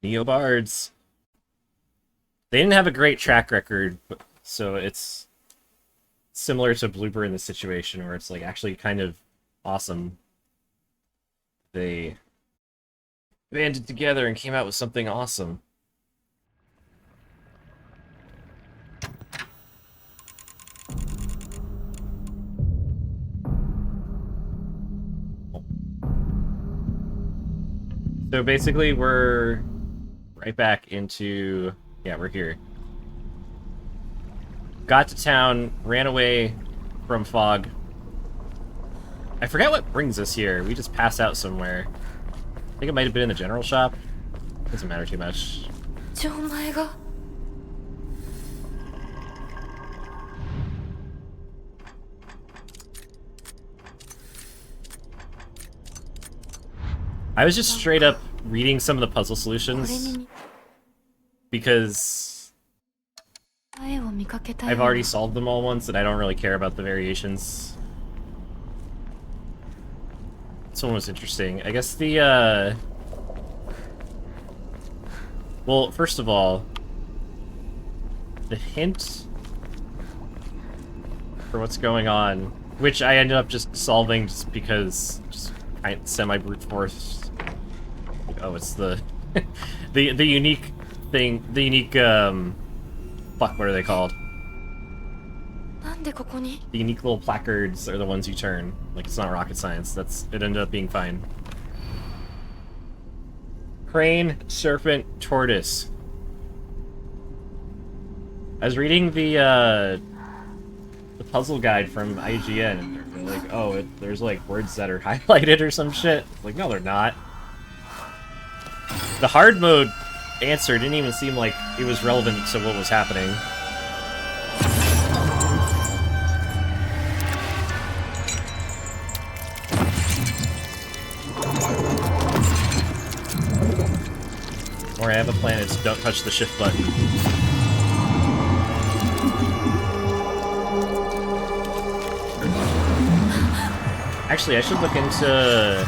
Neobards. They didn't have a great track record, so it's similar to Bloober in this situation, where it's like actually kind of awesome. They banded together and came out with something awesome. So basically, we're right back into... Yeah, we're here. Got to town, ran away from Fog. I forget what brings us here. We just passed out somewhere. I think it might have been in the general shop. Doesn't matter too much. じゃあお前が I was just straight up reading some of the puzzle solutions because I've already solved them all once and I don't really care about the variations. This one was interesting. I guess the, well, first of all, the hint for what's going on, which I ended up just solving just because, just semi-brute force. Oh, it's the, the unique thing, the unique, fuck, what are they called? なんでここに The unique little placards are the ones you turn. Like, it's not rocket science. It ended up being fine. Crane, serpent, tortoise. I was reading the puzzle guide from IGN, and they're like, oh, there's like words that are highlighted or some shit. Like, no, they're not. The hard mode answer didn't even seem like it was relevant to what was happening. Or I have a plan, it's don't touch the shift button. Actually, I should look into...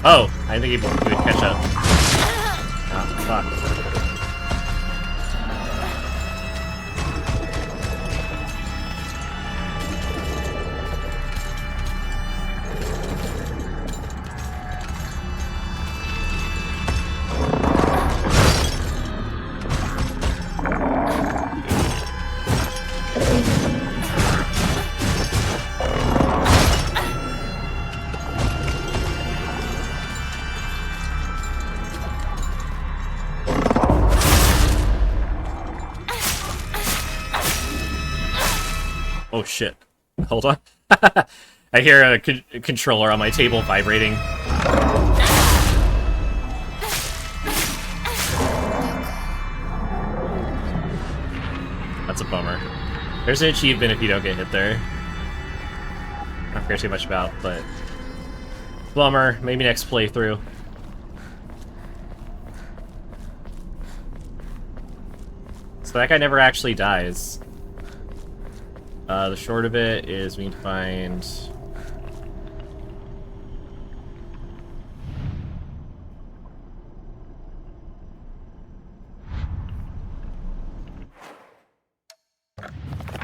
Oh, I think he would catch up. Oh, fuck. Oh shit. Hold on. I hear a controller on my table vibrating. That's a bummer. There's an achievement if you don't get hit there. I don't care too much about, but... Bummer. Maybe next playthrough. So that guy never actually dies. The short of it is we need to find...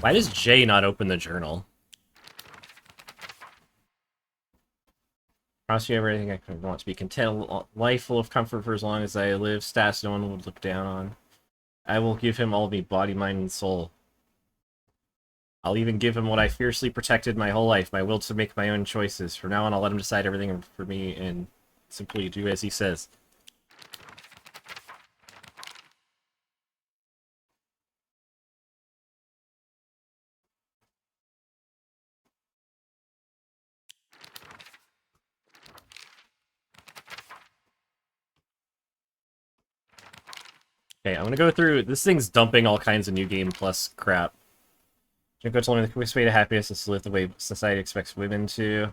Why does Jay not open the journal? Promise you everything I could want to be content, life full of comfort for as long as I live, status no one would look down on. I will give him all of me, body, mind, and soul. I'll even give him what I fiercely protected my whole life, my will to make my own choices. From now on, I'll let him decide everything for me and simply do as he says. Okay, I'm gonna go through... This thing's dumping all kinds of New Game Plus crap. Junko told me the quickest way to happiness is to live the way society expects women to.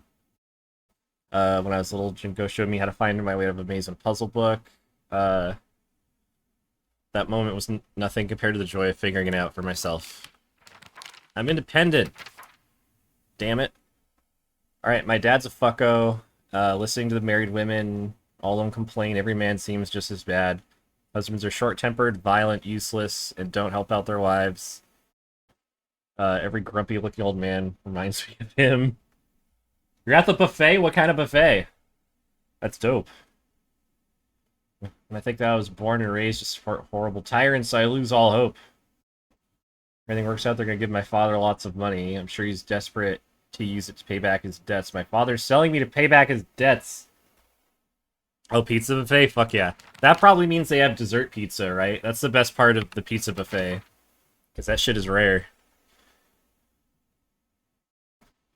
When I was little, Junko showed me how to find my way out of a maze in a puzzle book. That moment was nothing compared to the joy of figuring it out for myself. I'm independent. Damn it. Alright, my dad's a fucko. Listening to the married women, all of them complain, every man seems just as bad. Husbands are short-tempered, violent, useless, and don't help out their wives. Every grumpy-looking old man reminds me of him. You're at the buffet? What kind of buffet? That's dope. And I think that I was born and raised just for horrible tyrants, so I lose all hope. Everything works out, they're gonna give my father lots of money. I'm sure he's desperate to use it to pay back his debts. My father's selling me to pay back his debts. Oh, pizza buffet? Fuck yeah. That probably means they have dessert pizza, right? That's the best part of the pizza buffet. Because that shit is rare.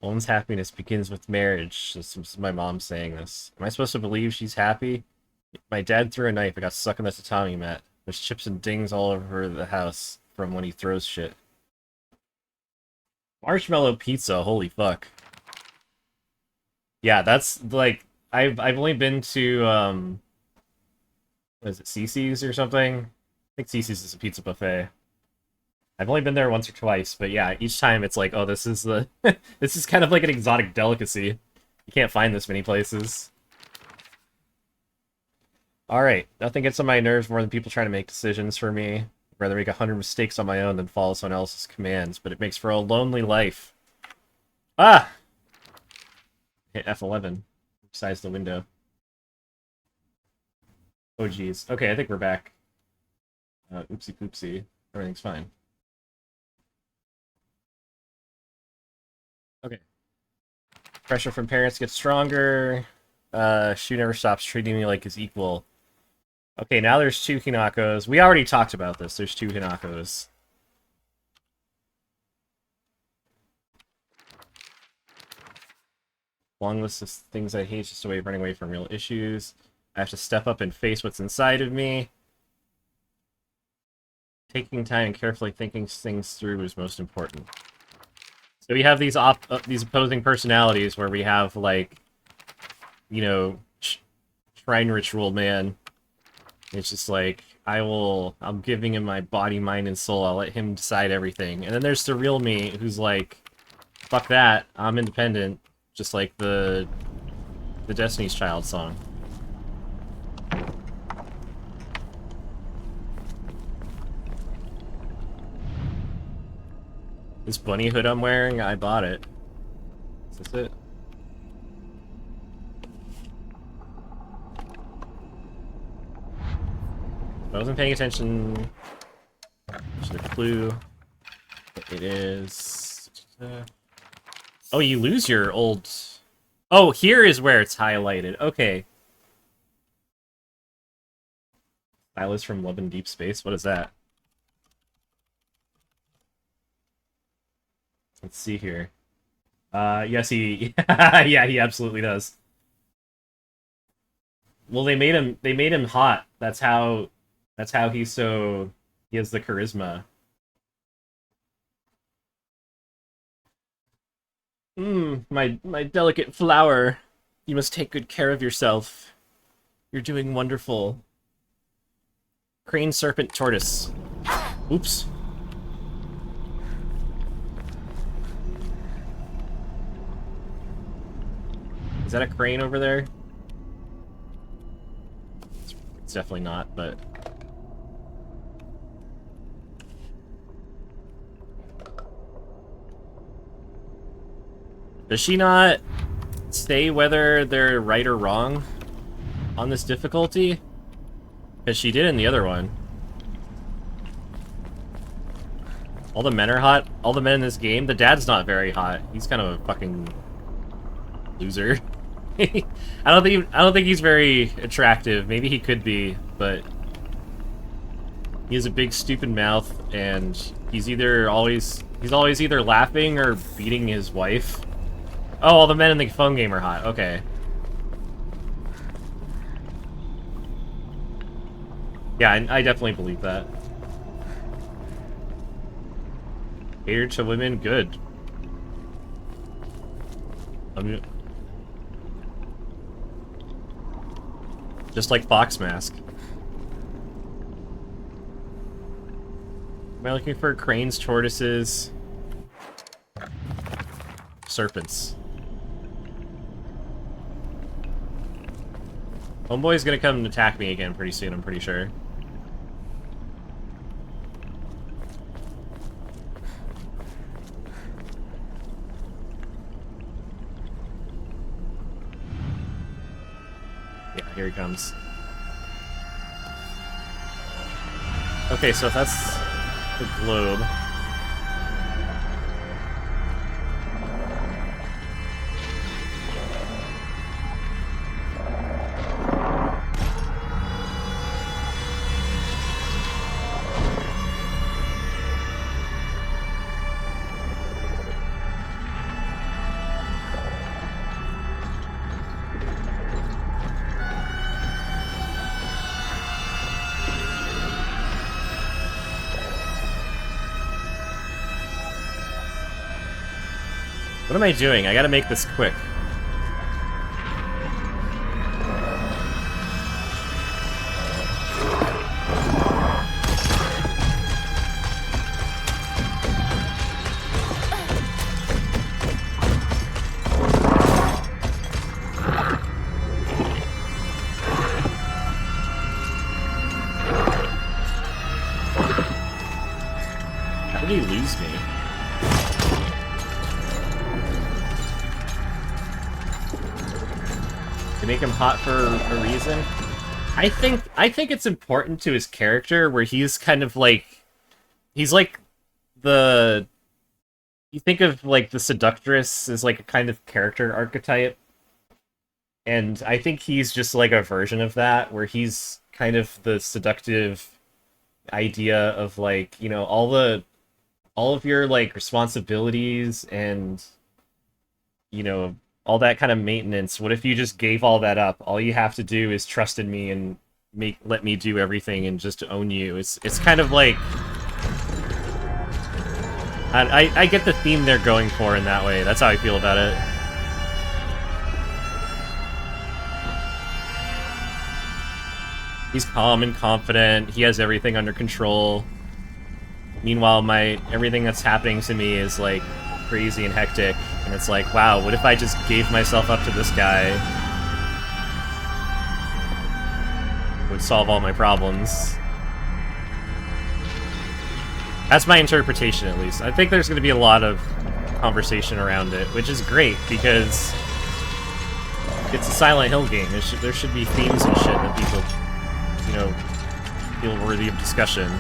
Woman's happiness begins with marriage. This is my mom saying this. Am I supposed to believe she's happy? My dad threw a knife. I got stuck on the tatami mat. There's chips and dings all over the house from when he throws shit. Marshmallow pizza, holy fuck. Yeah, that's like I've only been to what is it, Cece's or something? I think Cece's is a pizza buffet. I've only been there once or twice, but yeah, each time it's like, oh, this is the this is kind of like an exotic delicacy. You can't find this many places. Alright, nothing gets on my nerves more than people trying to make decisions for me. I'd rather make 100 mistakes on my own than follow someone else's commands, but it makes for a lonely life. Ah! Hit F11. Size the window. Oh geez. Okay, I think we're back. Oopsie poopsie. Everything's fine. Okay. Pressure from parents gets stronger. Shu never stops treating me like his equal. Okay, now there's 2 Hinakos. We already talked about this. There's 2 Hinakos. Long list of things I hate, just a way of running away from real issues. I have to step up and face what's inside of me. Taking time and carefully thinking things through is most important. So we have these opposing personalities where we have, like, you know, Shrine Ritual Man. It's just like, I'm giving him my body, mind, and soul. I'll let him decide everything. And then there's the real me, who's like, fuck that, I'm independent. Just like the Destiny's Child song. This bunny hood I'm wearing, I bought it. Is this it? I wasn't paying attention to the clue. It is... Oh, you lose your old... Oh, here is where it's highlighted. Okay. Stylus from Love in Deep Space? What is that? Let's see here. Yes, he... yeah, he absolutely does. Well, they made him hot. That's how he's so... He has the charisma. My delicate flower. You must take good care of yourself. You're doing wonderful. Crane, serpent, tortoise. Oops. Is that a crane over there? It's definitely not, but... Does she not say whether they're right or wrong on this difficulty? Because she did in the other one. All the men are hot. All the men in this game. The dad's not very hot. He's kind of a fucking loser. I don't think he's very attractive. Maybe he could be, but he has a big stupid mouth, and he's always either laughing or beating his wife. Oh, all the men in the phone game are hot. Okay. Yeah, I definitely believe that. Cater to women, good. Just like Fox Mask. Am I looking for cranes, tortoises, serpents? Homeboy's gonna come and attack me again pretty soon, I'm pretty sure. Yeah, here he comes. Okay, so if that's the globe. What am I doing? I gotta make this quick. How did he lose me? Make him hot for a reason. I think it's important to his character where he's kind of like he's like the you think of like the seductress as like a kind of character archetype. And I think he's just like a version of that where he's kind of the seductive idea of like, you know, all of your like responsibilities and you know all that kind of maintenance. What if you just gave all that up? All you have to do is trust in me and let me do everything and just own you. It's kind of like I get the theme they're going for in that way. That's how I feel about it. He's calm and confident. He has everything under control. Meanwhile, everything that's happening to me is like crazy and hectic, and it's like, wow, what if I just gave myself up to this guy? It would solve all my problems. That's my interpretation, at least. I think there's going to be a lot of conversation around it, which is great, because it's a Silent Hill game. There should be themes and shit that people, you know, feel worthy of discussion.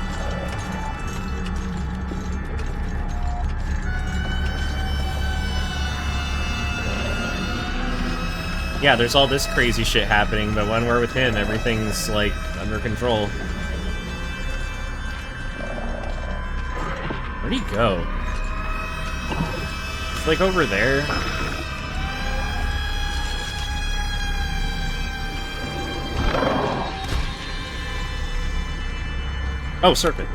Yeah, there's all this crazy shit happening, but when we're with him, everything's, like, under control. Where'd he go? It's, like, over there. Oh, serpent.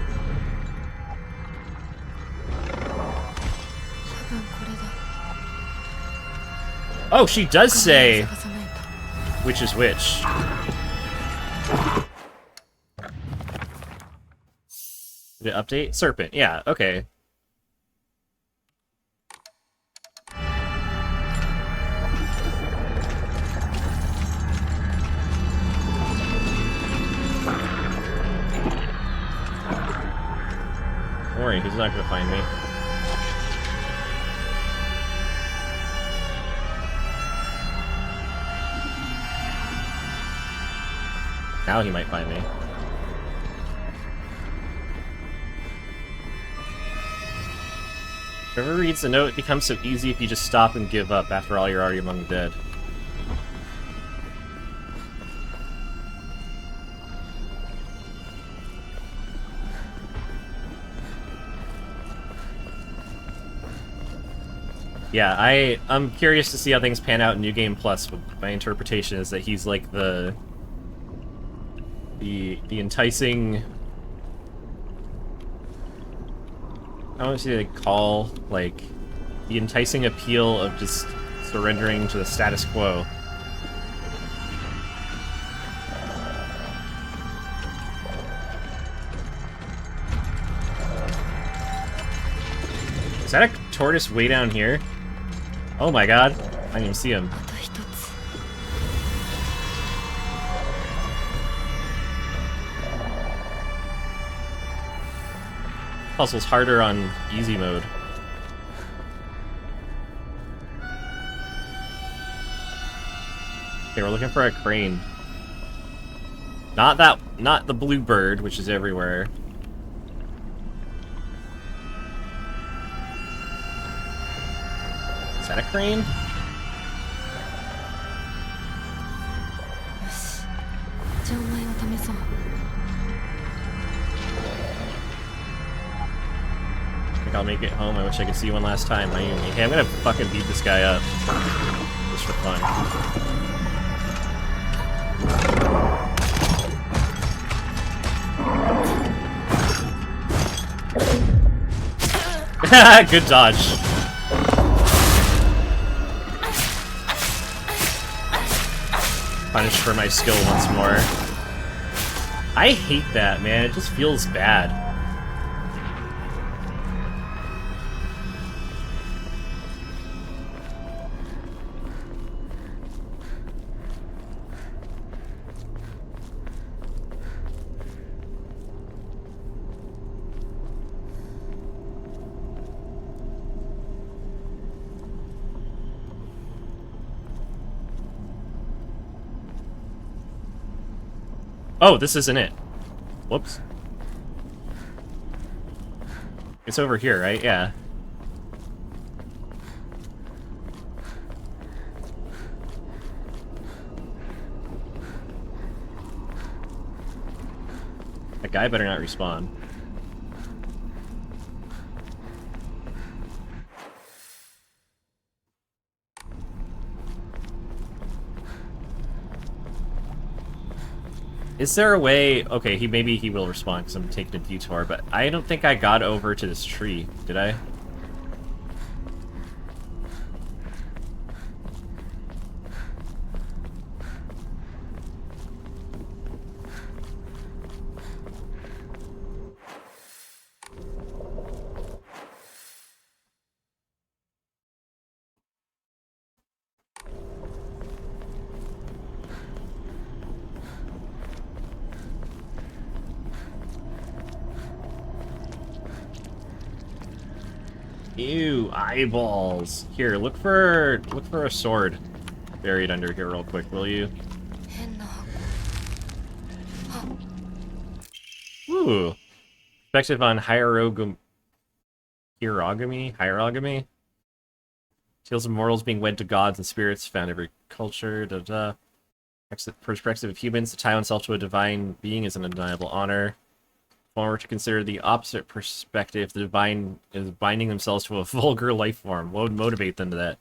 Oh, she does say which is which. Did it update? Serpent, yeah, okay. Don't worry, he's not gonna find me. Now he might find me. Whoever reads the note, it becomes so easy if you just stop and give up. After all, you're already among the dead. Yeah, I'm curious to see how things pan out in New Game Plus, but my interpretation is that he's like the enticing I want to see the call, like, the enticing appeal of just surrendering to the status quo. Is that a tortoise way down here? Oh my god. I didn't even see him. あと一つ。 Puzzle's harder on easy mode. Okay, we're looking for a crane. Not the blue bird, which is everywhere. Is that a crane? よし。じゃあお前が試そう。 I think I'll make it home. I wish I could see you one last time. Mayumi. Hey, I'm gonna fucking beat this guy up. Just for fun. Good dodge. Punished for my skill once more. I hate that, man. It just feels bad. Oh, this isn't it. Whoops. It's over here, right? Yeah. That guy better not respawn. Is there a way... Okay, maybe he will respond because I'm taking a detour, but I don't think I got over to this tree, did I? Ew, eyeballs. Here, look for a sword buried under here real quick, will you? 変な箱。あ、 Ooh. Perspective on hierogamy? Tales of mortals being wed to gods and spirits found every culture, Perspective of humans to tie oneself to a divine being is an undeniable honor. If one were to consider the opposite perspective, the divine is binding themselves to a vulgar life form. What would motivate them to that?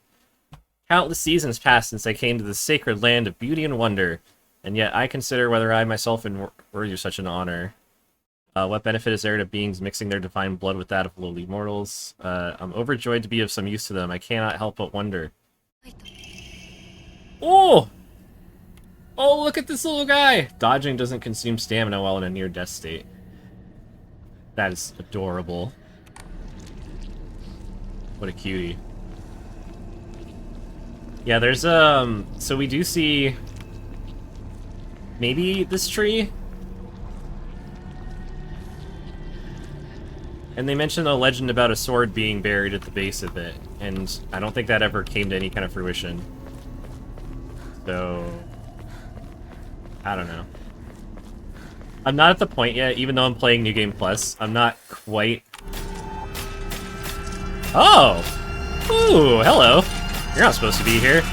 Countless seasons passed since I came to the sacred land of beauty and wonder, and yet I consider whether I myself am worthy of such an honor. What benefit is there to beings mixing their divine blood with that of lowly mortals? I'm overjoyed to be of some use to them. I cannot help but wonder. 入った。 Oh! Oh, look at this little guy! Dodging doesn't consume stamina while in a near-death state. That is adorable. What a cutie. Yeah, there's, so we do see... maybe this tree? And they mentioned a legend about a sword being buried at the base of it, and I don't think that ever came to any kind of fruition. So... I don't know. I'm not at the point yet, even though I'm playing New Game Plus, I'm not quite... Oh! Ooh, hello! You're not supposed to be here.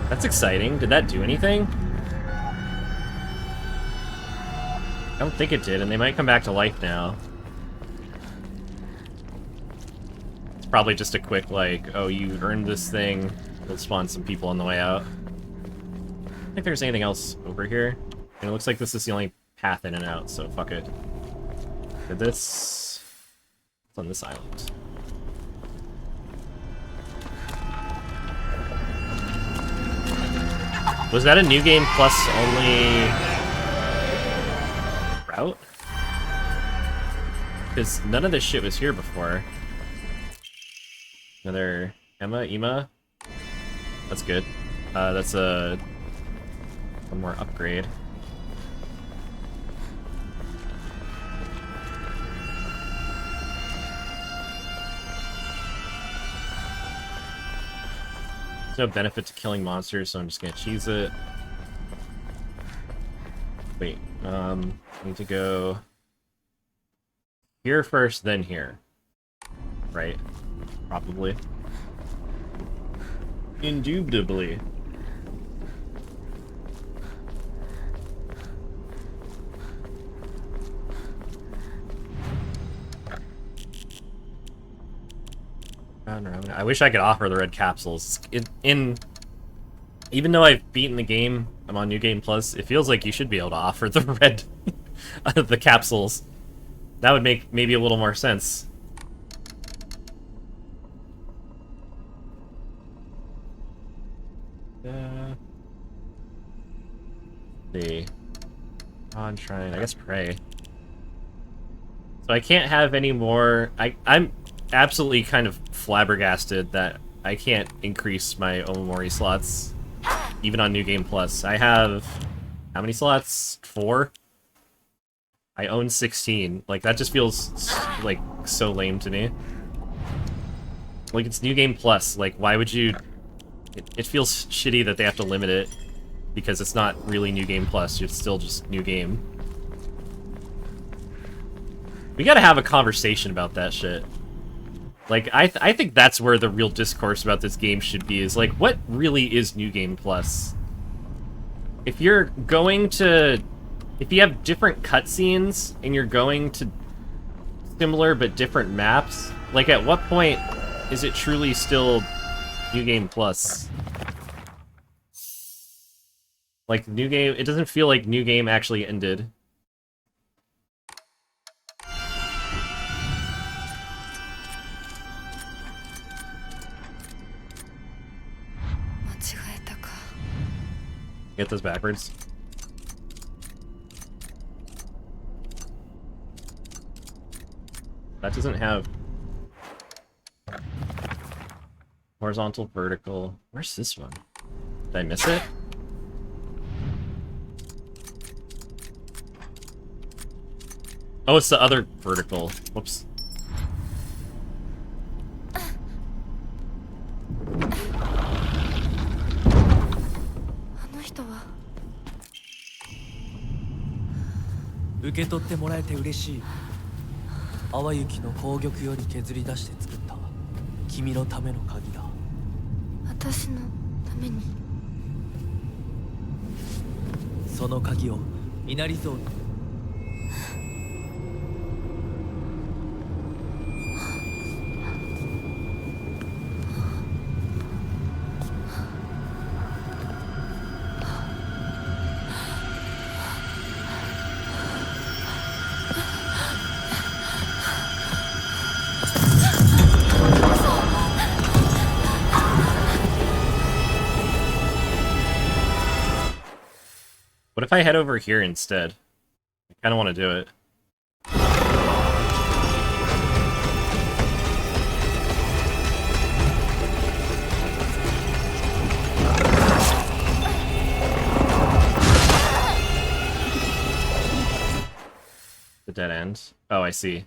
That's exciting. Did that do anything? don't think it did, and they might come back to life now. It's probably just a quick, like, oh, you earned this thing. We'll spawn some people on the way out. I don't think there's anything else over here. And it looks like this is the only path in and out, so fuck it. Did this... It's on this island. Was that a New Game Plus only route? Because none of this shit was here before. Another Ema? That's good. That's one more upgrade. There's no benefit to killing monsters, so I'm just gonna cheese it. Wait, I need to go here first, then here. Right? Probably. Indubitably. I wish I could offer the red capsules. Even though I've beaten the game, I'm on New Game Plus, it feels like you should be able to offer the red the capsules. That would make maybe a little more sense. See. On Shrine, I guess pray. So I can't have any more. I'm absolutely kind of flabbergasted that I can't increase my Omamori slots, even on New Game Plus. I have how many slots? 4? I own 16. Like, that just feels like so lame to me. Like, it's New Game Plus. Like, why would you? It feels shitty that they have to limit it because it's not really New Game Plus. It's still just New Game. We gotta have a conversation about that shit. Like, I think that's where the real discourse about this game should be, is like, what really is New Game Plus? If you're going to... If you have different cutscenes, and you're going to similar but different maps, like, at what point is it truly still New Game Plus? Like, New Game... It doesn't feel like New Game actually ended. Get this backwards. That doesn't have horizontal, vertical. Where's this one? Did I miss it? Oh, it's the other vertical. Whoops.受け取ってもらえて嬉しい。淡雪の紅玉より削り出して作った君のための鍵だ。私のために。その鍵を稲荷像に。What if I head over here instead? I kind of want to do it. The dead end. Oh, I see.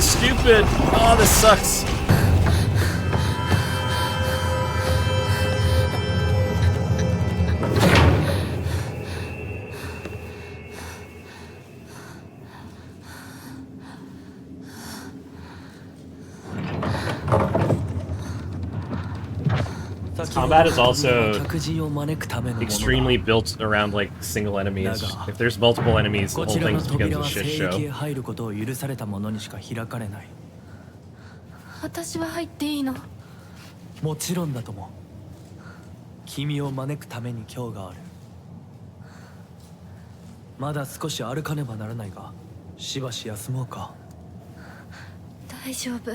is stupid. Oh, this sucks. Combat is also extremely built around like single enemies. If there's multiple enemies, the こ whole ちら thing の just 扉 becomes は a 聖 shit 域へ show. 入ることを許された者にしか開かれない。私は入っていいの？もちろんだとも。君を招くために今日がある。まだ少し歩かねばならないが、しばし休もうか。大丈夫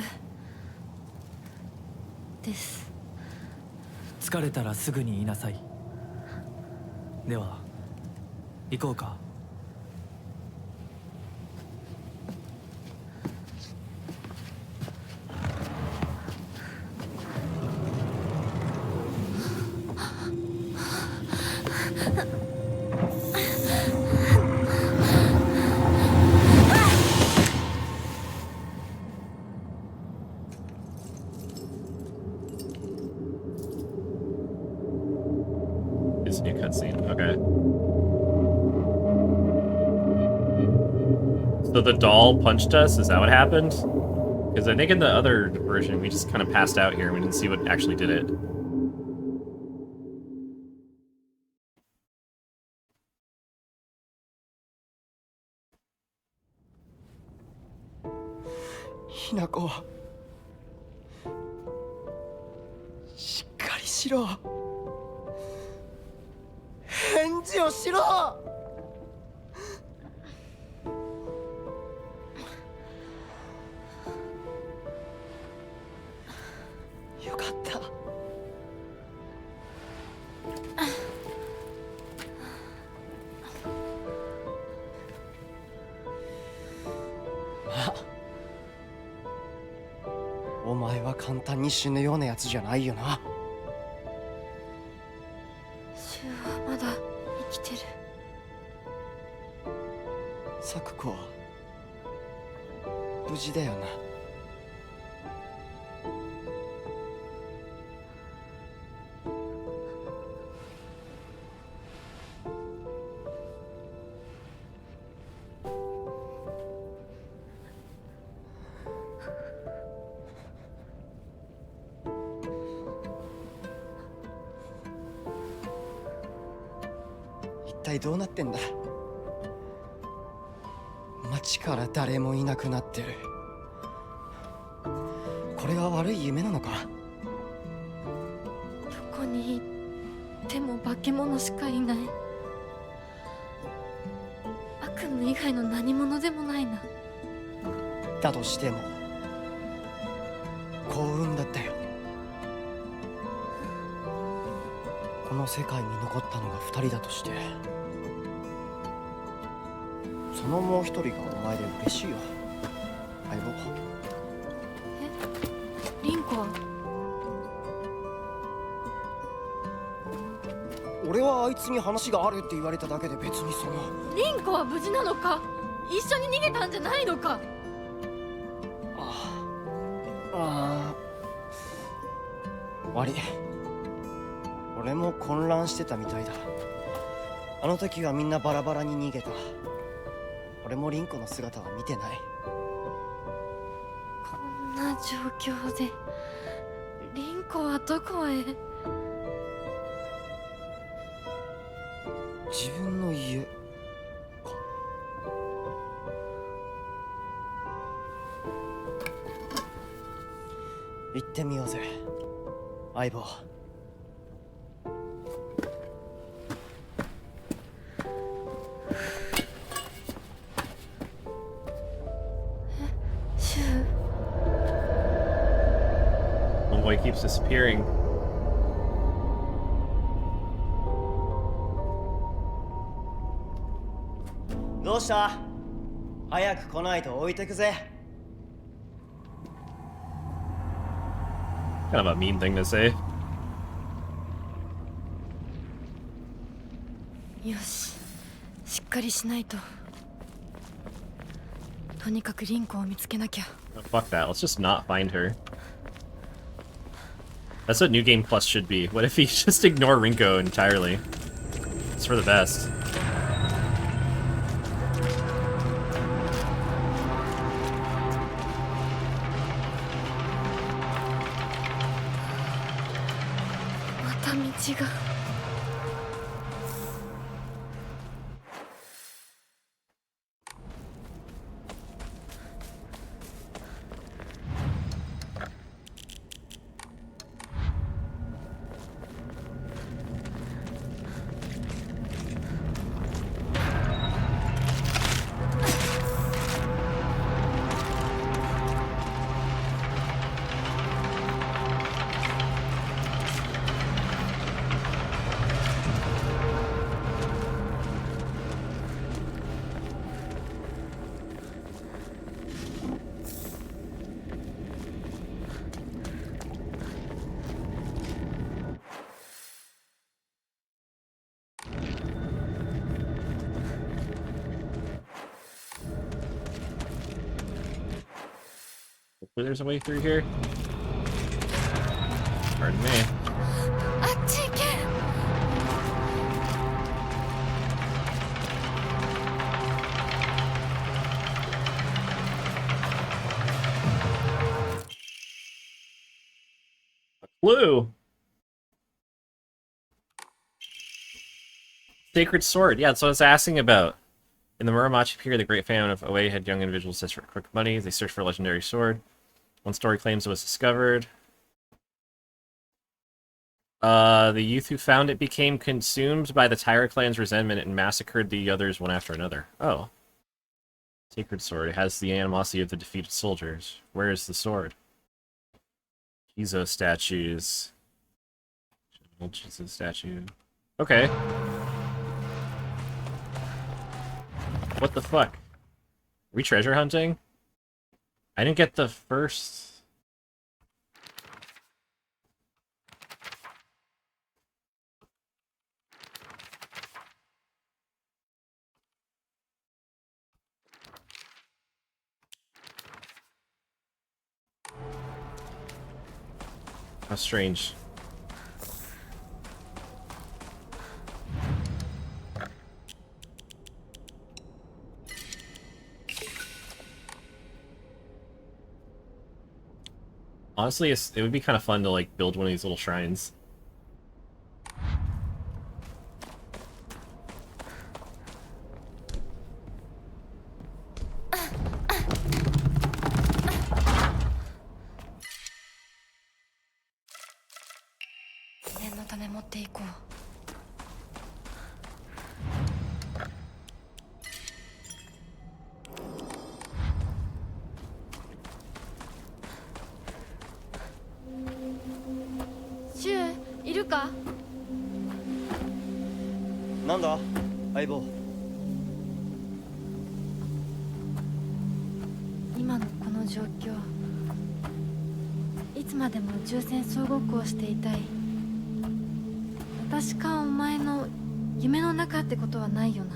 です。疲れたらすぐに言いなさい。では行こうか。It's a new cutscene. Okay. So the doll punched us? Is that what happened? Because I think in the other version, we just kind of passed out here. We didn't see what actually did it. Hinako, しっかりしろ。返事をしろ。よかった。お前は簡単に死ぬようなやつじゃないよな。シュウはまだ生きてる。サクコは無事だよな。一体どうなってんだ。街から誰もいなくなってる。これは悪い夢なのか。どこに行っても化け物しかいない。悪夢以外の何者でもないな。だとしても幸運だったよ。この世界に残ったのが2人だとして、そのもう一人がお前で嬉しいよ、相棒。リンコは？俺はあいつに話があるって言われただけで別にその。リンコは無事なのか？一緒に逃げたんじゃないのか？悪い。俺も混乱してたみたいだ。あの時はみんなバラバラに逃げた。俺もリンコの姿は見てない。こんな状況でリンコはどこへ？自分の家か。行ってみようぜ、相棒。シュウ。Homeboy keeps disappearing. どうした？早く来ないと置いてくぜ。Kind of a mean thing to say. よし、しっかりしないと。とにかくリンコを見つけなきゃ。 Oh, fuck that. Let's just not find her. That's what New Game Plus should be. What if you just ignore Rinko entirely? It's for the best. また道が。Hopefully there's a way through here. Pardon me. あっち行け。 Clue! Sacred Sword. Yeah, that's what I was asking about. In the Muromachi period, the great famine of Oe had young individuals search for quick money. They searched for a legendary sword. One story claims it was discovered. The youth who found it became consumed by the Taira clan's resentment and massacred the others one after another. Oh. Sacred Sword. It has the animosity of the defeated soldiers. Where is the sword? Kizo statues. Old Jesus statue. Okay. What the fuck? Are we treasure hunting? I didn't get the first... How strange. Honestly, it would be kind of fun to like build one of these little shrines. Shu, いるか？なんだ相棒。今のこの状況、いつまでも宇宙船総ごっこをしていたい。私かお前の夢の中ってことはないよな。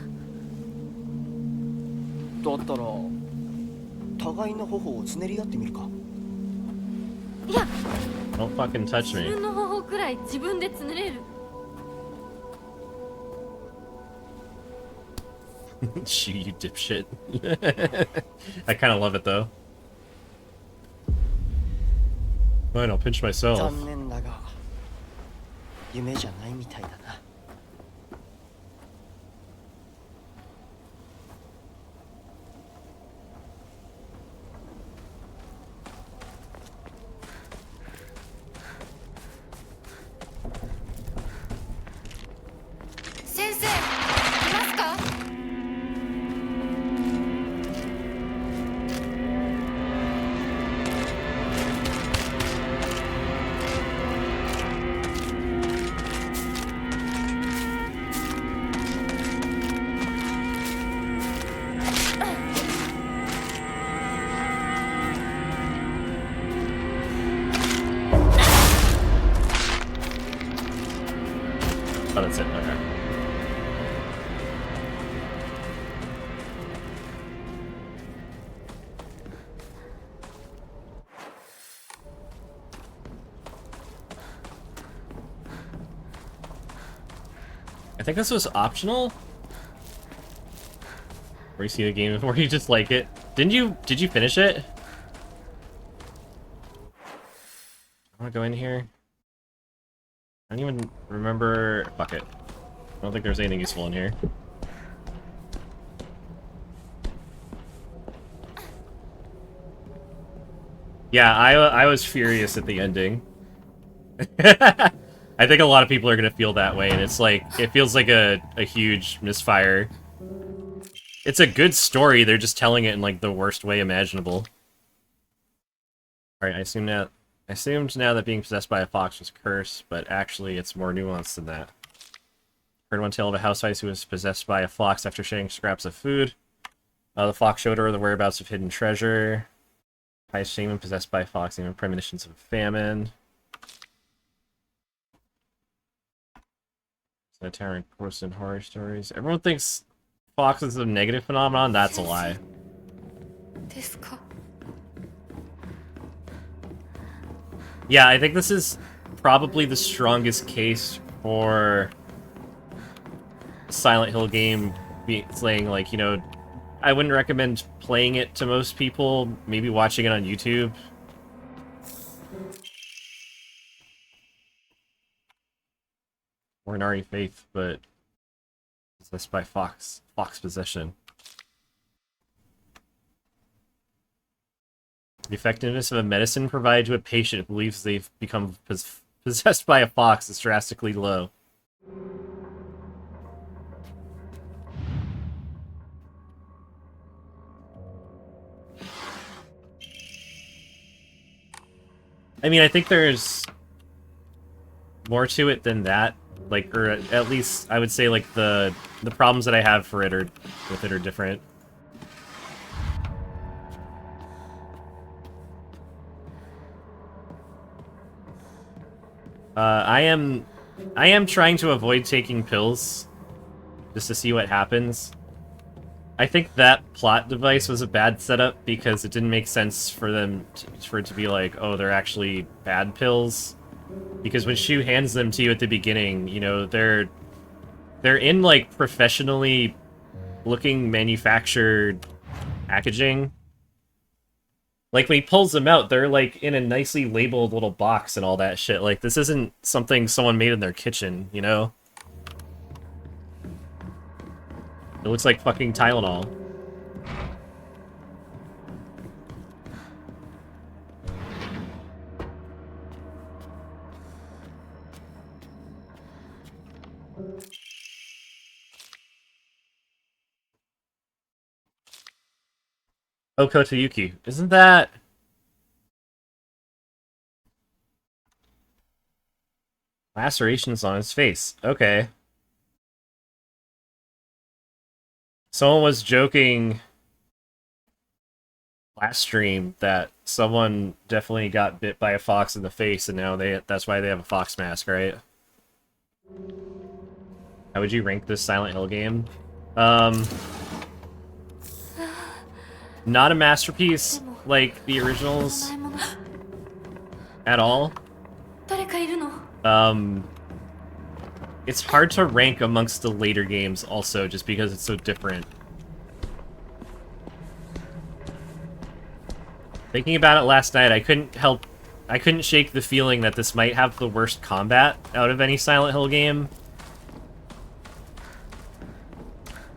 だったら互いの頬をつねり合ってみるか。いや、 Don't fucking touch 自 me. 分の頬くらい自分でつねれる。Shoo, you dipshit. I kind of love it though. Fine, I'll pinch myself. 残念だが夢じゃないみたいだな。先生、いますか？ I think this was optional. Or you see a game where you just like it. Did you finish it? I wanna go in here. I don't even remember. Fuck it. I don't think there's anything useful in here. Yeah, I was furious at the ending. I think a lot of people are gonna feel that way, and it's like, it feels like a huge misfire. It's a good story, they're just telling it in like the worst way imaginable. Alright, I assumed now that being possessed by a fox was a curse, but actually it's more nuanced than that. Heard one tale of a housewife who was possessed by a fox after sharing scraps of food. The fox showed her the whereabouts of hidden treasure. High shaman possessed by a fox, even premonitions of famine. The tyrant course in horror stories. Everyone thinks fox is a negative phenomenon. That's a lie. ですか Yeah, I think this is probably the strongest case for Silent Hill game saying, like, you know, I wouldn't recommend playing it to most people, maybe watching it on YouTube. Or an Ari Faith, but possessed by fox possession. The effectiveness of a medicine provided to a patient who believes they've become possessed by a fox is drastically low. I mean, I think there's more to it than that. Like, or at least I would say, like, the problems that I have for it with it are different. I am trying to avoid taking pills just to see what happens. I think that plot device was a bad setup because it didn't make sense for them for it to be like, oh, they're actually bad pills. Because when Shu hands them to you at the beginning, you know, they're in like professionally looking manufactured packaging. Like when he pulls them out, they're like in a nicely labeled little box and all that shit. Like this isn't something someone made in their kitchen, you know? It looks like fucking Tylenol. Okoto Yuki. Isn't that... lacerations on his face. Okay. Someone was joking last stream that someone definitely got bit by a fox in the face, and now that's why they have a fox mask, right? How would you rank this Silent Hill game? Not a masterpiece like the originals at all. 誰かいるの It's hard to rank amongst the later games also, just because it's so different. Thinking about it last night, I couldn't shake the feeling that this might have the worst combat out of any Silent Hill game.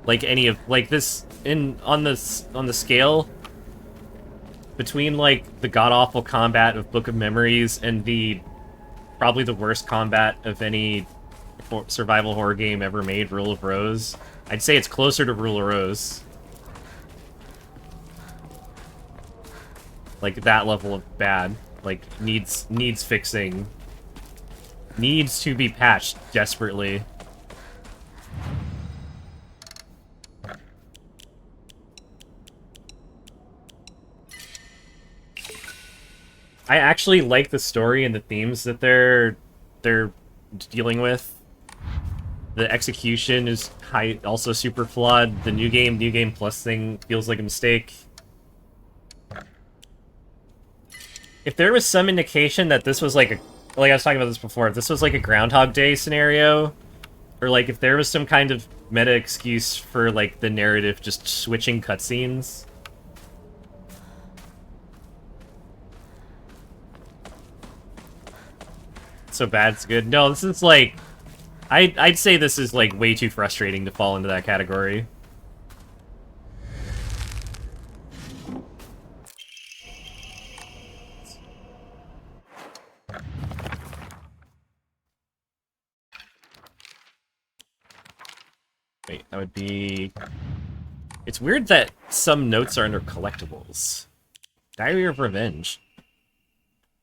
Like any of, like this, on the scale, between like the god-awful combat of Book of Memories and probably the worst combat of any survival horror game ever made, Rule of Rose. I'd say it's closer to Rule of Rose. Like that level of bad. Like needs fixing. Needs to be patched desperately. I actually like the story and the themes that they're dealing with. The execution is also super flawed. The New Game Plus thing feels like a mistake. If there was some indication that this was like I was talking about this before, if this was like a Groundhog Day scenario, Or like if there was some kind of meta excuse for like the narrative just switching cutscenes. So bad it's good. No, this is like I'd say this is like way too frustrating to fall into that category. Wait, that would be... It's weird that some notes are under collectibles. Diary of Revenge.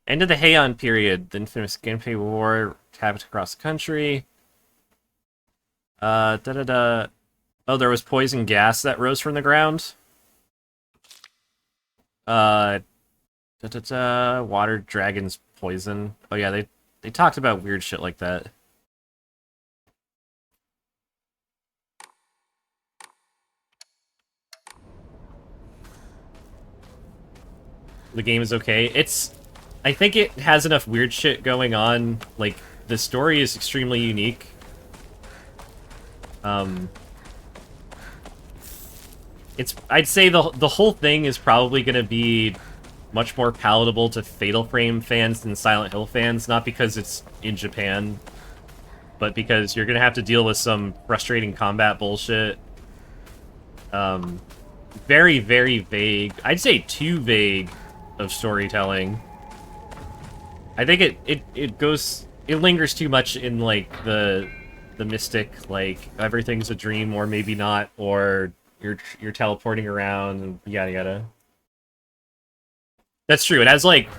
End of the Heian period. The infamous Genpei War happened across the country. Oh, there was poison gas that rose from the ground. Water dragons poison. Oh yeah, they talked about weird shit like that. The game is okay. I think it has enough weird shit going on. Like, the story is extremely unique. I'd say the whole thing is probably going to be much more palatable to Fatal Frame fans than Silent Hill fans, not because it's in Japan, but because you're going to have to deal with some frustrating combat bullshit. Very, very vague. I'd say too vague of storytelling. I think it lingers too much in like the mystic, like everything's a dream or maybe not, or you're teleporting around and yada yada. That's true. It has like,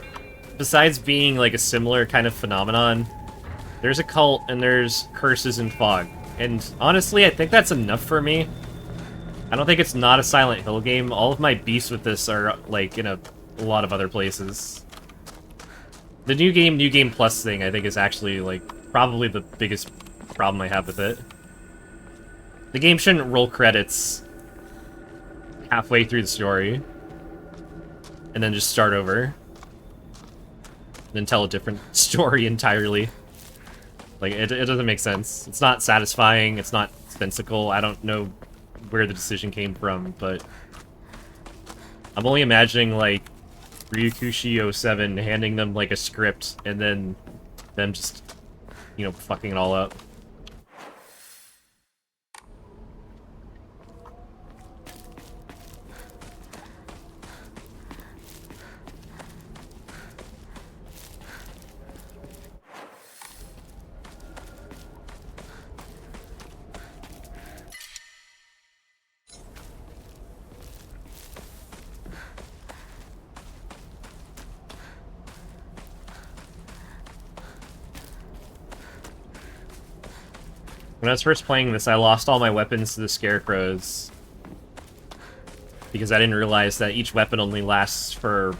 besides being like a similar kind of phenomenon, there's a cult and there's curses and fog. And honestly, I think that's enough for me. I don't think it's not a Silent Hill game. All of my beefs with this are like in a lot of other places. The New Game Plus thing, I think, is actually like probably the biggest problem I have with it. The game shouldn't roll credits halfway through the story and then just start over and then tell a different story entirely. Like, it doesn't make sense. It's not satisfying, it's not sensical. I don't know where the decision came from, but I'm only imagining, like, Ryukushi 07 handing them, like, a script and then them just, you know, fucking it all up. When I was first playing this, I lost all my weapons to the scarecrows because I didn't realize that each weapon only lasts for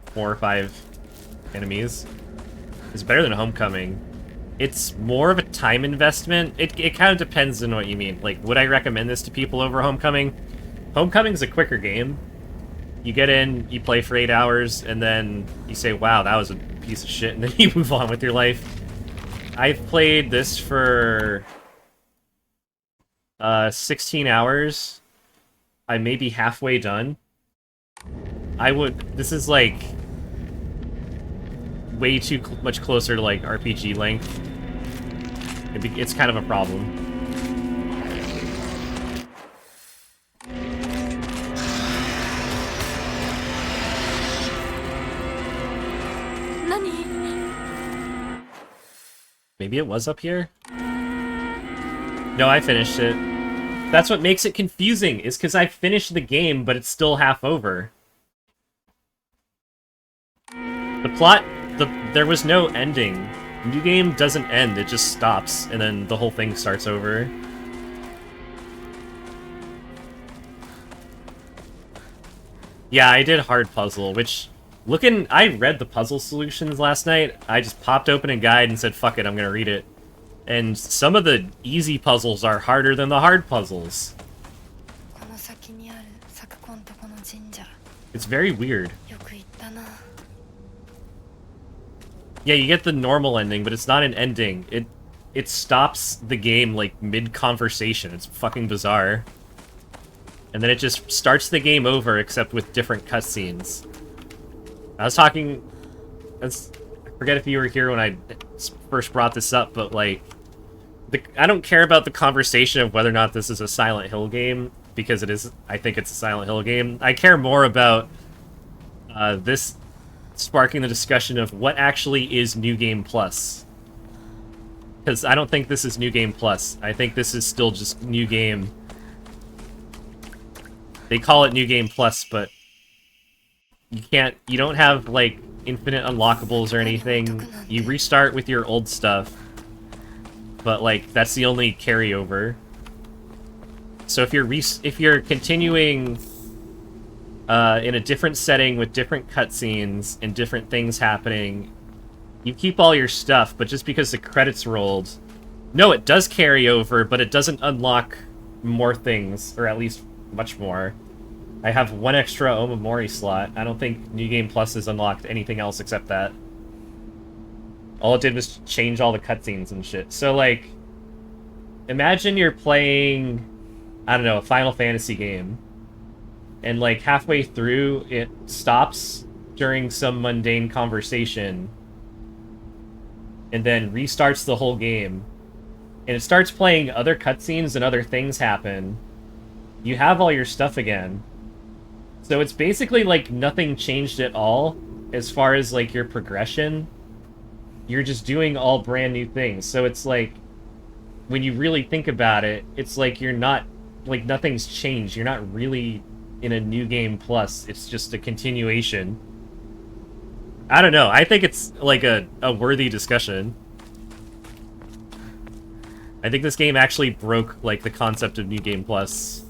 4 or 5 enemies. It's better than Homecoming. It's more of a time investment. It kind of depends on what you mean. Like, would I recommend this to people over Homecoming? Homecoming's a quicker game. You get in, you play for 8 hours, and then you say, wow, that was a piece of shit, and then you move on with your life. I've played this for 16 hours. I may be halfway done. This is like way too much closer to like RPG length. It's kind of a problem. Nani? Maybe it was up here? No, I finished it. That's what makes it confusing, is because I finished the game, but it's still half over. The plot, there was no ending. New Game doesn't end, it just stops, and then the whole thing starts over. Yeah, I did hard puzzle, which, I read the puzzle solutions last night. I just popped open a guide and said, fuck it, I'm gonna read it. And some of the easy puzzles are harder than the hard puzzles. It's very weird. Yeah, you get the normal ending, but it's not an ending. it stops the game like mid-conversation. It's fucking bizarre. And then it just starts the game over, except with different cutscenes. I was talking... I forget if you were here when I first brought this up, but like... I don't care about the conversation of whether or not this is a Silent Hill game, because it is. I think it's a Silent Hill game. I care more about this sparking the discussion of what actually is New Game Plus. Because I don't think this is New Game Plus. I think this is still just New Game. They call it New Game Plus, but you don't have, like, infinite unlockables or anything. You restart with your old stuff. But, like, that's the only carryover. So if you're continuing in a different setting with different cutscenes and different things happening, you keep all your stuff, but just because the credits rolled... No, it does carry over, but it doesn't unlock more things, or at least much more. I have one extra Omamori slot. I don't think New Game Plus has unlocked anything else except that. All it did was change all the cutscenes and shit. So, like, imagine you're playing, I don't know, a Final Fantasy game. And, like, halfway through, it stops during some mundane conversation. And then restarts the whole game. And it starts playing other cutscenes and other things happen. You have all your stuff again. So it's basically, like, nothing changed at all as far as, like, your progression. You're just doing all brand new things. So it's like, when you really think about it, it's like you're not, like, nothing's changed. You're not really in a New Game Plus. It's just a continuation. I don't know. I think it's, like, a worthy discussion. I think this game actually broke, like, the concept of New Game Plus.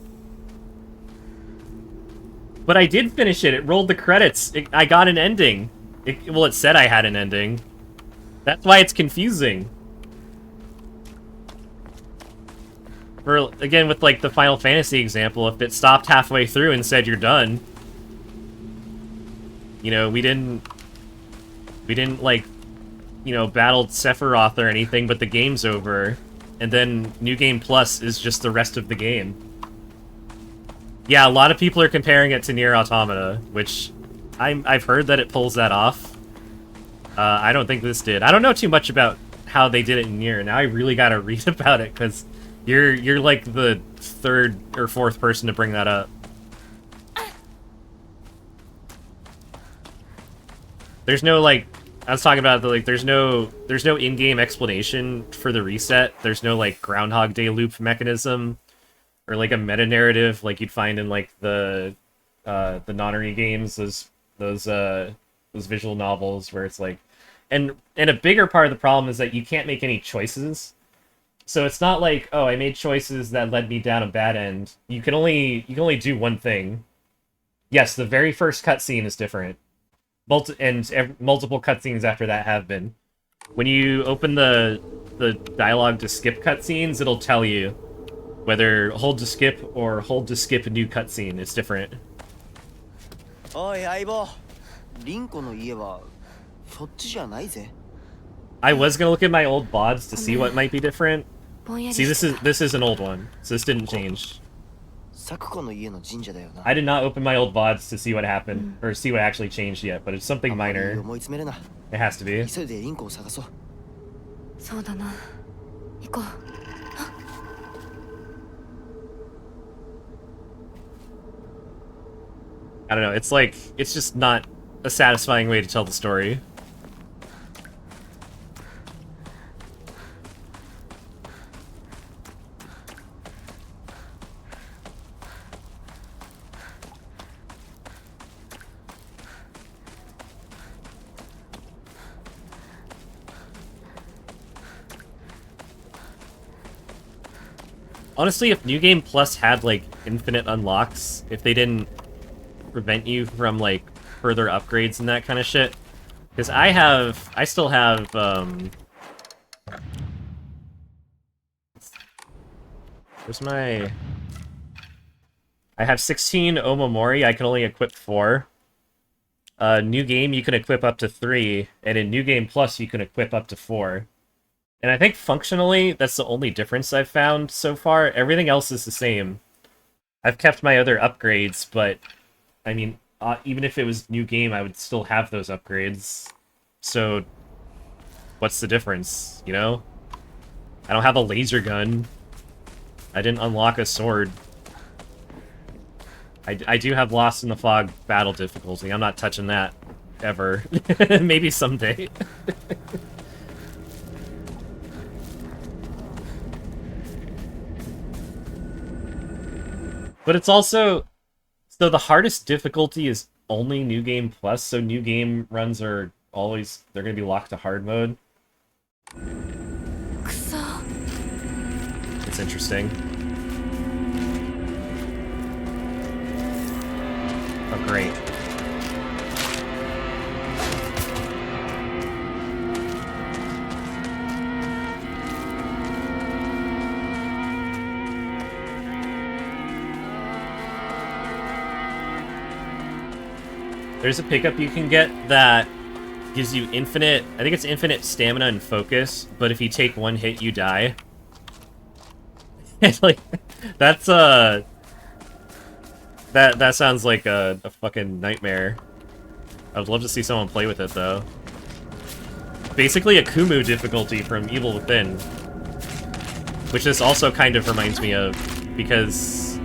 But I did finish it. It rolled the credits. I got an ending. Well, it said I had an ending. That's why it's confusing. Again, with, like, the Final Fantasy example, if it stopped halfway through and said you're done, you know, we didn't, like, you know, battle Sephiroth or anything, but the game's over, and then New Game Plus is just the rest of the game. Yeah, a lot of people are comparing it to Nier Automata, which I've heard that it pulls that off. I don't think this did. I don't know too much about how they did it in Nier. Now I really gotta read about it, because you're like the third or fourth person to bring that up. There's no, like, I was talking about, like, there's no in-game explanation for the reset. There's no, like, Groundhog Day loop mechanism, or, like, a meta-narrative like you'd find in, like, the Nonary games, those visual novels where it's like, and a bigger part of the problem is that you can't make any choices. So it's not like, oh, I made choices that led me down a bad end. You can only do one thing. Yes, the very first cutscene is different. Multiple cutscenes after that have been. When you open the dialogue to skip cutscenes, it'll tell you whether hold to skip or hold to skip a new cutscene. It's different. Oi, Aibo. Rinko no ie wa sochiじゃないぜ. I was gonna look at my old VODs to see what might be different. See, this is an old one, so this didn't change. Sakuko no ie no jinja da yo na. I did not open my old VODs to see what happened, or see what actually changed yet, but it's something minor. It has to be. 急いでリンコを探そう。そうだな。行こう。I don't know, it's like, it's just not a satisfying way to tell the story. Honestly, if New Game Plus had, like, infinite unlocks, if they didn't prevent you from, like, further upgrades and that kind of shit. Because I still have, where's my... I have 16 Omamori, I can only equip 4. New Game, you can equip up to 3, and in New Game Plus, you can equip up to 4. And I think functionally, that's the only difference I've found so far. Everything else is the same. I've kept my other upgrades, but, I mean, even if it was new game, I would still have those upgrades. So, what's the difference, you know? I don't have a laser gun. I didn't unlock a sword. I do have Lost in the Fog battle difficulty. I'm not touching that, ever. Maybe someday. But it's also... So the hardest difficulty is only New Game Plus, so New Game runs are always... They're gonna be locked to hard mode. くそ It's interesting. Oh, great. There's a pickup you can get that gives you infinite... I think it's infinite stamina and focus, but if you take one hit, you die. Like, that's, That sounds like a fucking nightmare. I would love to see someone play with it, though. Basically a Kumu difficulty from Evil Within. Which this also kind of reminds me of, because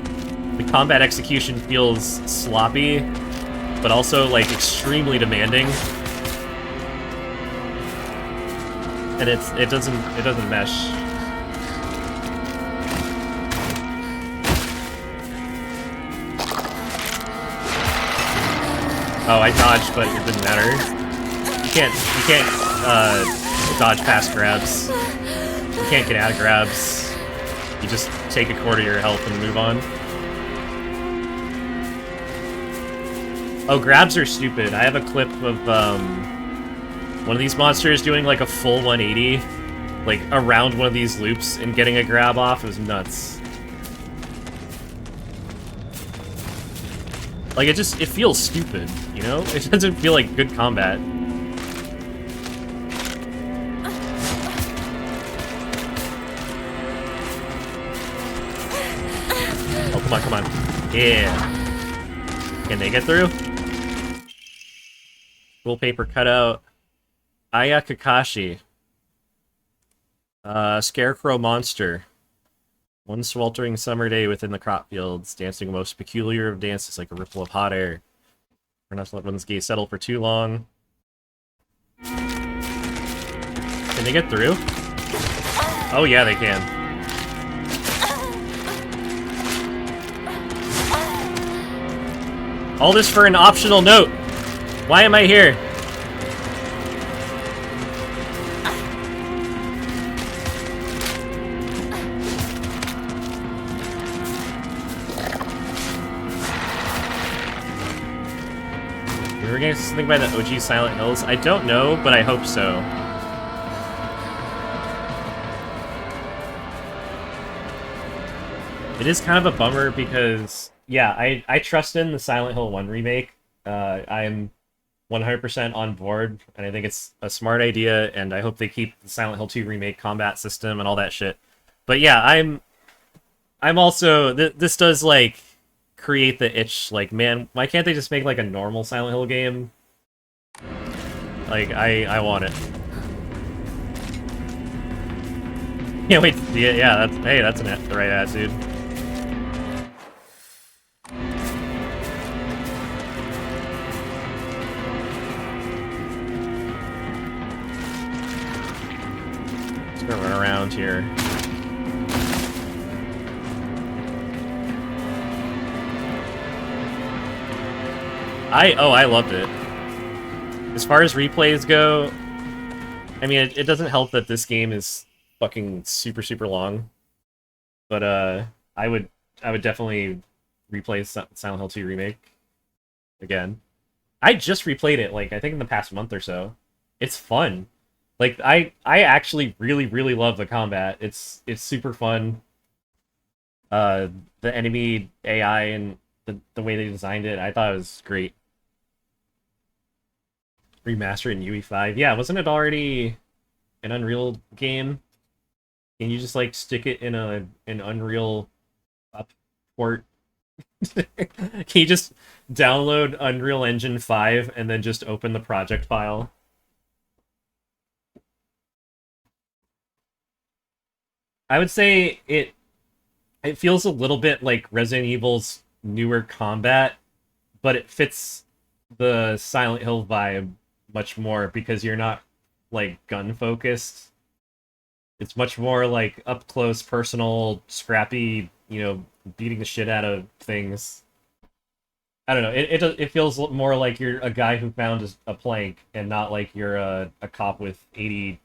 the combat execution feels sloppy, but also, like, extremely demanding. And it doesn't mesh. Oh, I dodged, but it didn't matter. You can't, dodge past grabs. You can't get out of grabs. You just take a quarter of your health and move on. Oh, grabs are stupid. I have a clip of, one of these monsters doing, like, a full 180, like, around one of these loops and getting a grab off. It was nuts. Like, it feels stupid, you know? It doesn't feel like good combat. Oh, come on. Yeah. Can they get through? Full paper cutout. Aya Kakashi. Scarecrow monster. One sweltering summer day within the crop fields, dancing a most peculiar of dances like a ripple of hot air. We're not to let one's gaze settle for too long. Can they get through? Oh yeah, they can. All this for an optional note. Why am I here? We're gonna get something by the OG Silent Hills? I don't know, but I hope so. It is kind of a bummer because, yeah, I trust in the Silent Hill 1 remake. I'm 100% on board, and I think it's a smart idea, and I hope they keep the Silent Hill 2 remake combat system and all that shit. But yeah, I'm also... This does, like, create the itch, like, man, why can't they just make, like, a normal Silent Hill game? Like, I want it. Yeah, wait, yeah, that's the right attitude. Just gonna run around here. I loved it. As far as replays go, I mean, it doesn't help that this game is fucking super long. But I would definitely replay Silent Hill 2 remake again. I just replayed it, like, I think in the past month or so. It's fun. Like, I actually really love the combat. It's super fun. The enemy AI and the way they designed it, I thought it was great. Remastered in UE5. Yeah, wasn't it already... an Unreal game, can you just like stick it in an Unreal up port? Can you just download Unreal Engine 5 and then just open the project file? I would say it feels a little bit like Resident Evil's newer combat, but it fits the Silent Hill vibe much more because you're not like gun focused. It's much more like up close, personal, scrappy, beating the shit out of things. I don't know. It feels more like you're a guy who found a plank and not like you're a cop with 80,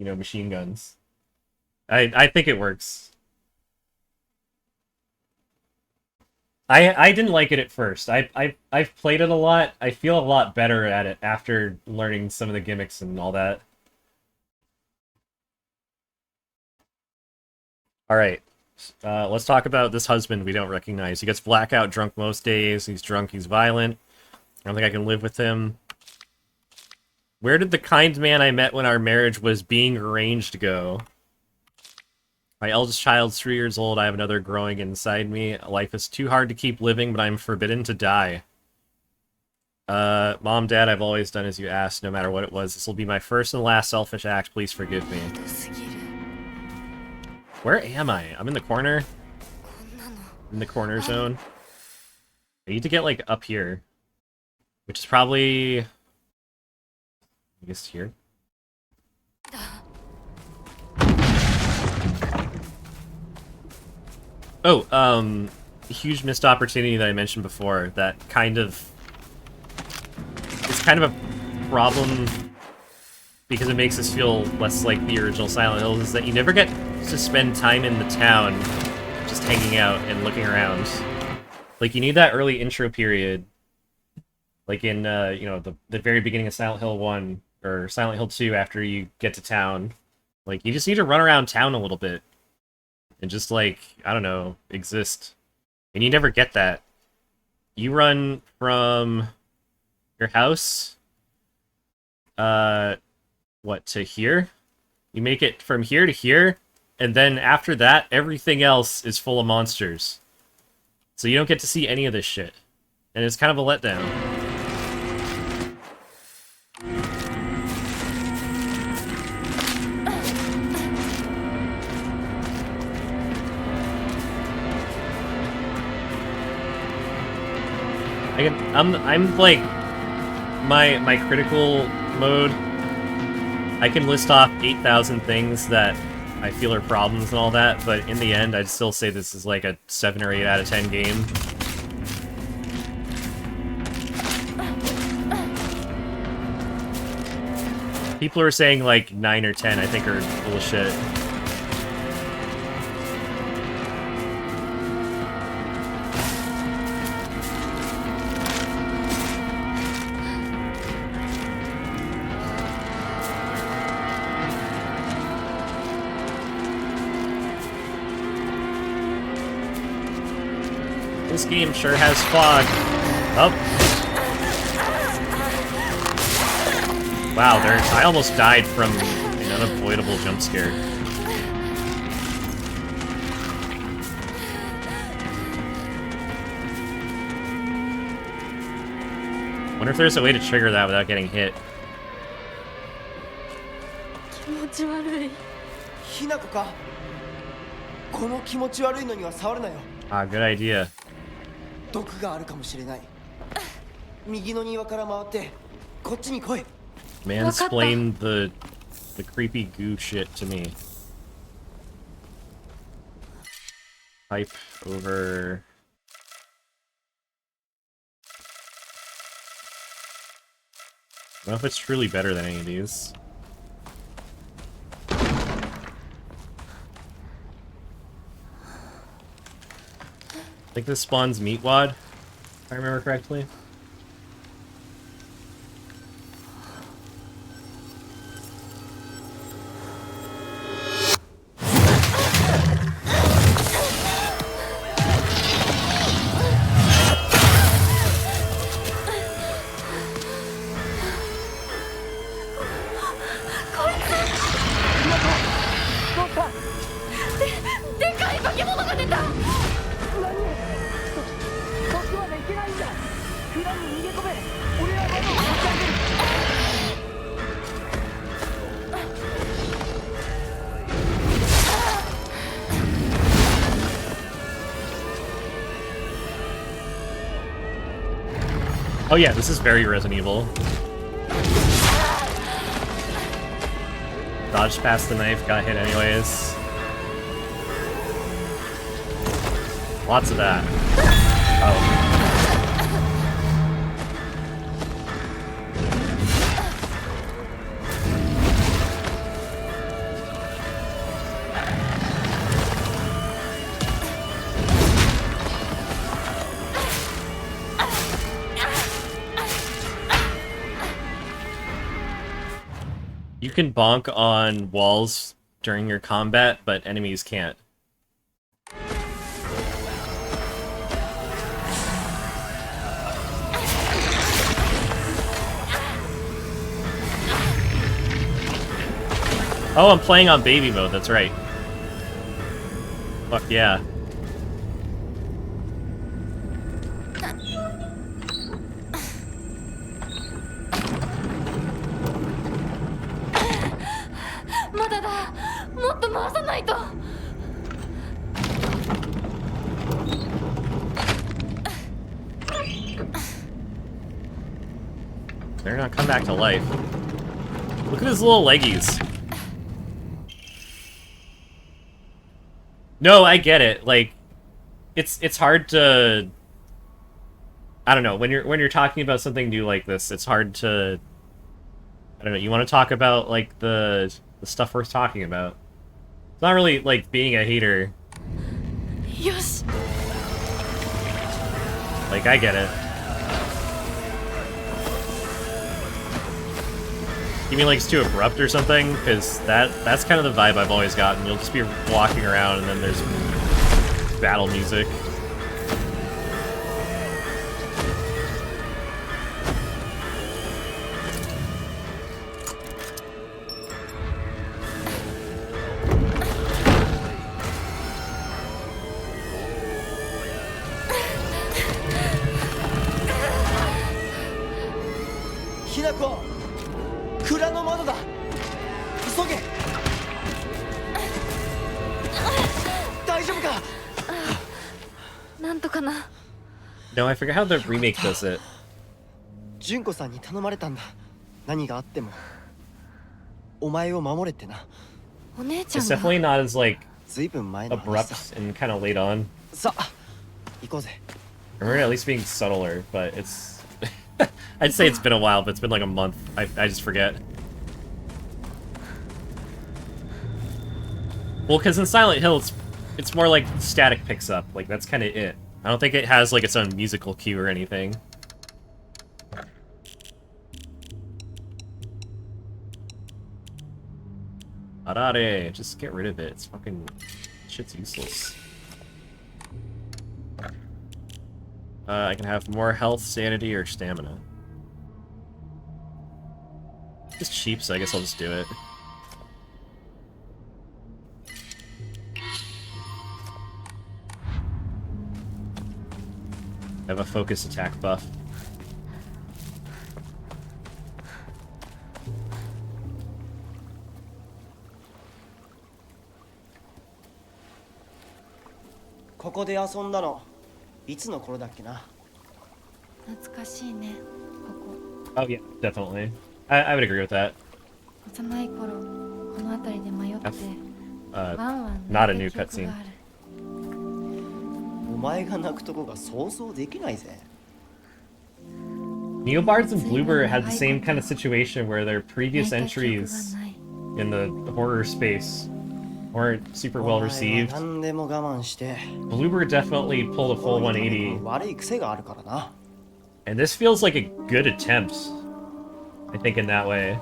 machine guns. I think it works. I didn't like it at first. I've played it a lot. I feel a lot better at it after learning some of the gimmicks and all that. All right. Let's talk about this husband we don't recognize. He gets blackout drunk most days. He's drunk. He's violent. I don't think I can live with him. Where did the kind man I met when our marriage was being arranged go? My eldest child's 3 years old. I have another growing inside me. Life is too hard to keep living, but I'm forbidden to die. Mom, Dad, I've always done as you asked, no matter what it was. This will be my first and last selfish act. Please forgive me. Where am I? I'm in the corner? In the corner zone? I need to get, like, up here. Which is probably... I guess here? Oh, huge missed opportunity that I mentioned before that kind of... It's kind of a problem because it makes us feel less like the original Silent Hill, is that you never get to spend time in the town just hanging out and looking around. Like, you need that early intro period, like in, the very beginning of Silent Hill 1, or Silent Hill 2 after you get to town. Like, you just need to run around town a little bit. And just, like, I don't know, exist. And you never get that. You run from your house, to here? You make it from here to here, and then after that, everything else is full of monsters. So you don't get to see any of this shit. And it's kind of a letdown. I'm like, my critical mode, I can list off 8,000 things that I feel are problems and all that, but in the end, I'd still say this is like a 7 or 8 out of 10 game. People who are saying like 9 or 10, I think, are full of shit. This game sure has fog. Oh. Wow, I almost died from an unavoidable jump scare. Wonder if there's a way to trigger that without getting hit. 気持ち悪い。ひなこか。この気持ち悪いのには触るなよ。 Ah, good idea. 毒があるかもしれない。右の庭から回ってこっちに来い。 Mansplain the creepy goo shit to me. Pipe over. I don't know if it's truly better than any of these. I think this spawns Meatwad, if I remember correctly. Oh yeah, this is very Resident Evil. Dodged past the knife, got hit anyways. Lots of that. Oh. You can bonk on walls during your combat, but enemies can't. Oh, I'm playing on baby mode, that's right. Fuck yeah. They're gonna come back to life. Look at his little leggies. No, I get it. Like, it's hard to. I don't know, when you're talking about something new like this, it's hard to. I don't know. You want to talk about like the stuff worth talking about. It's not really like being a hater. Yes. Like, I get it. You mean like it's too abrupt or something? Because that's kind of the vibe I've always gotten. You'll just be walking around and then there's battle music. Hinako! 蔵の窓だ。急げ。大丈夫か。なんとかな。No, I forget how the remake does it. 純子さんに頼まれたんだ。何があってもお前を守れってな。お姉ちゃ It's んが。 definitely not as like ずいぶん前の話 abrupt さ。 and kind of late on. さあ、行こうぜ。 I remember at least being subtler, but it's. I'd say it's been a while, but it's been like a month. I just forget. Well, because in Silent Hill, it's more like static picks up. Like, that's kind of it. I don't think it has like its own musical cue or anything. Arare, just get rid of it. It's fucking shit's useless. I can have more health, sanity, or stamina. It's cheap, so I guess I'll just do it. I have a focus attack buff.ここで遊んだのいつの頃だっけな。懐かしいね。こ Oh yeah, definitely. I would agree with that. こ。幼い頃この辺りで迷って Uh, ワンワン not a 泣 new いた記憶 cutscene. がある。お前が泣くとこが想像できないぜ。Neobards and Bloober had the same kind of situation where their previous 泣いた記憶が entries ない。 in the horror space weren't super well お前は received. 何でも我慢して。 Bloober definitely pulled a full 180, 悪い癖があるからな。 and this feels like a good attempt, I think, in that way.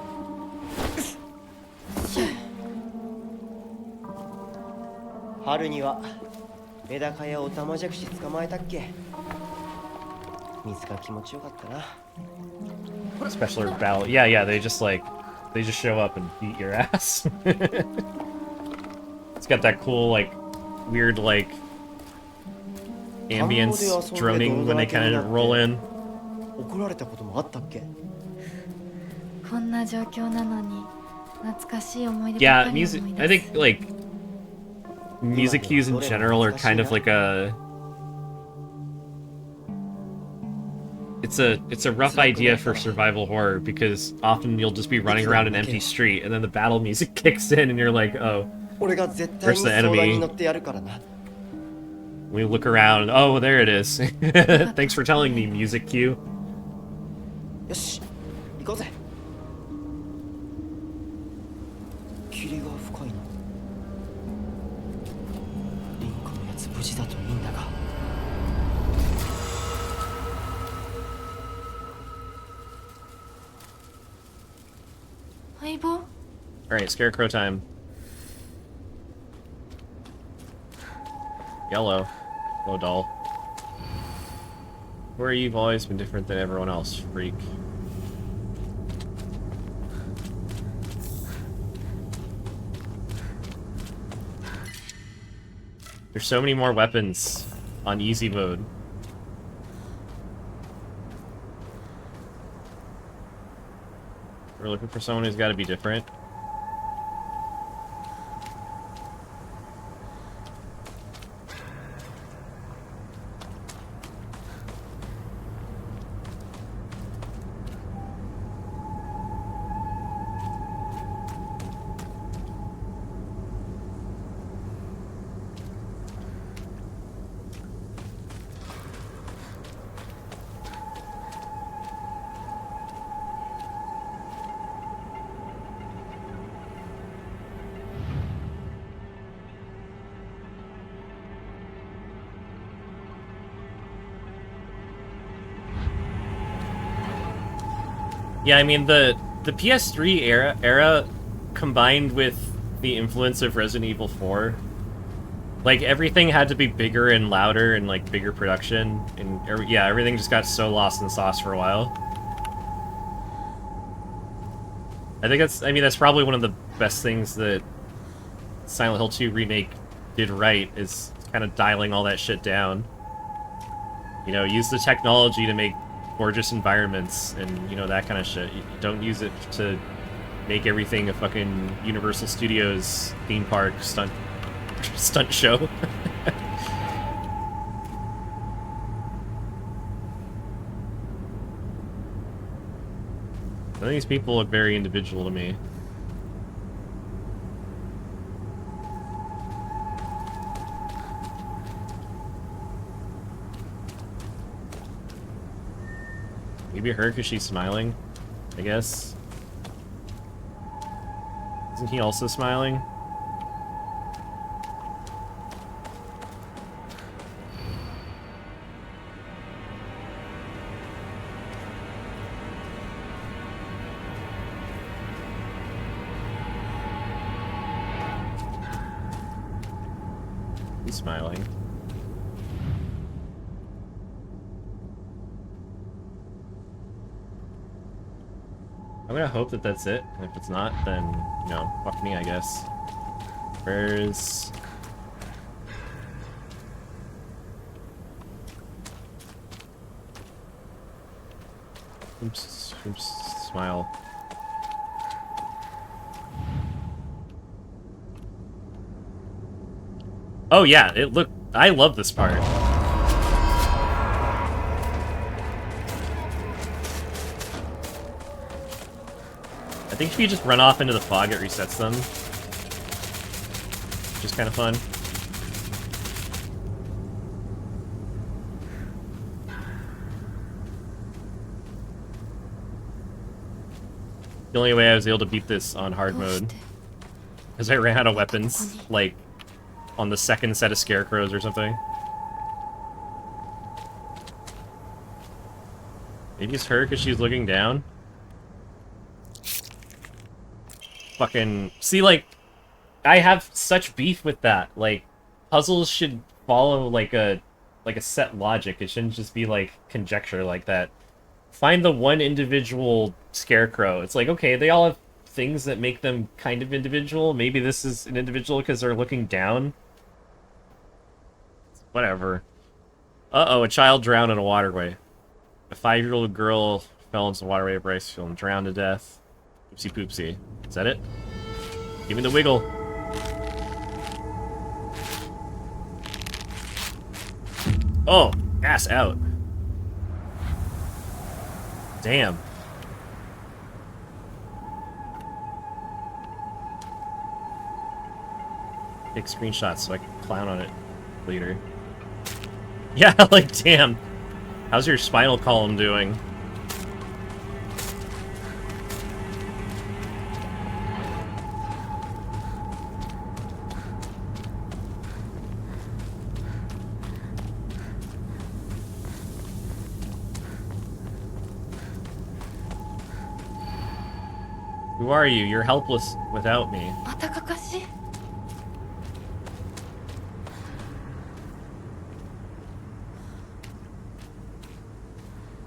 春にはメダカやオタマジャクシ捕まえたっけ。水が気持ちよかったな。 Special battle. Yeah, yeah, they just show up and beat your ass. It's got that cool, like, weird, like, ambience droning when they kind of roll in. 怒られたこともあったっけ。こんな状況なのに懐かしい思い出ば Yeah, かり music. 思い I 出す。 think, like, music cues in general are kind of like a. It's it's a rough idea for survival horror because often you'll just be running around an empty street and then the battle music kicks in and you're like, oh. 俺が絶対に相談に乗ってやるからな。 We look around. Oh, there it is. Thanks for telling me, music cue. よし、行こうぜ。霧が深いな。リンコのやつ無事だといいんだが。相棒 Alright, Scarecrow time. Yellow. Hello, doll. Where you've always been different than everyone else, freak. There's so many more weapons on easy mode. We're looking for someone who's got to be different. Yeah, I mean the PS3 era combined with the influence of Resident Evil 4, like everything had to be bigger and louder and like bigger production, and yeah, everything just got so lost in the sauce for a while. I think that's probably one of the best things that Silent Hill 2 Remake did right, is kind of dialing all that shit down. You know, use the technology to make gorgeous environments and, you know, that kind of shit. You don't use it to make everything a fucking Universal Studios theme park stunt show. Some of these people look very individual to me. Maybe her because she's smiling, I guess. Isn't he also smiling? He's smiling. I'm gonna hope that that's it, and if it's not, then, you know, fuck me, I guess. Where's... Oops, smile. Oh yeah, I love this part. I think if you just run off into the fog, it resets them. Which is kind of fun. The only way I was able to beat this on hard mode is I ran out of weapons, like, on the second set of scarecrows or something. Maybe it's her because she's looking down. Fucking... See, like, I have such beef with that. Like, puzzles should follow, like a set logic. It shouldn't just be, like, conjecture like that. Find the one individual scarecrow. It's like, okay, they all have things that make them kind of individual. Maybe this is an individual because they're looking down. Whatever. Uh-oh, a child drowned in a waterway. A 5-year-old girl fell into the waterway of Ricefield and drowned to death. Oopsie poopsie. Is that it? Give me the wiggle. Oh, ass out. Damn. Take screenshots so I can clown on it later. Yeah, like, damn. How's your spinal column doing? Who are you? You're helpless without me. またかかし。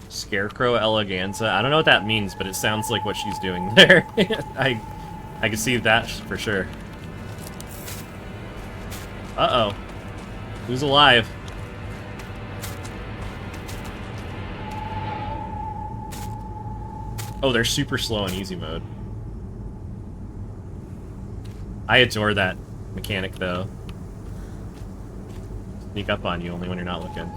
Scarecrow Eleganza. I don't know what that means, but it sounds like what she's doing there. I can see that for sure. Uh-oh. Who's alive? Oh, they're super slow in easy mode. I adore that mechanic, though. Sneak up on you only when you're not looking.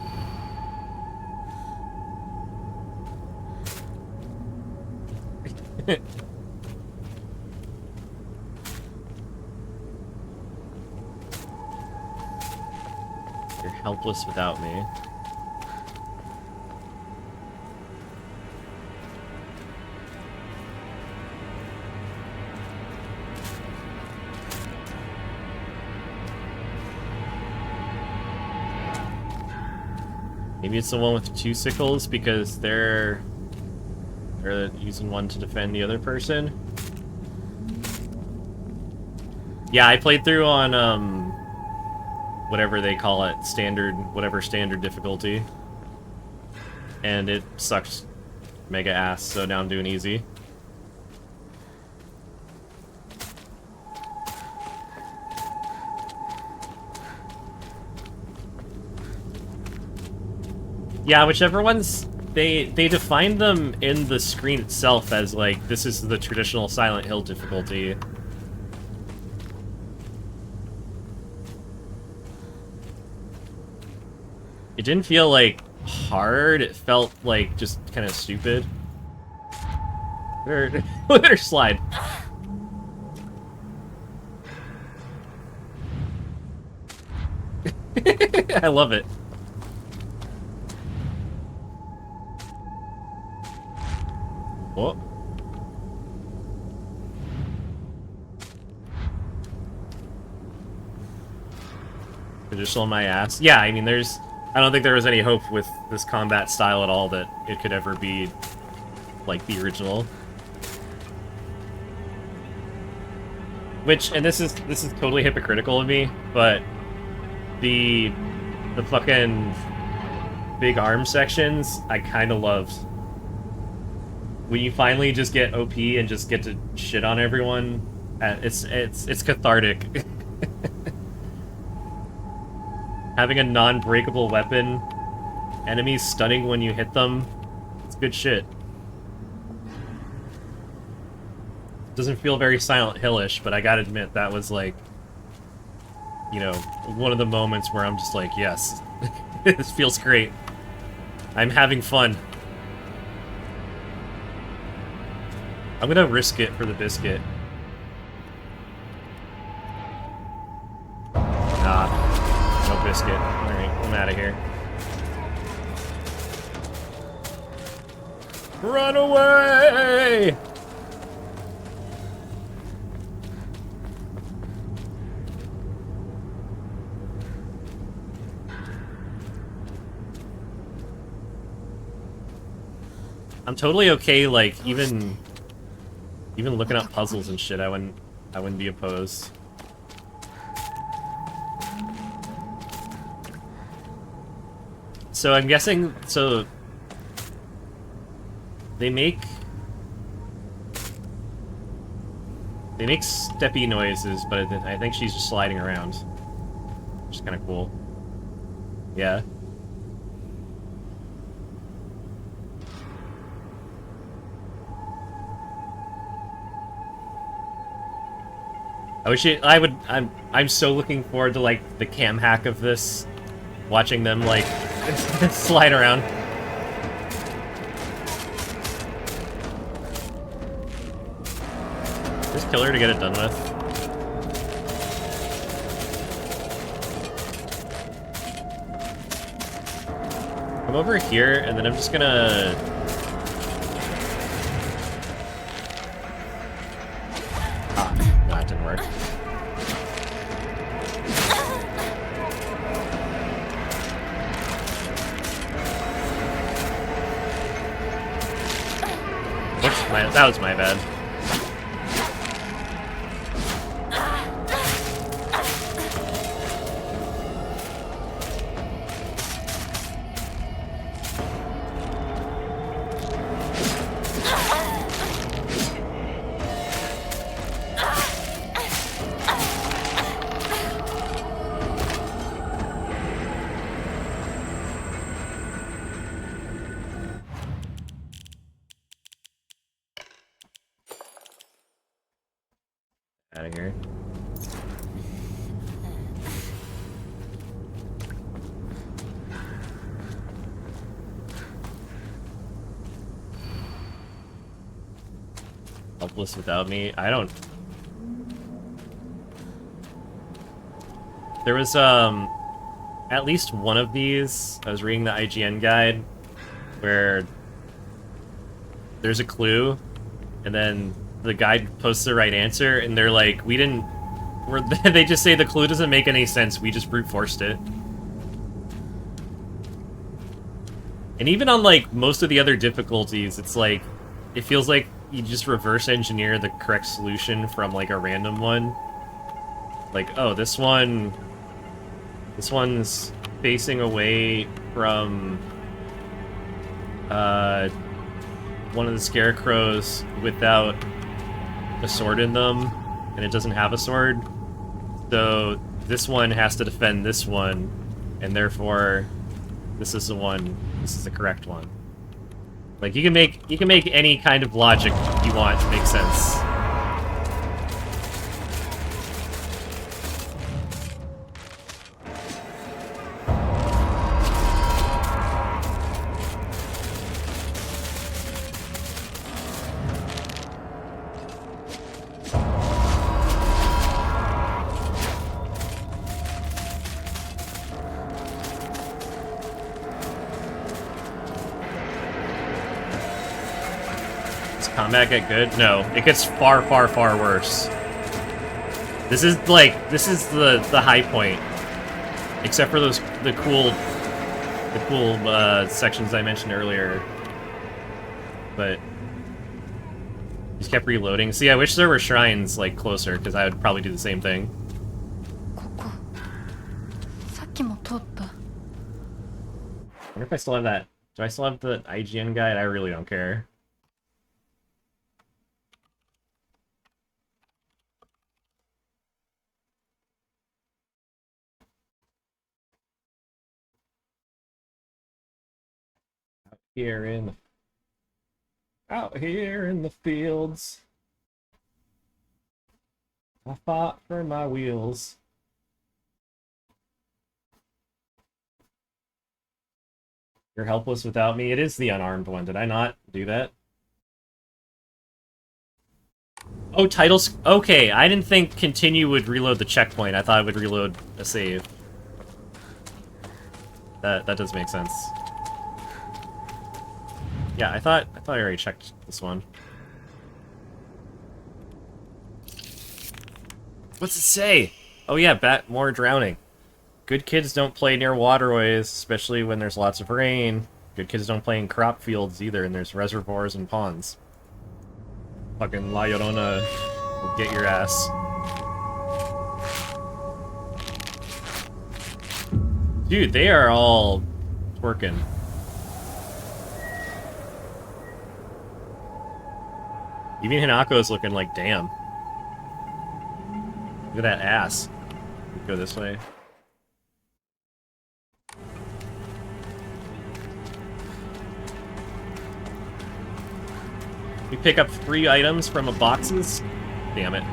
You're helpless without me. Maybe it's the one with 2 sickles because they're using one to defend the other person. Yeah, I played through on whatever they call it, whatever standard difficulty. And it sucked mega ass, so now I'm doing easy. Yeah, whichever ones they defined them in the screen itself as like this is the traditional Silent Hill difficulty. It didn't feel like hard, it felt like just kind of stupid. Let her slide. I love it. What? Traditional on my ass. Yeah, I mean, I don't think there was any hope with this combat style at all that it could ever be like the original. Which, and this is totally hypocritical of me, but the fucking big arm sections I kind of loved. When you finally just get OP and just get to shit on everyone, it's cathartic. Having a non-breakable weapon, enemies stunning when you hit them, it's good shit. Doesn't feel very Silent Hill-ish, but I gotta admit that was like, you know, one of the moments where I'm just like, yes, this feels great. I'm having fun. I'm gonna risk it for the biscuit. Nah, no biscuit. Alright, I'm out of here. Run away! I'm totally okay, like, even looking up puzzles and shit, I wouldn't be opposed. So I'm guessing, so they make steppy noises, but I think she's just sliding around, which is kind of cool. Yeah. I'm so looking forward to like the cam hack of this, watching them like slide around. Just kill her to get it done with. Come over here, and then I'm just gonna... Ah, no, that didn't work. Whoops, that was my bad. Out of here. Helpless without me. I don't... There was, at least one of these, I was reading the IGN guide, where there's a clue, and then the guide posts the right answer, and they're like, they just say the clue doesn't make any sense, we just brute forced it. And even on, like, most of the other difficulties, it's like, it feels like you just reverse engineer the correct solution from, like, a random one. Like, oh, this one's facing away from, one of the scarecrows without a sword in them, and it doesn't have a sword, so this one has to defend this one, and therefore this is the correct one. Like, you can make any kind of logic you want to make sense. Combat get good? No, it gets far, far, far worse. This is the high point, except for the cool sections I mentioned earlier. But just kept reloading. See, I wish there were shrines like closer, because I would probably do the same thing. ここさっきも通った I wonder if I still have that. Do I still have the IGN guide? I really don't care. Out here in the fields, I fought for my wheels. You're helpless without me. It is the unarmed one. Did I not do that? Oh, titles. Okay, I didn't think continue would reload the checkpoint. I thought it would reload a save. That does make sense. Yeah, I thought I already checked this one. What's it say? Oh yeah, more drowning. Good kids don't play near waterways, especially when there's lots of rain. Good kids don't play in crop fields either, and there's reservoirs and ponds. Fucking La Llorona will get your ass. Dude, they are all twerking. Even Hinako's looking like, damn. Look at that ass. Go this way. We pick up 3 items from a boxes? Damn it.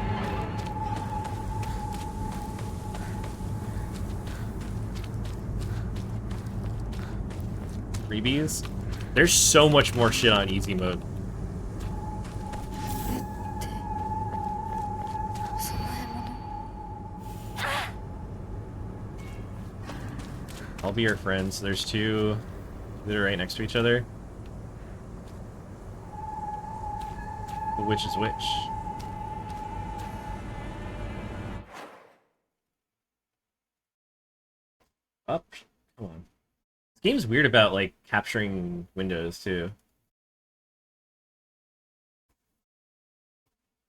Freebies? There's so much more shit on easy mode. I'll be your friend. So there's two that are right next to each other. But which is which? Up. Come on. This game's weird about, like, capturing windows, too.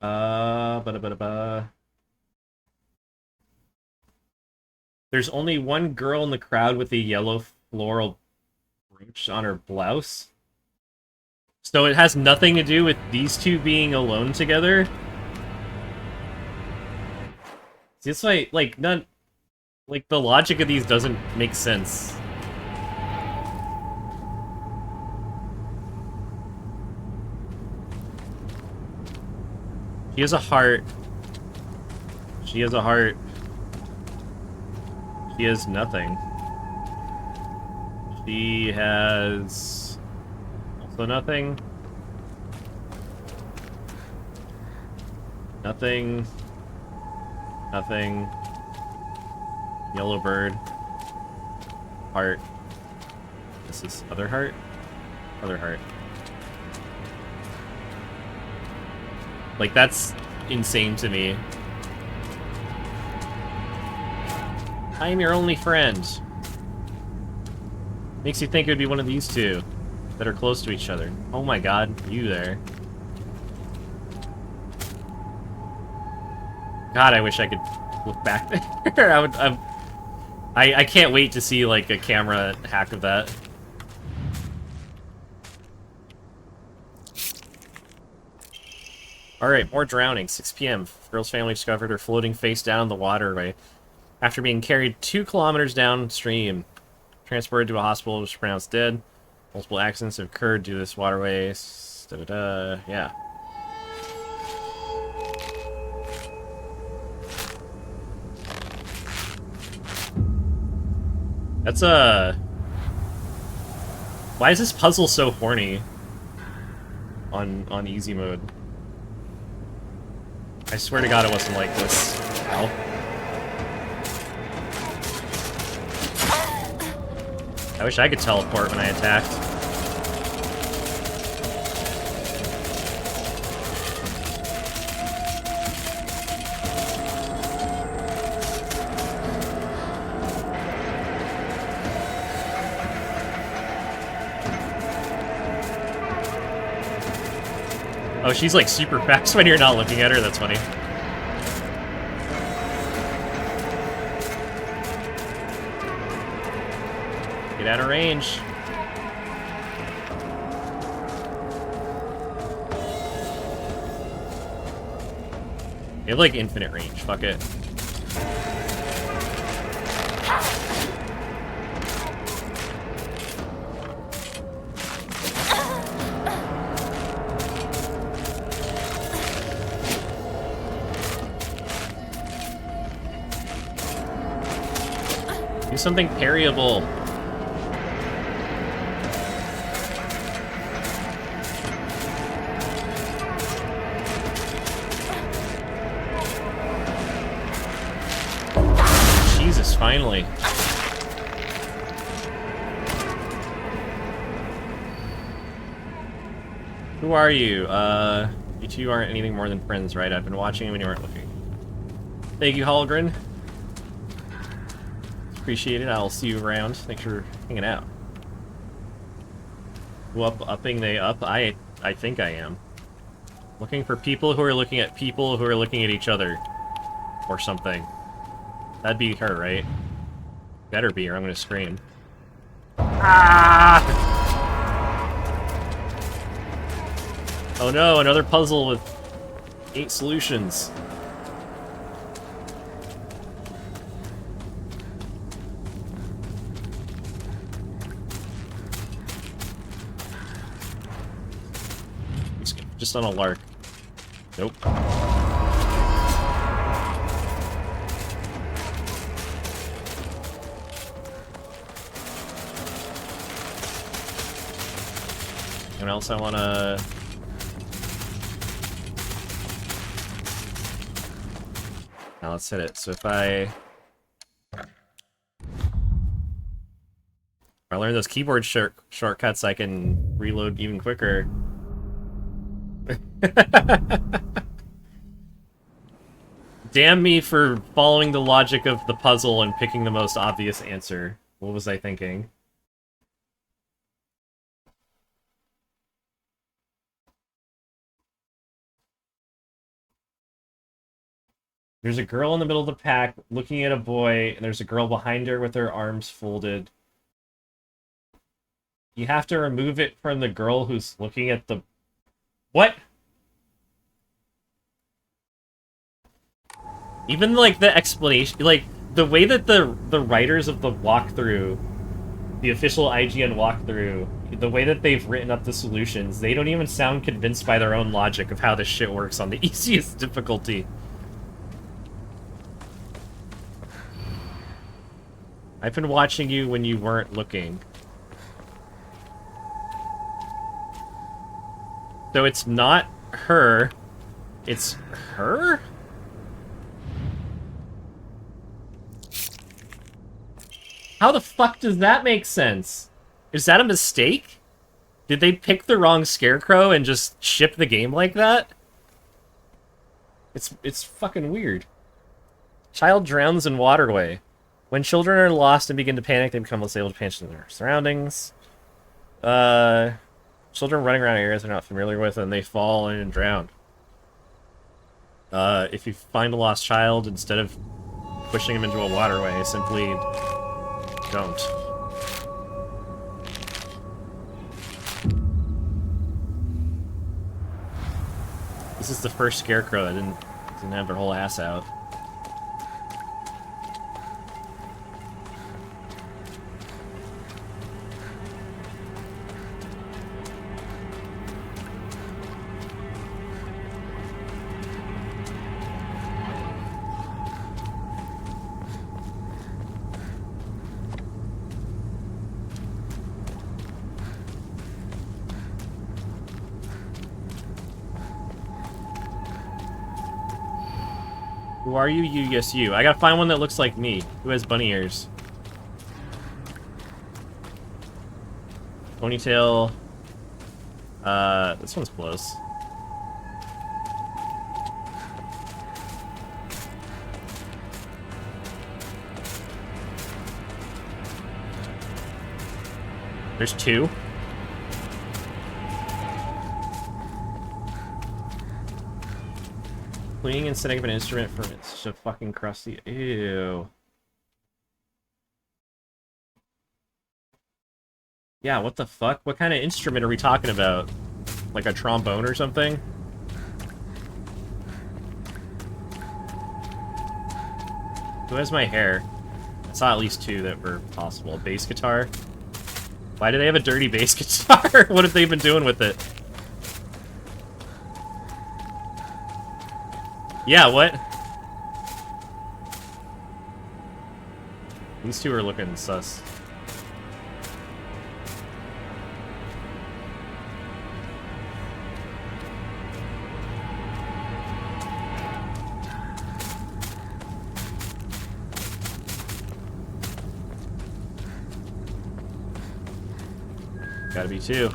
Ba-da-ba-da-ba. There's only one girl in the crowd with a yellow floral brooch on her blouse. So it has nothing to do with these two being alone together? See, that's why, like, none... Like, the logic of these doesn't make sense. She has a heart. She has a heart. She has nothing. She has... also nothing. Nothing. Nothing. Yellow bird. Heart. This is other heart? Other heart. Like, that's insane to me. I am your only friend. Makes you think it would be one of these two that are close to each other. Oh my god, you there. God, I wish I could look back there. I can't wait to see, like, a camera hack of that. Alright, more drowning. 6 p.m. Girl's family discovered her floating face down in the waterway after being carried 2 kilometers downstream. Transported to a hospital, was pronounced dead. Multiple accidents have occurred due to this waterway. Da-da-da. Yeah. That's why is this puzzle so horny on easy mode? I swear to God it wasn't like this. Ow. I wish I could teleport when I attacked. Oh, she's like super fast when you're not looking at her, that's funny. Get out of range. They have like infinite range, fuck it. Do something parryable. Jesus, finally. Who are you? You two aren't anything more than friends, right? I've been watching you when you weren't looking. Thank you, Holgren. Appreciate it. I'll see you around. Thanks for hanging out. Who upping they up? I think I am. Looking for people who are looking at people who are looking at each other. Or something. That'd be her, right? Better be, or I'm gonna scream. Ah! Oh no, another puzzle with 8 solutions. Just on a lark. Nope. What else I wanna... Now let's hit it. So if I... learn those keyboard shortcuts, I can reload even quicker. Damn me for following the logic of the puzzle and picking the most obvious answer. What was I thinking? There's a girl in the middle of the pack looking at a boy, and there's a girl behind her with her arms folded. You have to remove it from the girl who's looking at the... What? Even, like, the explanation... Like, the way that the writers of the walkthrough, the official IGN walkthrough, the way that they've written up the solutions, they don't even sound convinced by their own logic of how this shit works on the easiest difficulty. I've been watching you when you weren't looking. So it's not her. It's her? How the fuck does that make sense? Is that a mistake? Did they pick the wrong scarecrow and just ship the game like that? It's fucking weird. Child drowns in waterway. When children are lost and begin to panic, they become less able to panic in their surroundings. Children running around areas they're not familiar with, and they fall and drown. If you find a lost child, instead of pushing him into a waterway, simply don't. This is the first scarecrow that didn't have their whole ass out. Who are you? You, yes, you. I gotta find one that looks like me. Who has bunny ears? Ponytail. This one's close. There's two. Cleaning and setting up an instrument for it's so fucking crusty. Ew. Yeah, what the fuck? What kind of instrument are we talking about? Like a trombone or something? Who has my hair? I saw at least two that were possible. A bass guitar? Why do they have a dirty bass guitar? What have they been doing with it? Yeah, what? These two are looking sus. Gotta be two.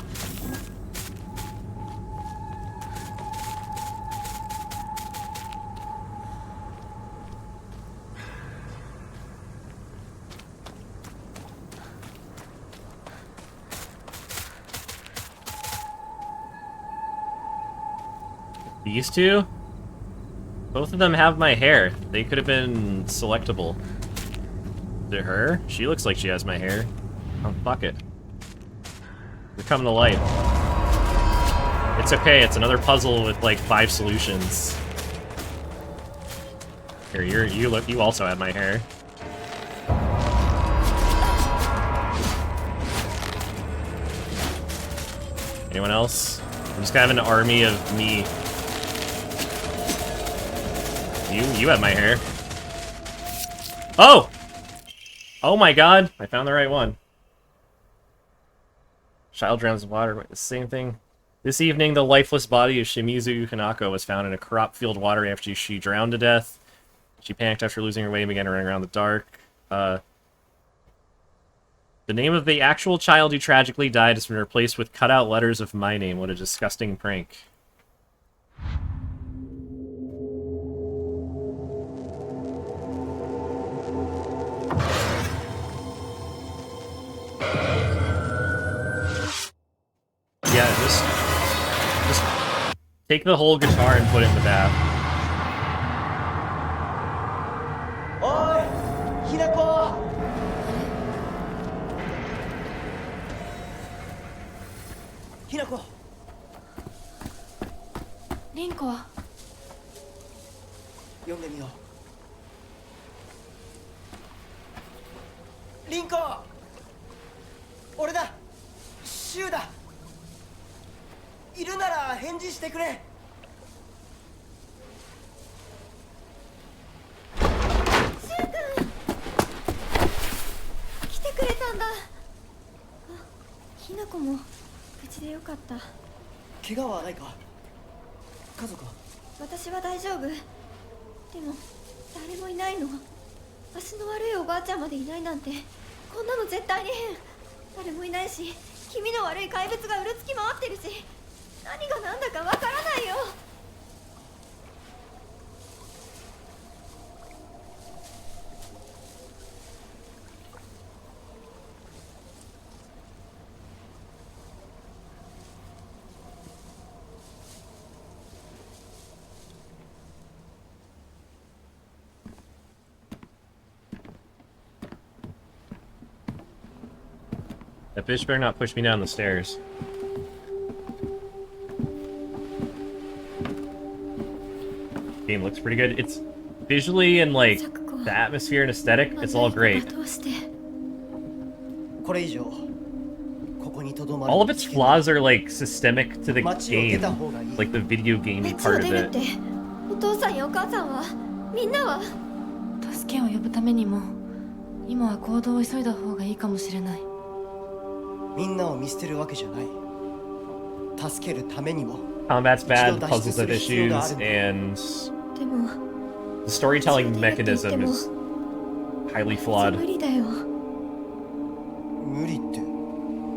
These two? Both of them have my hair. They could have been selectable. Is it her? She looks like she has my hair. Oh, fuck it. They're coming to life. It's okay, it's another puzzle with like 5 solutions. Here, you also have my hair. Anyone else? I'm just gonna have an army of me. You have my hair. Oh! Oh my god! I found the right one. Child drowns in water. The same thing. This evening, the lifeless body of Shimizu Hanako was found in a crop field water after she drowned to death. She panicked after losing her way and began running around the dark. The name of the actual child who tragically died has been replaced with cutout letters of my name. What a disgusting prank. Yeah, just take the whole guitar and put it in the bath. おいひなこひなこリンコは読んでみよう。リンコ俺だシュウだいるなら返事してくれ。来てくれたんだ。あ、ひなこも無事でよかった。怪我はないか。家族は。私は大丈夫。でも誰もいないの。足の悪いおばあちゃんまでいないなんて、こんなの絶対に変。誰もいないし、気味の悪い怪物がうろつき回ってるし、何が何だかわからないよ。That bitch better not push me down the stairs. Game looks pretty good. It's visually and like the atmosphere and aesthetic, it's all great. これ以上ここにとどまる。 All of its flaws are like systemic to the 街を出 game, た方がいい。 like the video gamey 街を part 出 of るっ it. て、お父さんやお母さんは、みんなは。助けを呼ぶためにも、今は行動を急いだ方がいいかもしれない。みんなを見捨てるわけじゃない。助けるためにも。 Combat's bad, puzzles have issues, and でも the storytelling mechanism is highly flawed. 無理だよ。無理って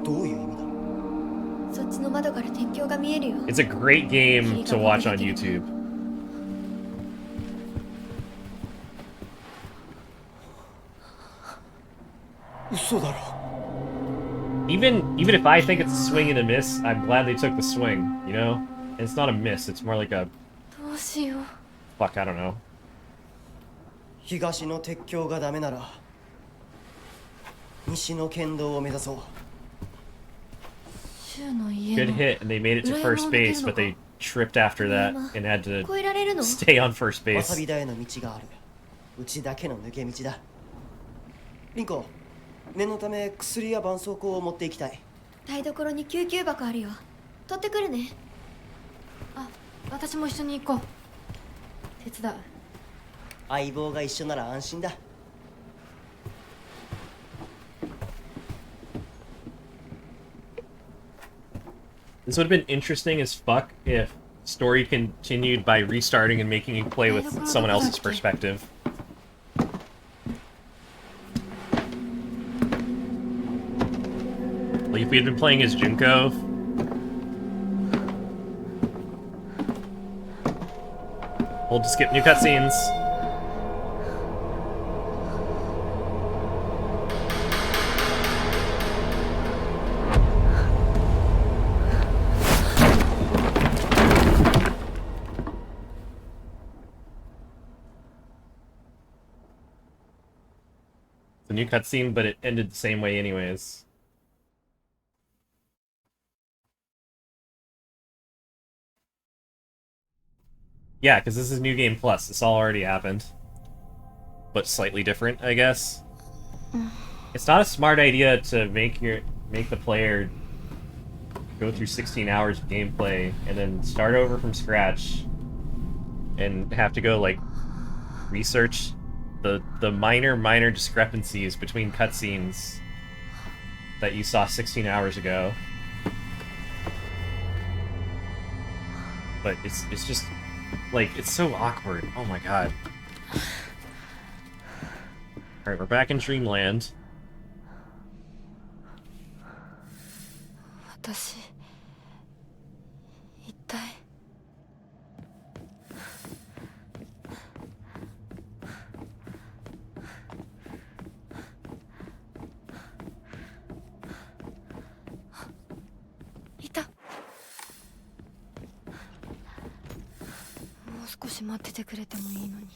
どういう意味だ。そっちの窓から鉄橋が見えるよ。 It's a great game to watch on YouTube. 嘘だろ。 Even if I think it's a swing and a miss, I'm glad they took the swing, you know? And it's not a miss, it's more like a どうしよう。 fuck, I don't know. 東の鉄橋がダメなら西の県道を目指そう。州の家 Good の hit, and they made it to first base, but they tripped after that and had to 越えられるの？ stay on first わ base. さび田への道がある。うちだけの抜け道だ。リンコ、念のため薬や絆創膏を持っていきたい。台所に救急箱あるよ。取ってくるね。あ、私も一緒に行こう。手伝う。相棒が一緒なら安心だ。This would have been interesting as fuck if story continued by restarting and making you play with someone else's perspective. Like if we had been playing as Junko. We'll just skip new cutscenes. It's a new cutscene, but it ended the same way anyways. Yeah, because this is New Game Plus. This all already happened. But slightly different, I guess. It's not a smart idea to make the player go through 16 hours of gameplay and then start over from scratch and have to go, like, research the minor discrepancies between cutscenes that you saw 16 hours ago. But it's just... like, it's so awkward. Oh my god. Alright, we're back in Dreamland. 私一体いた。もう少し待っててくれてもいいのに。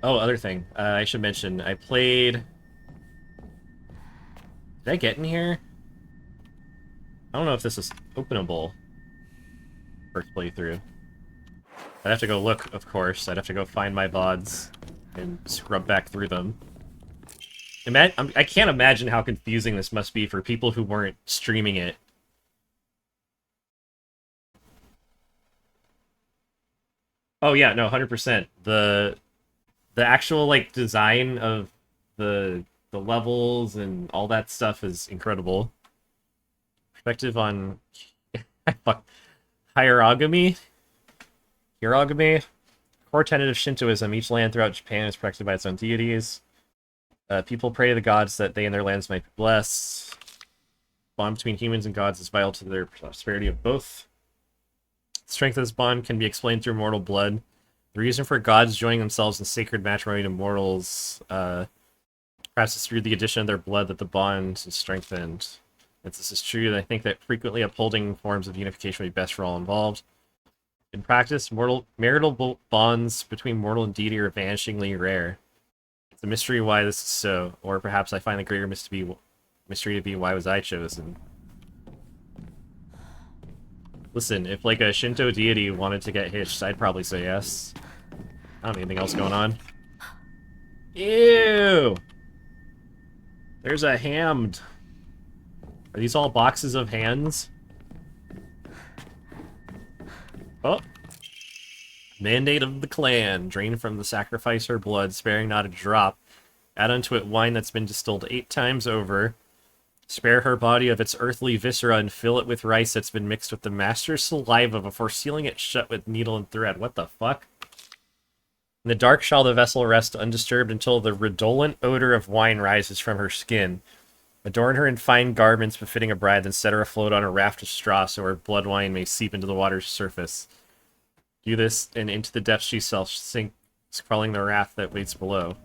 Oh, other thing. I should mention, I played... Did I get in here? I don't know if this is openable. First playthrough. I'd have to go look, of course. I'd have to go find my VODs and scrub back through them. I can't imagine how confusing this must be for people who weren't streaming it. Oh yeah, no, 100%. The actual like design of the levels and all that stuff is incredible. Perspective on fuck hierogamy. Core tenet of Shintoism. Each land throughout Japan is protected by its own deities. People pray to the gods that they and their lands might be blessed. Bond between humans and gods is vital to their prosperity of both. The strength of this bond can be explained through mortal blood. The reason for gods joining themselves in sacred matrimony to mortals, perhaps it's through the addition of their blood that the bond is strengthened. If this is true, then I think that frequently upholding forms of unification would be best for all involved. In practice, marital bonds between mortal and deity are vanishingly rare. It's a mystery why this is so, or perhaps I find the greater mystery to be why was I chosen. Listen, if like a Shinto deity wanted to get hitched, I'd probably say yes. I don't have anything else going on. Ew! There's a hammed. Are these all boxes of hands? Oh! Mandate of the clan. Drain from the sacrificer blood, sparing not a drop. Add unto it wine that's been distilled 8 times over. Spare her body of its earthly viscera and fill it with rice that's been mixed with the master's saliva before sealing it shut with needle and thread. What the fuck? In the dark shall the vessel rest undisturbed until the redolent odor of wine rises from her skin. Adorn her in fine garments befitting a bride, then set her afloat on a raft of straw so her blood wine may seep into the water's surface. Do this, and into the depths she shall sink, crawling the raft that waits below.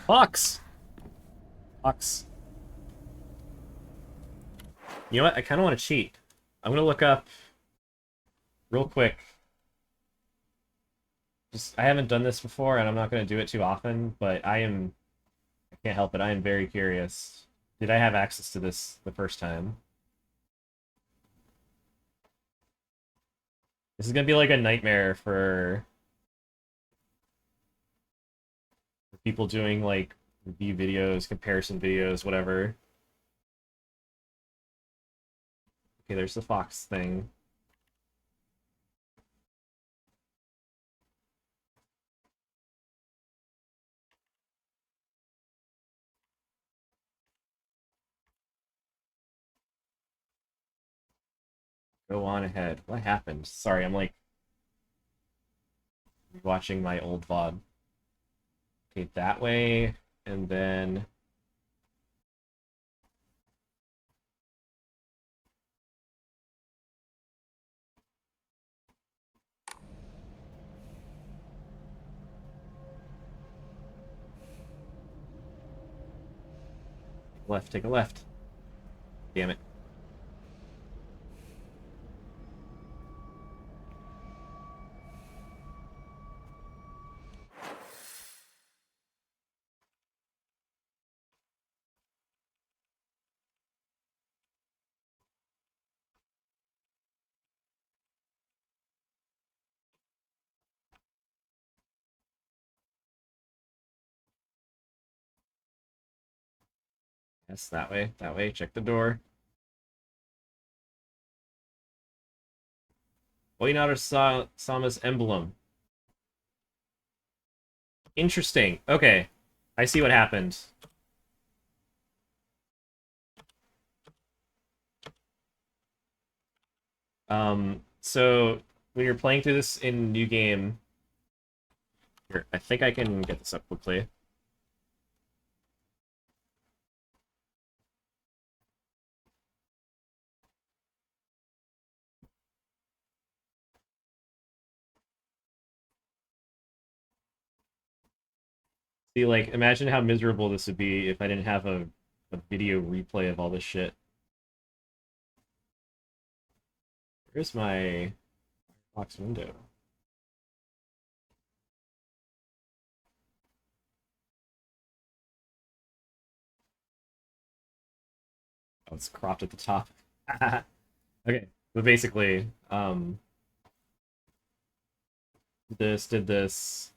Fox! Fox. You know what? I kind of want to cheat. I'm going to look up real quick. I haven't done this before, and I'm not going to do it too often, but I can't help it. I am very curious. Did I have access to this the first time? This is going to be like a nightmare for people doing like review videos, comparison videos, whatever. Okay, there's the Fox thing. Go on ahead. What happened? Sorry, I'm like watching my old VOD. Okay, that way, and then left, take a left. Damn it. Yes, that way. That way. Check the door. Oinaru Sama's emblem. Interesting. Okay. I see what happened. So when you're playing through this in New Game, here, I think I can get this up quickly. See, like, imagine how miserable this would be if I didn't have a video replay of all this shit. Where's my box window? Oh, it's cropped at the top. Okay, but basically, did this.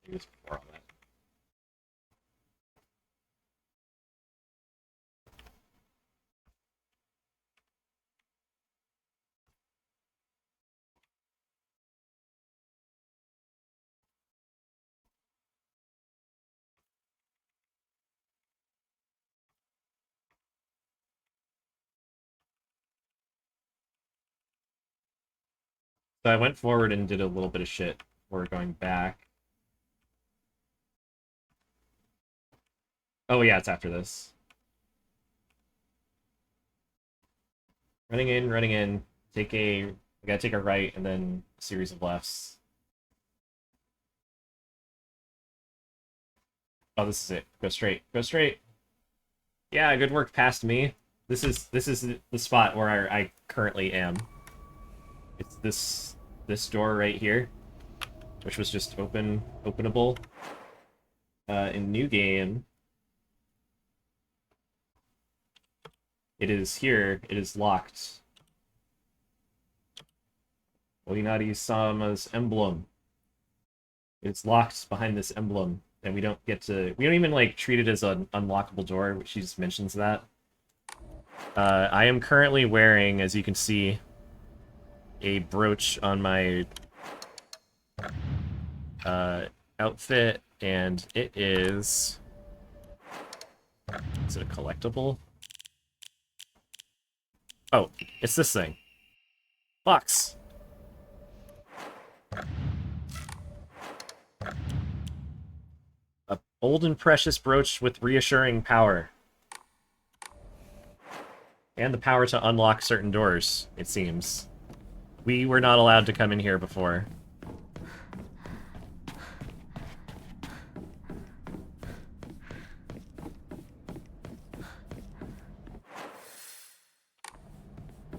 Use more on that. So I went forward and did a little bit of shit before going back. Oh yeah, it's after this. Running in. I gotta take a right and then a series of lefts. Oh, this is it. Go straight. Go straight. Yeah, good work past me. This is the spot where I currently am. It's this door right here, which was just openable. In New Game, it is here. It is locked. Oinari-sama's emblem. It's locked behind this emblem, and we don't even like treat it as an unlockable door. She just mentions that. I am currently wearing, as you can see, a brooch on my outfit, and it is... Is it a collectible? Oh, it's this thing. Box. A old and precious brooch with reassuring power. And the power to unlock certain doors, it seems. We were not allowed to come in here before.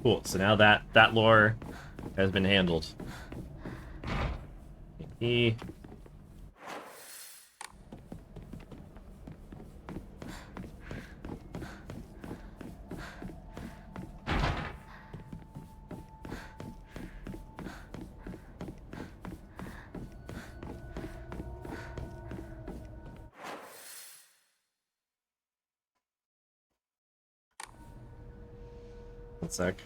Cool, so now that lore has been handled. One sec.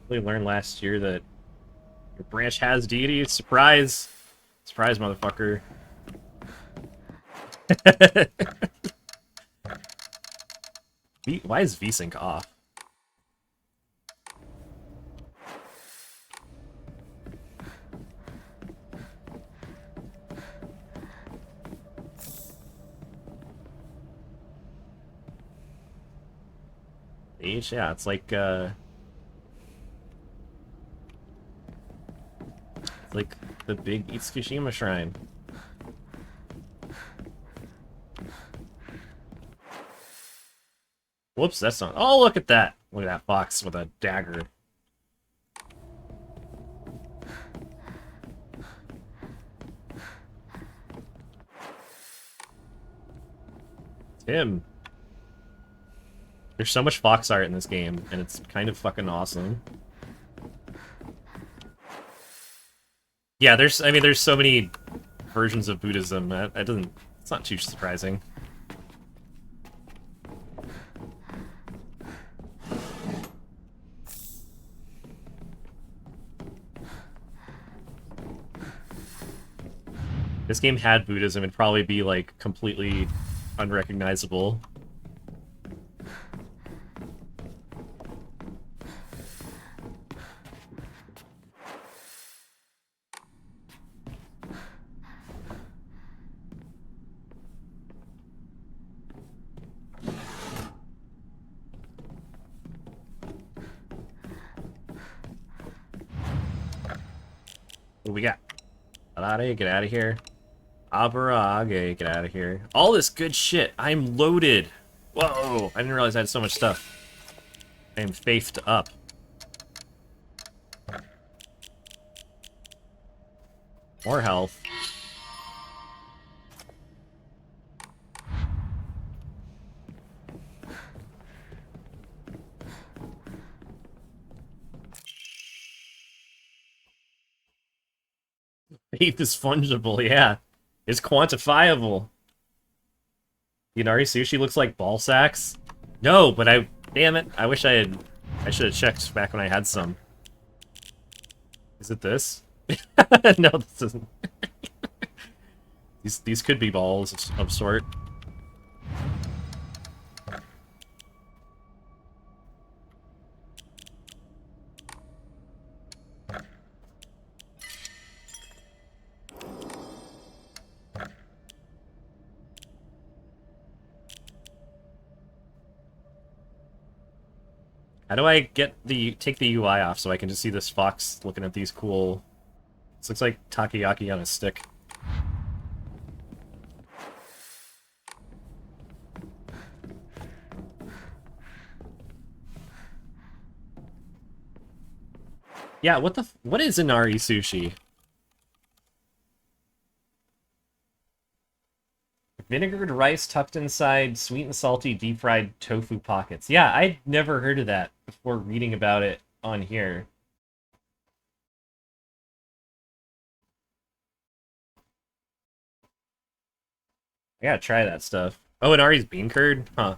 We learned last year that your branch has deity. Surprise! Surprise, motherfucker. Why is VSync off? Yeah, it's like the big Itsukushima shrine. Whoops, that's not. Oh, look at that! Look at that fox with a dagger. Tim. There's so much fox art in this game, and it's kind of fucking awesome. Yeah, there's so many versions of Buddhism. It's not too surprising. This game had Buddhism, it'd probably be, like, completely unrecognizable. What do we got? Arare, get out of here. Abarage, get out of here. All this good shit. I'm loaded. Whoa, I didn't realize I had so much stuff. I am faithed up. More health. Faith is fungible, yeah. It's quantifiable. Inari sushi looks like ball sacks? No, but damn it, I should have checked back when I had some. Is it this? No, this isn't. These could be balls of sort. How do I take the UI off so I can just see this fox looking at these cool... This looks like takoyaki on a stick. Yeah, what is Inari sushi? Vinegared rice tucked inside sweet and salty deep-fried tofu pockets. Yeah, I'd never heard of that before reading about it on here. I gotta try that stuff. Oh, Inari's bean curd? Huh.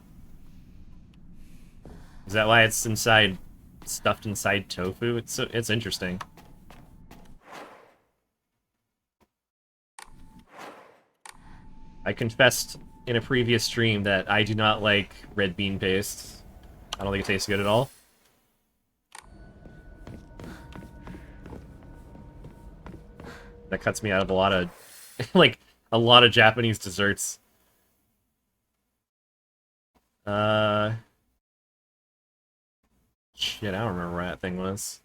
Is that why it's stuffed inside tofu? It's interesting. I confessed in a previous stream that I do not like red bean paste. I don't think it tastes good at all. That cuts me out of a lot of, like, a lot of Japanese desserts. Shit, I don't remember where that thing was.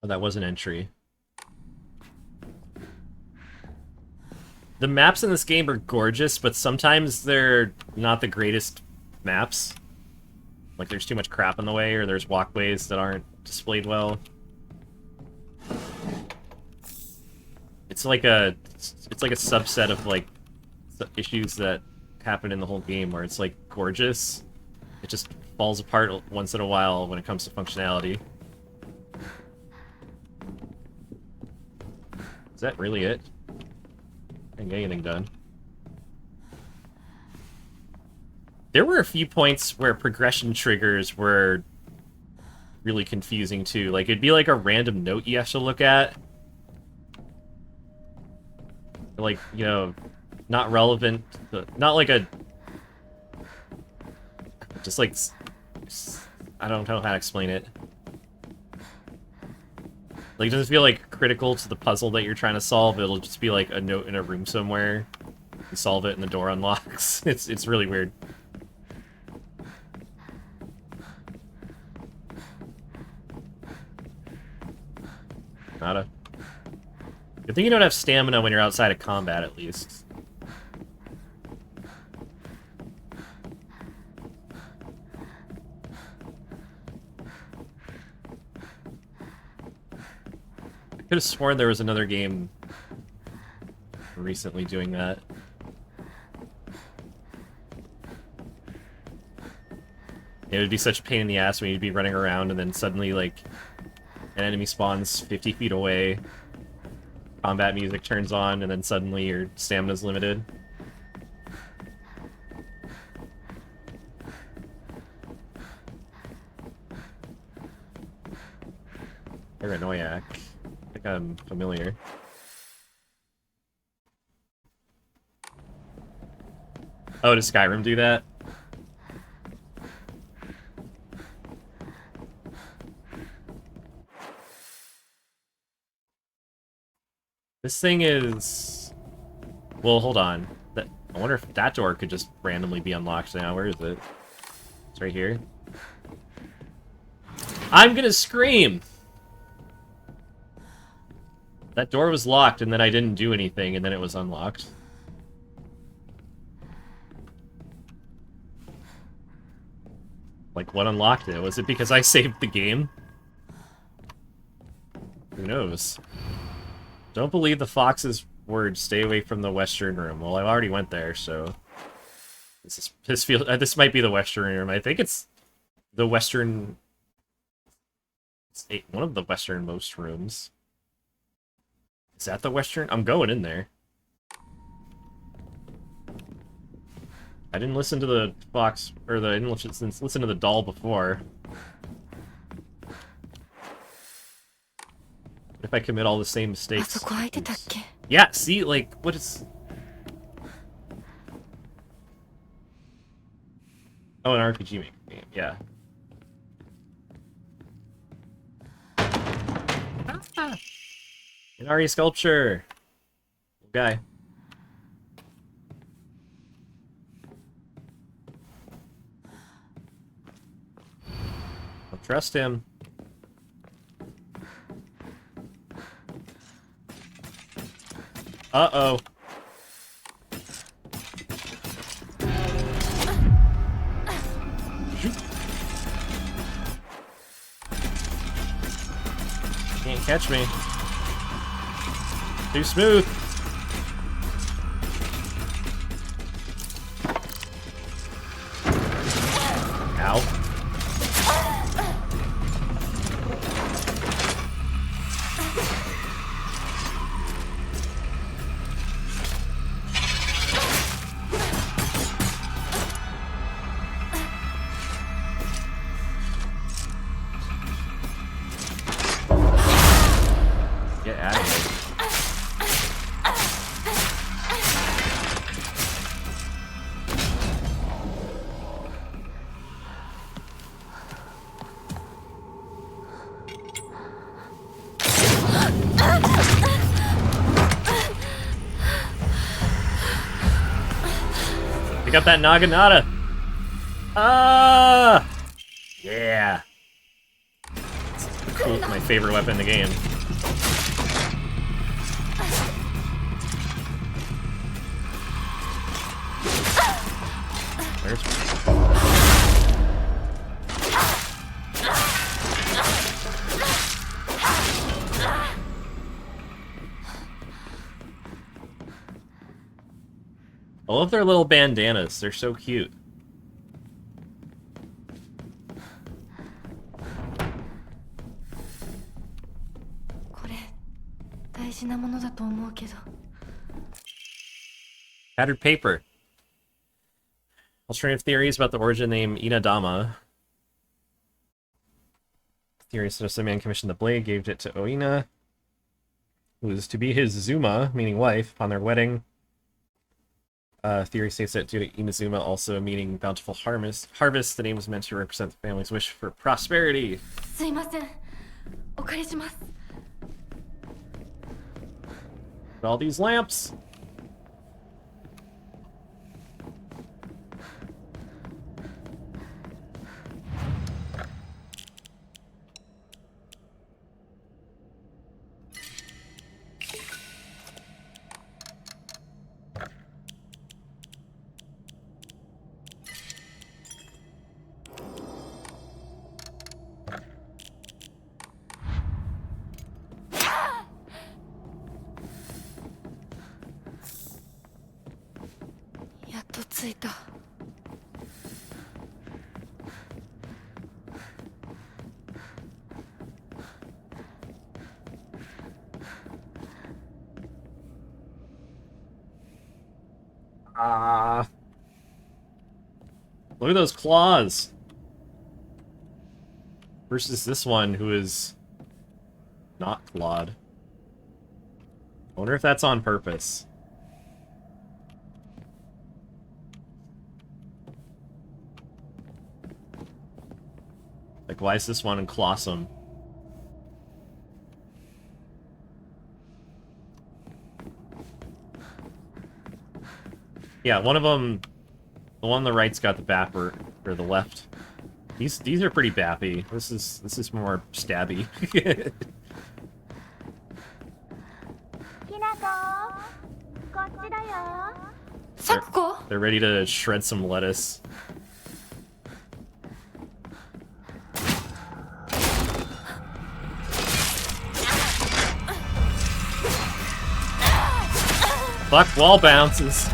Oh, that was an entry. The maps in this game are gorgeous, but sometimes they're not the greatest maps. Like, there's too much crap in the way, or there's walkways that aren't displayed well. it's like a subset of like issues that happen in the whole game where it's like gorgeous. It just falls apart once in a while when it comes to functionality. Is that really it? I didn't get anything done. There were a few points where progression triggers were really confusing too. Like, it'd be like a random note you have to look at. Like, you know, not relevant, not like a... Just like... I don't know how to explain it. Like, it doesn't feel like critical to the puzzle that you're trying to solve. It'll just be like a note in a room somewhere. You solve it and the door unlocks. It's really weird. Nada. Good thing you don't have stamina when you're outside of combat, at least. I could have sworn there was another game recently doing that. It would be such a pain in the ass when you'd be running around and then suddenly, like, an enemy spawns 50 feet away, combat music turns on, and then suddenly your stamina's limited. Paranoiac. I think I'm familiar. Oh, does Skyrim do that? This thing is... Well, hold on. I wonder if that door could just randomly be unlocked now. Where is it? It's right here. I'm gonna scream! That door was locked, and then I didn't do anything, and then it was unlocked. Like, what unlocked it? Was it because I saved the game? Who knows? Don't believe the fox's words. Stay away from the western room. Well, I already went there, so... This might be the western room. I think it's the western... It's one of the westernmost rooms. Is that the western? I'm going in there. I didn't listen to the fox, or I didn't listen to the doll before. What if I commit all the same mistakes? Yeah, see, like, what is... Oh, an RPG maker game, yeah. An Ari sculpture! Guy. Don't trust him. Uh-oh. Can't catch me. Too smooth. Ow. Get out of here. Pick up that Naginata! Ah! Yeah! It's cool, my favorite weapon in the game. Where's... I love their little bandanas. They're so cute. これ大事なものだと思うけど。 Tattered paper. Alternative theories about the origin name Inadama. Theories that a man commissioned the blade, gave it to Oina, who was to be his Zuma, meaning wife, upon their wedding. Theory states that due to Inazuma also meaning bountiful harvest, the name was meant to represent the family's wish for prosperity. すいません。お借りします。 All these lamps. Look at those claws! Versus this one, who is not clawed. I wonder if that's on purpose. Like, why is this one clawsome? Yeah, one of them, the one on the right's got the bapper, or the left. These are pretty bappy. This is more stabby. They're ready to shred some lettuce. Fuck wall bounces.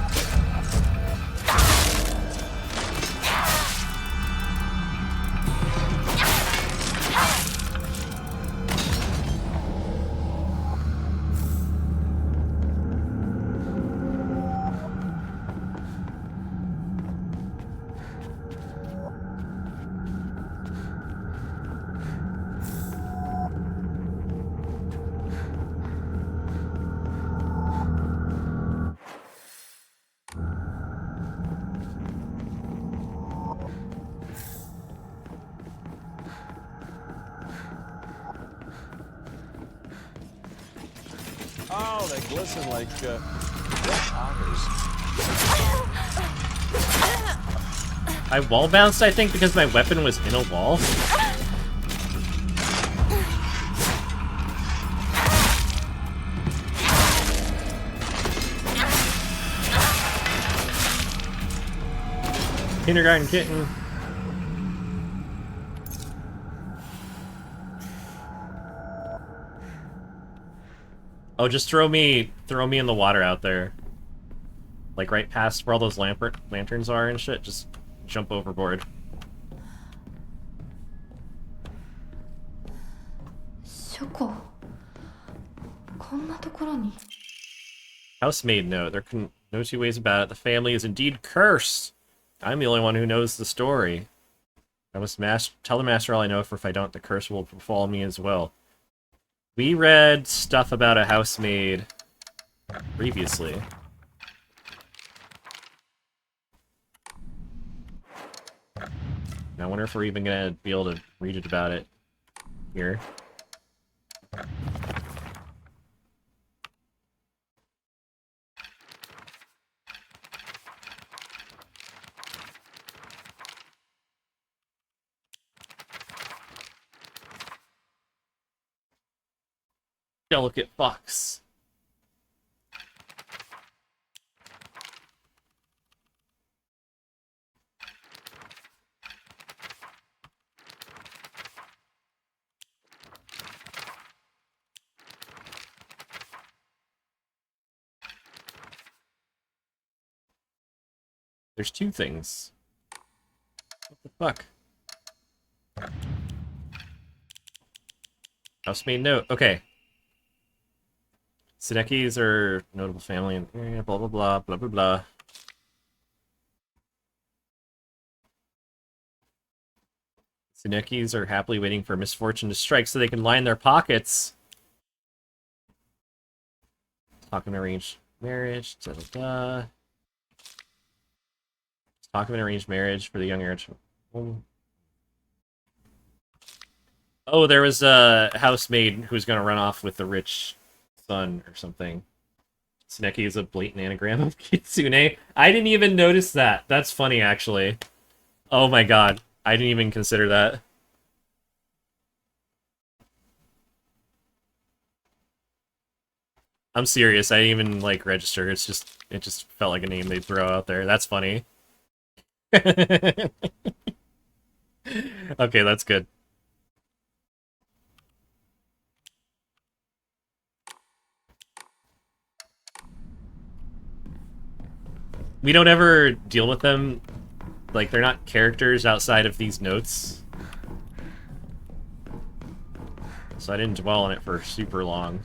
Oh, they glisten like otters. I wall bounced, I think, because my weapon was in a wall. Kindergarten kitten. Oh, just throw me in the water out there. Like right past where all those lanterns are and shit. Just jump overboard. Shoko. こんなところに. Housemaid note. There can no two ways about it. The family is indeed cursed. I'm the only one who knows the story. I must tell the master all I know, for if I don't, the curse will befall me as well. We read stuff about a housemaid previously. Now I wonder if we're even gonna be able to read it about it here. Delicate fox. There's two things. What the fuck? Housemaid note. Okay. Tsunekis are notable family and blah blah blah blah blah blah. Tsunekis are happily waiting for misfortune to strike so they can line their pockets. Talking arranged marriage, da da da. Talk of an arranged marriage for the young heir. Oh, there was a housemaid who's gonna run off with the rich son or something. Tsuneki is a blatant anagram of Kitsune. I didn't even notice that. That's funny, actually. Oh my god. I didn't even consider that. I'm serious. I didn't even, like, register. It just felt like a name they'd throw out there. That's funny. Okay, that's good. We don't ever deal with them. Like, they're not characters outside of these notes. So I didn't dwell on it for super long.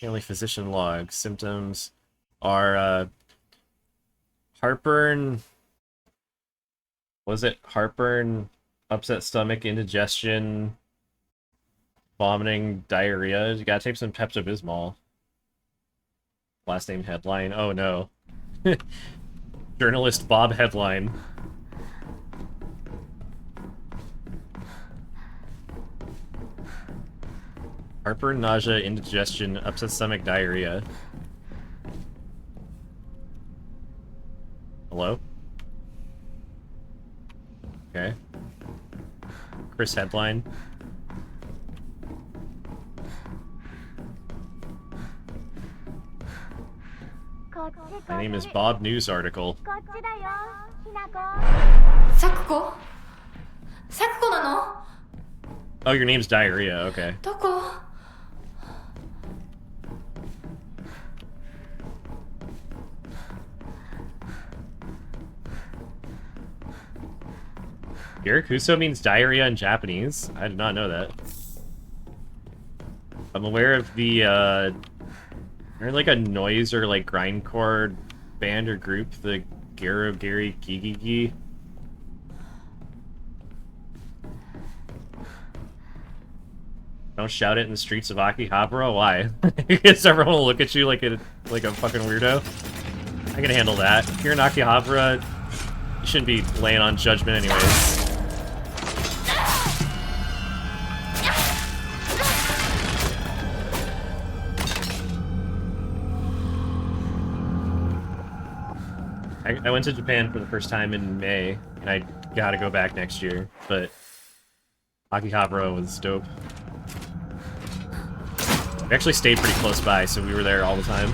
Family physician log. Symptoms are, heartburn. Was it heartburn, upset stomach, indigestion, vomiting, diarrhea? You gotta take some Pepto-Bismol. Last name headline. Oh no. Journalist Bob headline. Heartburn, nausea, indigestion, upset stomach, diarrhea. Hello? Okay. Chris headline. My name is Bob News article. サクコサクコなの Oh, your name's Diarrhea, okay. どこ Yurikuso means diarrhea in Japanese? I did not know that. I'm aware of the, they're like a noise or like grindcore band or group, the Garo Gary Gigigi. Don't shout it in the streets of Akihabara? Why? Because everyone will look at you like a fucking weirdo? I can handle that. If you're in Akihabara, you shouldn't be laying on judgment anyways. I went to Japan for the first time in May, and I gotta go back next year, but Akihabara was dope. We actually stayed pretty close by, so we were there all the time.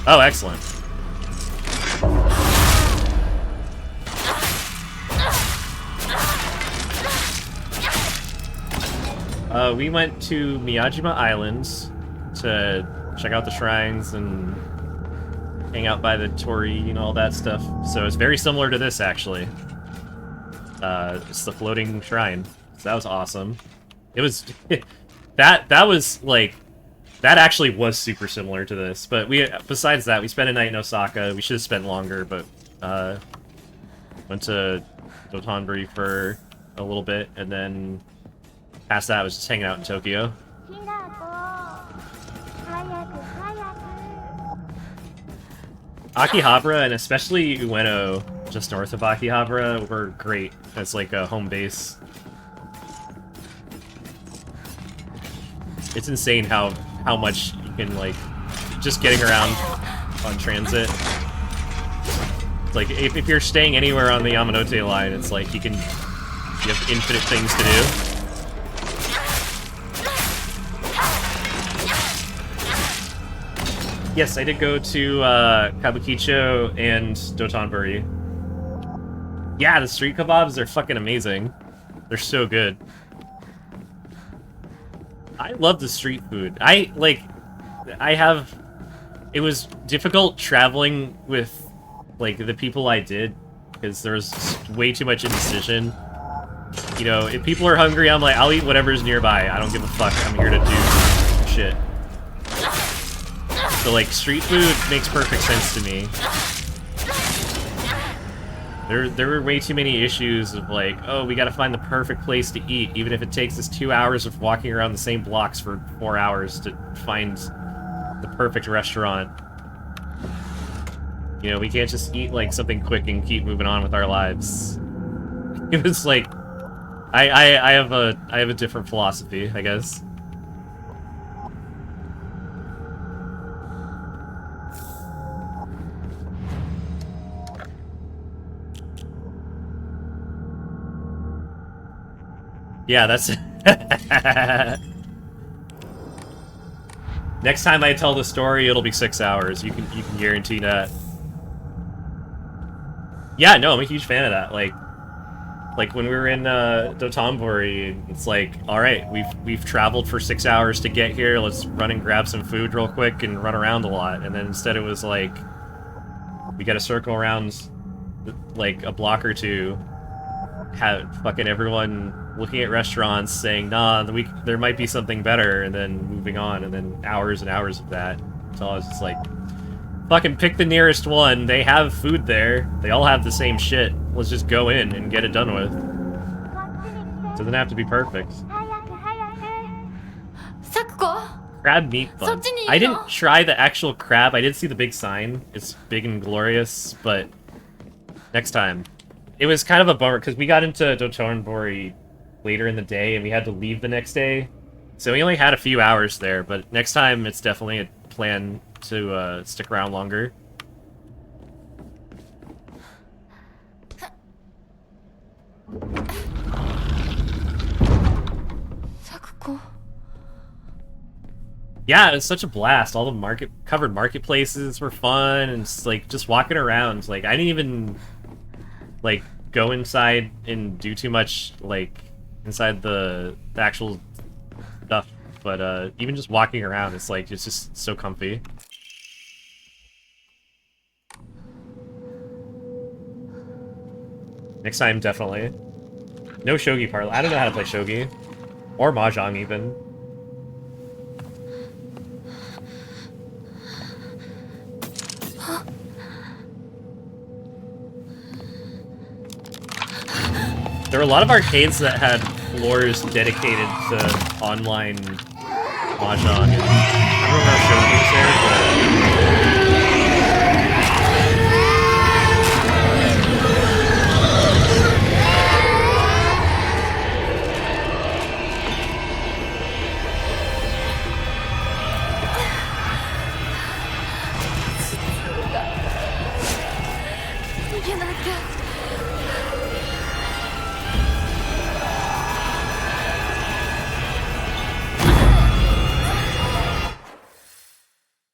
Oh, excellent. We went to Miyajima Islands to check out the shrines and hang out by the torii and all that stuff. So it's very similar to this, actually. It's the floating shrine. So that was awesome. It was... that was, like... That actually was super similar to this. But we, besides that, we spent a night in Osaka. We should have spent longer, but... went to Dotonbori for a little bit, and then... Past that, I was just hanging out in Tokyo. Akihabara, and especially Ueno, just north of Akihabara, were great as like a home base. It's insane how much you can, like, just getting around on transit. Like, if you're staying anywhere on the Yamanote line, it's like you have infinite things to do. Yes, I did go to Kabukicho and Dotonbori. Yeah, the street kebabs are fucking amazing. They're so good. I love the street food. It was difficult traveling with, like, the people I did, because there was way too much indecision. You know, if people are hungry, I'm like, I'll eat whatever's nearby. I don't give a fuck. I'm here to do shit. So, like, street food makes perfect sense to me. There were way too many issues of, like, oh, we gotta find the perfect place to eat, even if it takes us 2 hours of walking around the same blocks for 4 hours to find the perfect restaurant. You know, we can't just eat, like, something quick and keep moving on with our lives. It was like, I have a different philosophy, I guess. Yeah, that's next time I tell the story, it'll be 6 hours. You can guarantee that. Yeah, no, I'm a huge fan of that. Like when we were in Dotonbori, it's like, all right, we've traveled for 6 hours to get here. Let's run and grab some food real quick and run around a lot. And then instead, it was like, we got to circle around like a block or two, have fucking everyone looking at restaurants saying, nah, there might be something better, and then moving on, and then hours and hours of that. So I was just like, fucking pick the nearest one. They have food there. They all have the same shit. Let's just go in and get it done with. Doesn't have to be perfect. Sakuko? Crab meat bun. I didn't try the actual crab. I did see the big sign. It's big and glorious, but next time. It was kind of a bummer, because we got into Dotonbori later in the day, and we had to leave the next day. So we only had a few hours there, but next time it's definitely a plan to stick around longer. Sakuko. Yeah, it was such a blast. All the covered marketplaces were fun, and just walking around. Like, I didn't even like go inside and do too much, like, inside the actual stuff, but even just walking around, it's just so comfy. Next time, definitely. No shogi parlor. I don't know how to play shogi or mahjong even. There were a lot of arcades that had floors dedicated to online mahjong, and I don't know if shogi's there, but...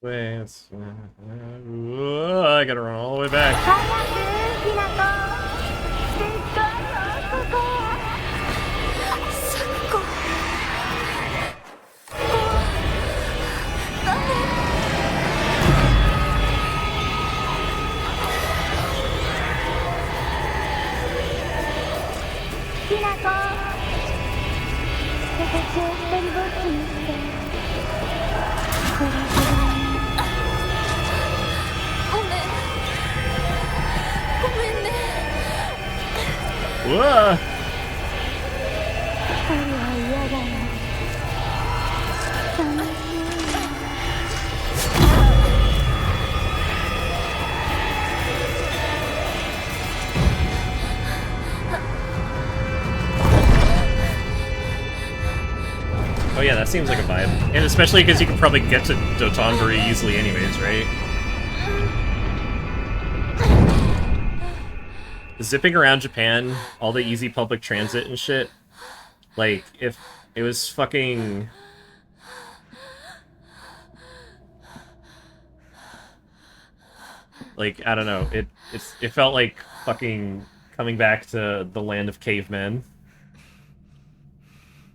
Wait, I gotta run all the way back. Whoa! Oh yeah, that seems like a vibe. And especially because you can probably get to Dotonbori easily anyways, right? Zipping around Japan, all the easy public transit and shit. Like, if it was fucking... Like, I don't know, it felt like fucking coming back to the land of cavemen.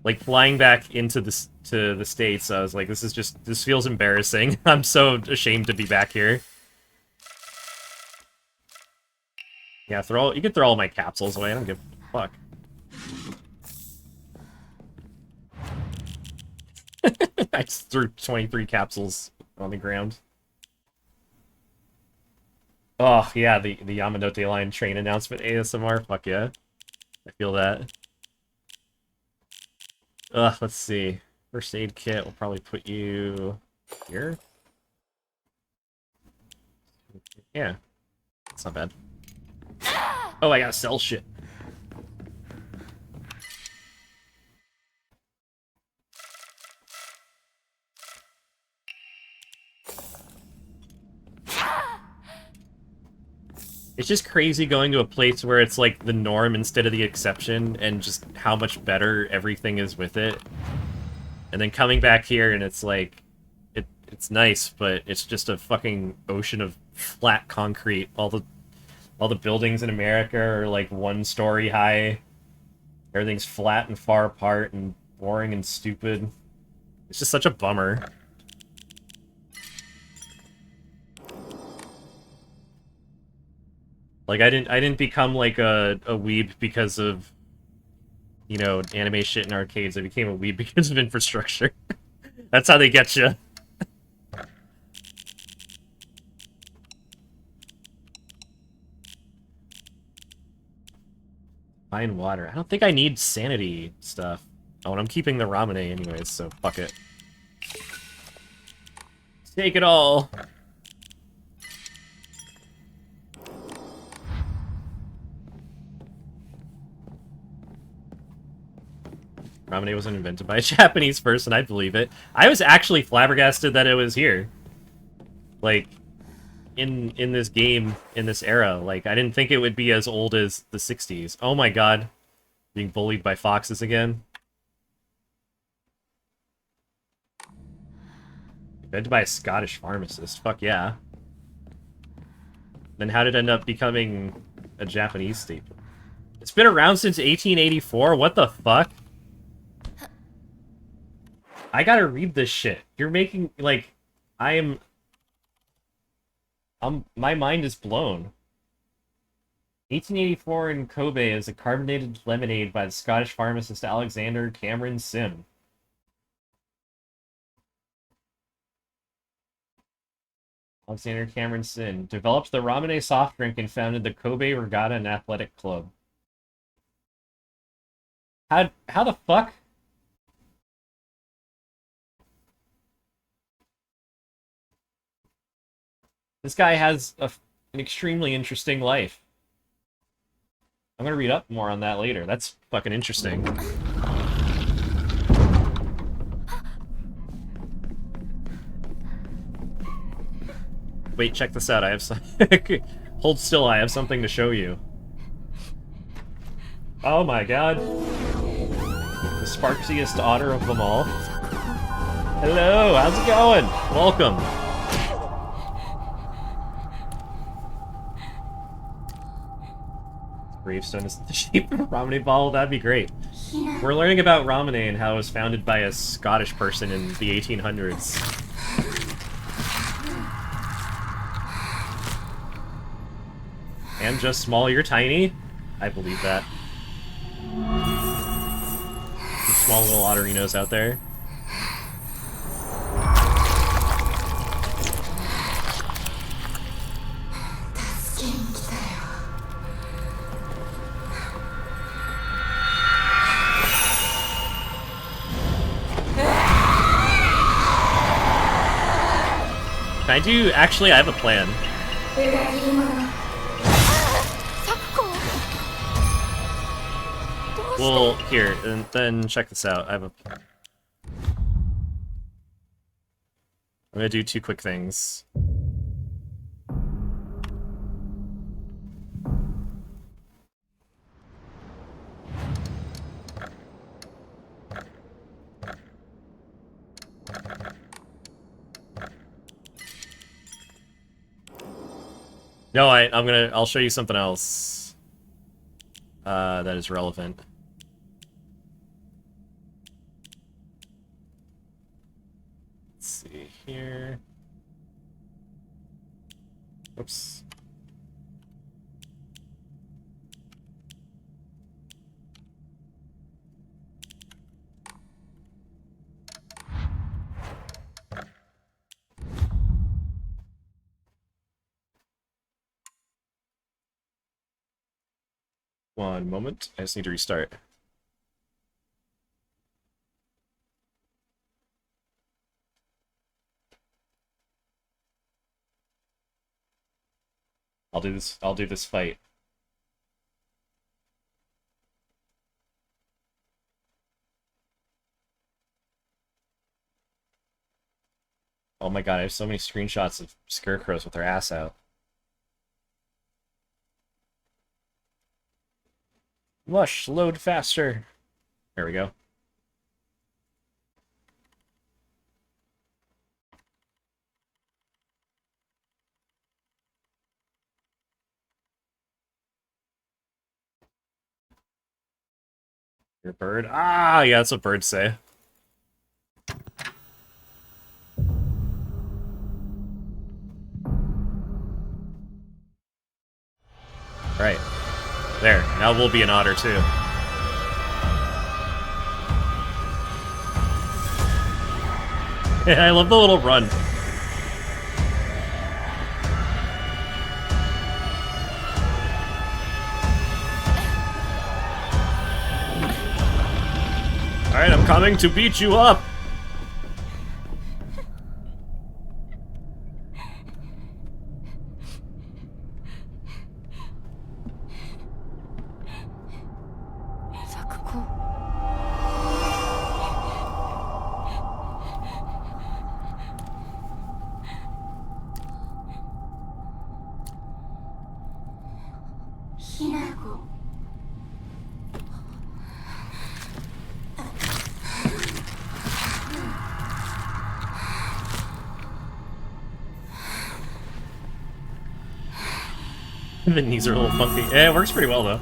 Like, flying back into to the States, I was like, this feels embarrassing. I'm so ashamed to be back here. Yeah, you can throw all my capsules away, I don't give a fuck. I just threw 23 capsules on the ground. Oh, yeah, the Yamanote Line train announcement ASMR, fuck yeah. I feel that. Let's see. First aid kit, we'll probably put you here. Yeah, that's not bad. Oh, I gotta sell shit. It's just crazy going to a place where it's like the norm instead of the exception, and just how much better everything is with it. And then coming back here and it's like, it's nice, but it's just a fucking ocean of flat concrete. All the buildings in America are like 1 story high. Everything's flat and far apart and boring and stupid. It's just such a bummer. Like, I didn't become like a weeb because of, you know, anime shit in arcades. I became a weeb because of infrastructure. That's how they get you. Fine water. I don't think I need sanity stuff. Oh, and I'm keeping the Ramune anyways, so fuck it. Take it all! Ramune wasn't invented by a Japanese person, I believe it. I was actually flabbergasted that it was here. Like, in this game, in this era. Like, I didn't think it would be as old as the 60s. Oh my god. Being bullied by foxes again. Invented by a Scottish pharmacist. Fuck yeah. Then how did it end up becoming a Japanese staple? It's been around since 1884? What the fuck? I gotta read this shit. You're making, like, my mind is blown. 1884 in Kobe is a carbonated lemonade by the Scottish pharmacist Alexander Cameron Sim. Alexander Cameron Sim developed the Ramune soft drink and founded the Kobe Regatta and Athletic Club. How the fuck? This guy has an extremely interesting life. I'm gonna read up more on that later. That's fucking interesting. Wait, check this out. I have some... Hold still, I have something to show you. Oh my god. The sparksiest otter of them all. Hello, how's it going? Welcome. Gravestone is the shape of a Ramune ball. That'd be great. We're learning about Ramune and how it was founded by a Scottish person in the 1800s. And just small, you're tiny? I believe that. You small little otterinos out there. Can I do... Actually, I have a plan. Well, here, and then check this out. I have a plan. I'm gonna do 2 quick things. No, I'll show you something else that is relevant. Oops. One moment. I just need to restart. I'll do this fight. Oh my god, I have so many screenshots of scarecrows with their ass out. Lush, load faster. There we go. Your bird? Ah, yeah, that's what birds say. Right. There, now we'll be an otter too. I love the little run. Alright, I'm coming to beat you up! The knees are a little funky. Yeah, it works pretty well though.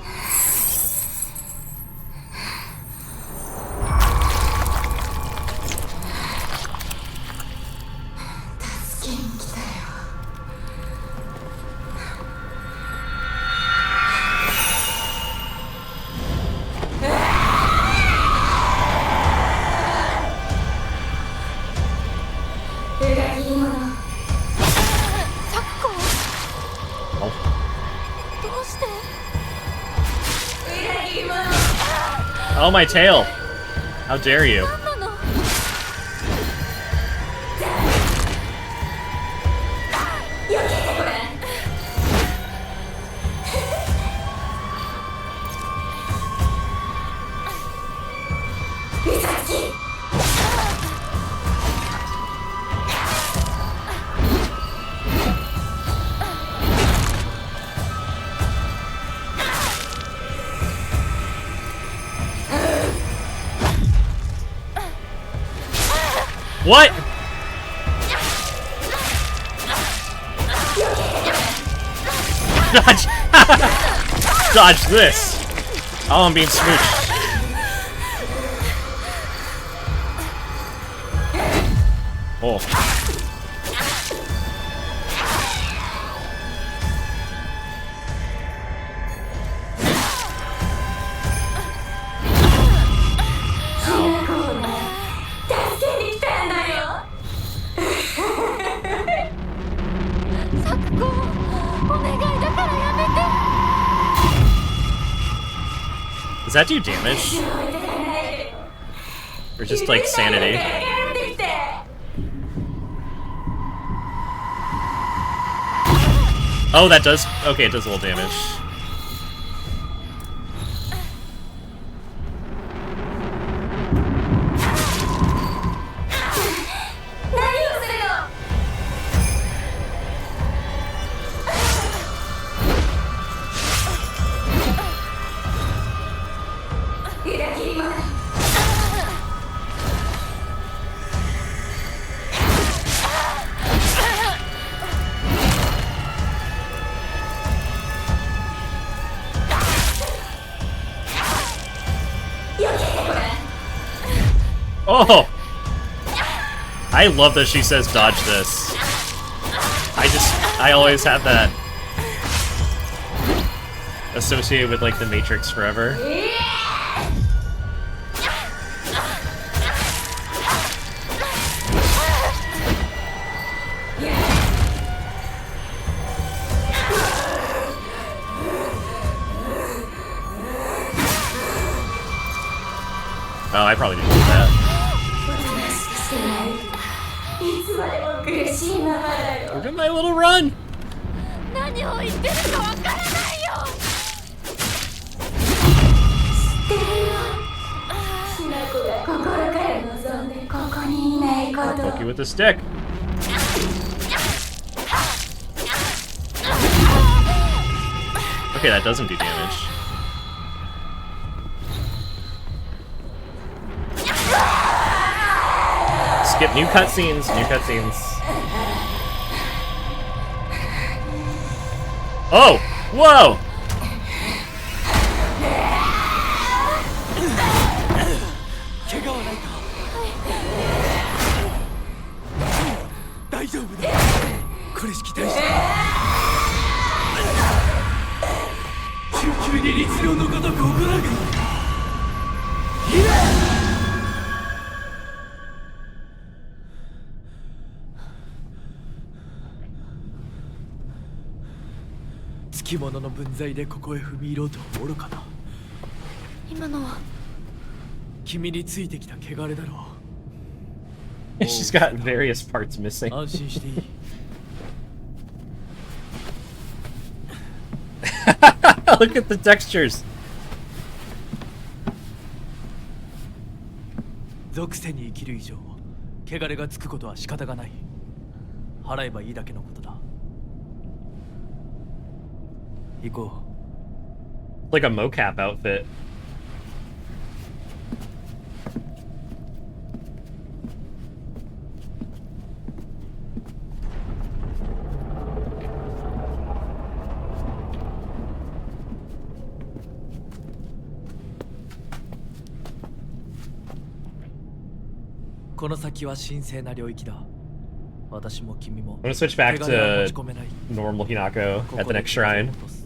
Oh, my tail! How dare you? What? Dodge! Dodge this! Oh, I'm being smooched. Oh. Does that do damage? Or just like sanity? Oh, that does. Okay, it does a little damage. Oh! I love that she says dodge this. I just... I always have that associated with like the Matrix Forever. Oh, I probably didn't do that. Look at my little run! 何を言ってるかわからないよ。知ってるよ。ひな子が心から望んでここにいないこと。 Poke you with the stick. Okay, that doesn't do damage. Skip new cutscenes, new cutscenes. Oh! Whoa! 怪我はないか。大丈夫だ。これしき大した。救急に律令のごとく行うが。つきものの分際でここへ踏み入ろうとは愚かだ。今のは。君についてきた汚れだろう。 She's got various parts missing. 安心していい。Look at the textures. 属性に生きる以上、汚れがつくことは仕方がない。払えばいいだけのことだ。行こう。 Like a mocap outfit. I'm この先は神聖な領域だ。私も君も。 I'm gonna switch back 汚れは持 to ち込めない。 normal Hinako こ at こ the で next shrine. 落とす。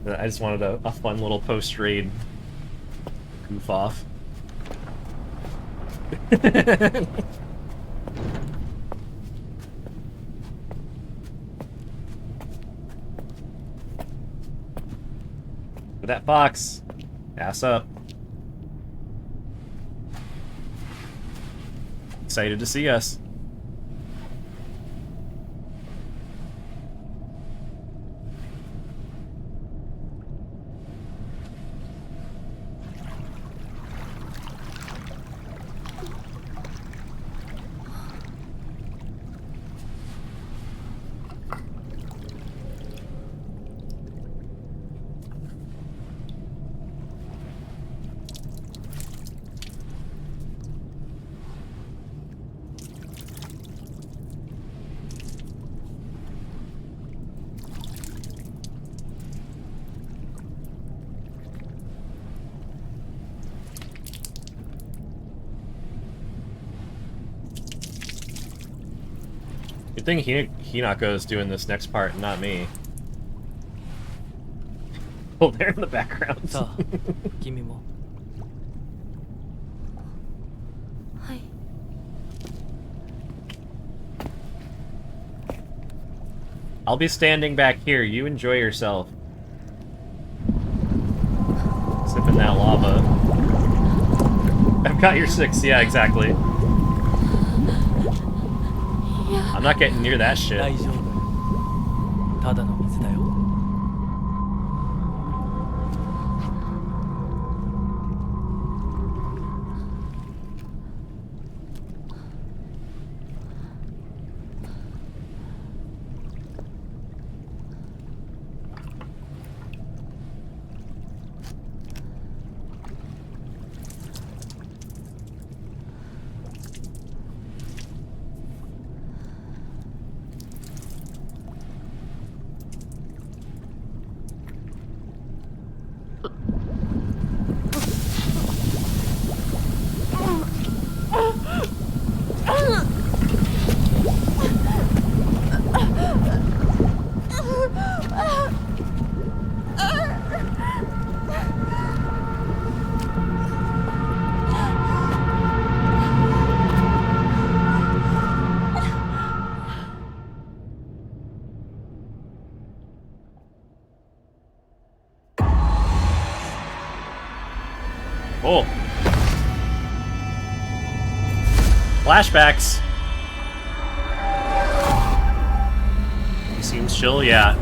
I just wanted a fun little post-raid goof off. With that fox, ass up. Excited to see us. Good thing Hinako's doing this next part, not me. Oh, they're in the background. さあ、君も。はい。 I'll be standing back here. You enjoy yourself. Sipping that lava. I've got your 6. Yeah, exactly. I'm not getting near that shit. 大丈夫。ただの水だよ。Oh. Flashbacks. He seems chill, yeah.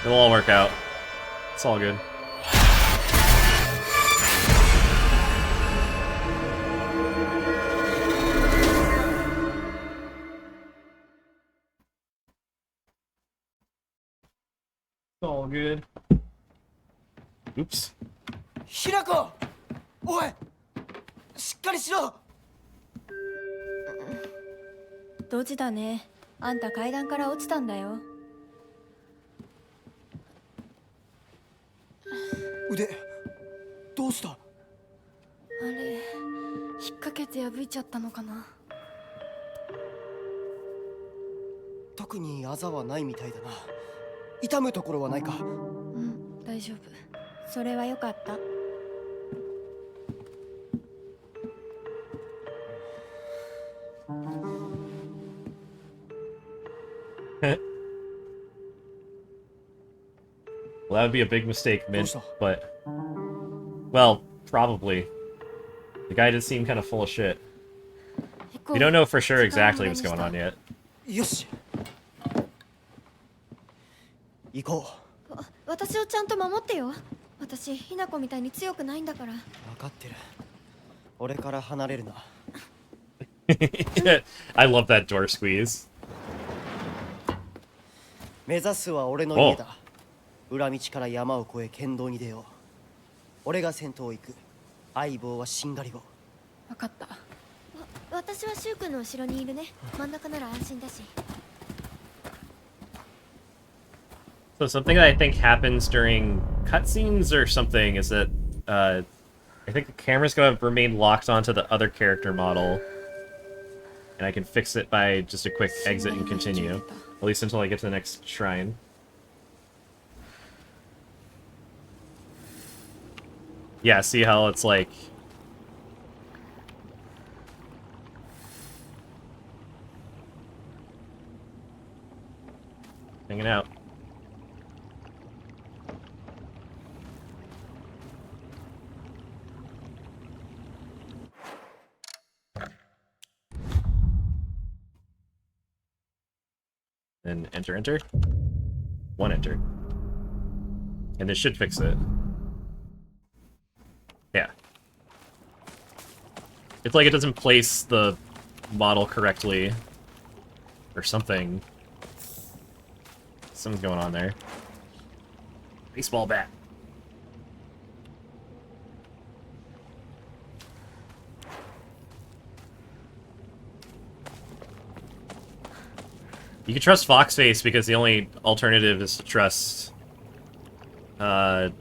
It'll all work out. It's all good. It's all good. Oops. 平子おいしっかりしろドジだね。あんた階段から落ちたんだよ。腕どうしたあれ、引っ掛けて破いちゃったのかな。特にあざはないみたいだな痛むところはないかうん、大丈夫。それはよかった。Well, that would be a big mistake, Mint, Don't but... Well, probably. The guy did seem kind of full of shit. We don't know for sure exactly what's going on yet. よし行こう私をちゃんと守ってよ。私、ひな子みたいに強くないんだから。分かってる俺から離れるな I love that door squeeze. 目指すは俺の家だ裏道から山を越え県道に出よう俺が先頭を行く相棒はしんがりを分かった。私はシュウ君の後ろにいるね。真ん中なら安心だし。So something that I think happens during cutscenes or something is that I think the camera's gonna remain locked onto the other character model, and I can fix it by just a quick exit and continue, at least until I get to the next shrine. Yeah, see how it's like... hanging out. And enter, enter. One enter. And this should fix it. Yeah. It's like it doesn't place the model correctly. Or something. Something's going on there. Baseball bat. You can trust Foxface because the only alternative is to trust... I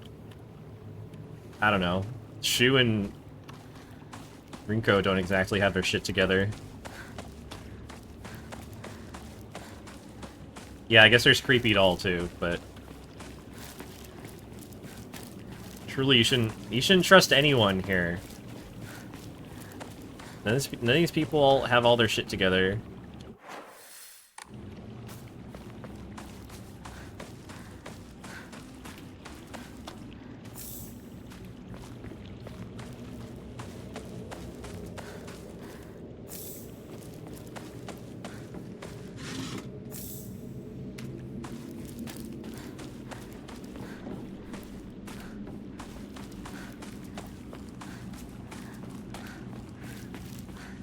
don't know. Shu and Rinko don't exactly have their shit together. Yeah, I guess there's Creepy Doll too, but... truly, you shouldn't trust anyone here. None of these people have all their shit together.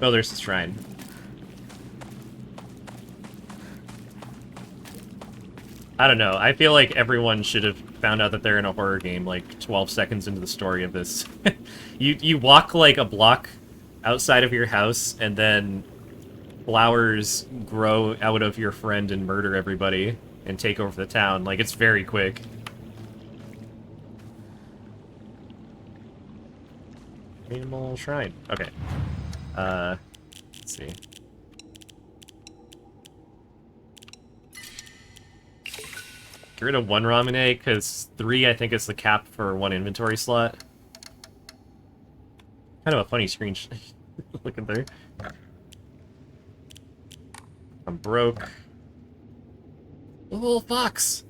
Oh, there's the shrine. I don't know. I feel like everyone should have found out that they're in a horror game like 12 seconds into the story of this. You walk like a block outside of your house, and then flowers grow out of your friend and murder everybody and take over the town. Like, it's very quick. Animal shrine. Okay. Let's see. Get rid of one ramen egg, because 3, I think, is the cap for 1 inventory slot. Kind of a funny screen looking there. I'm broke. A little fox!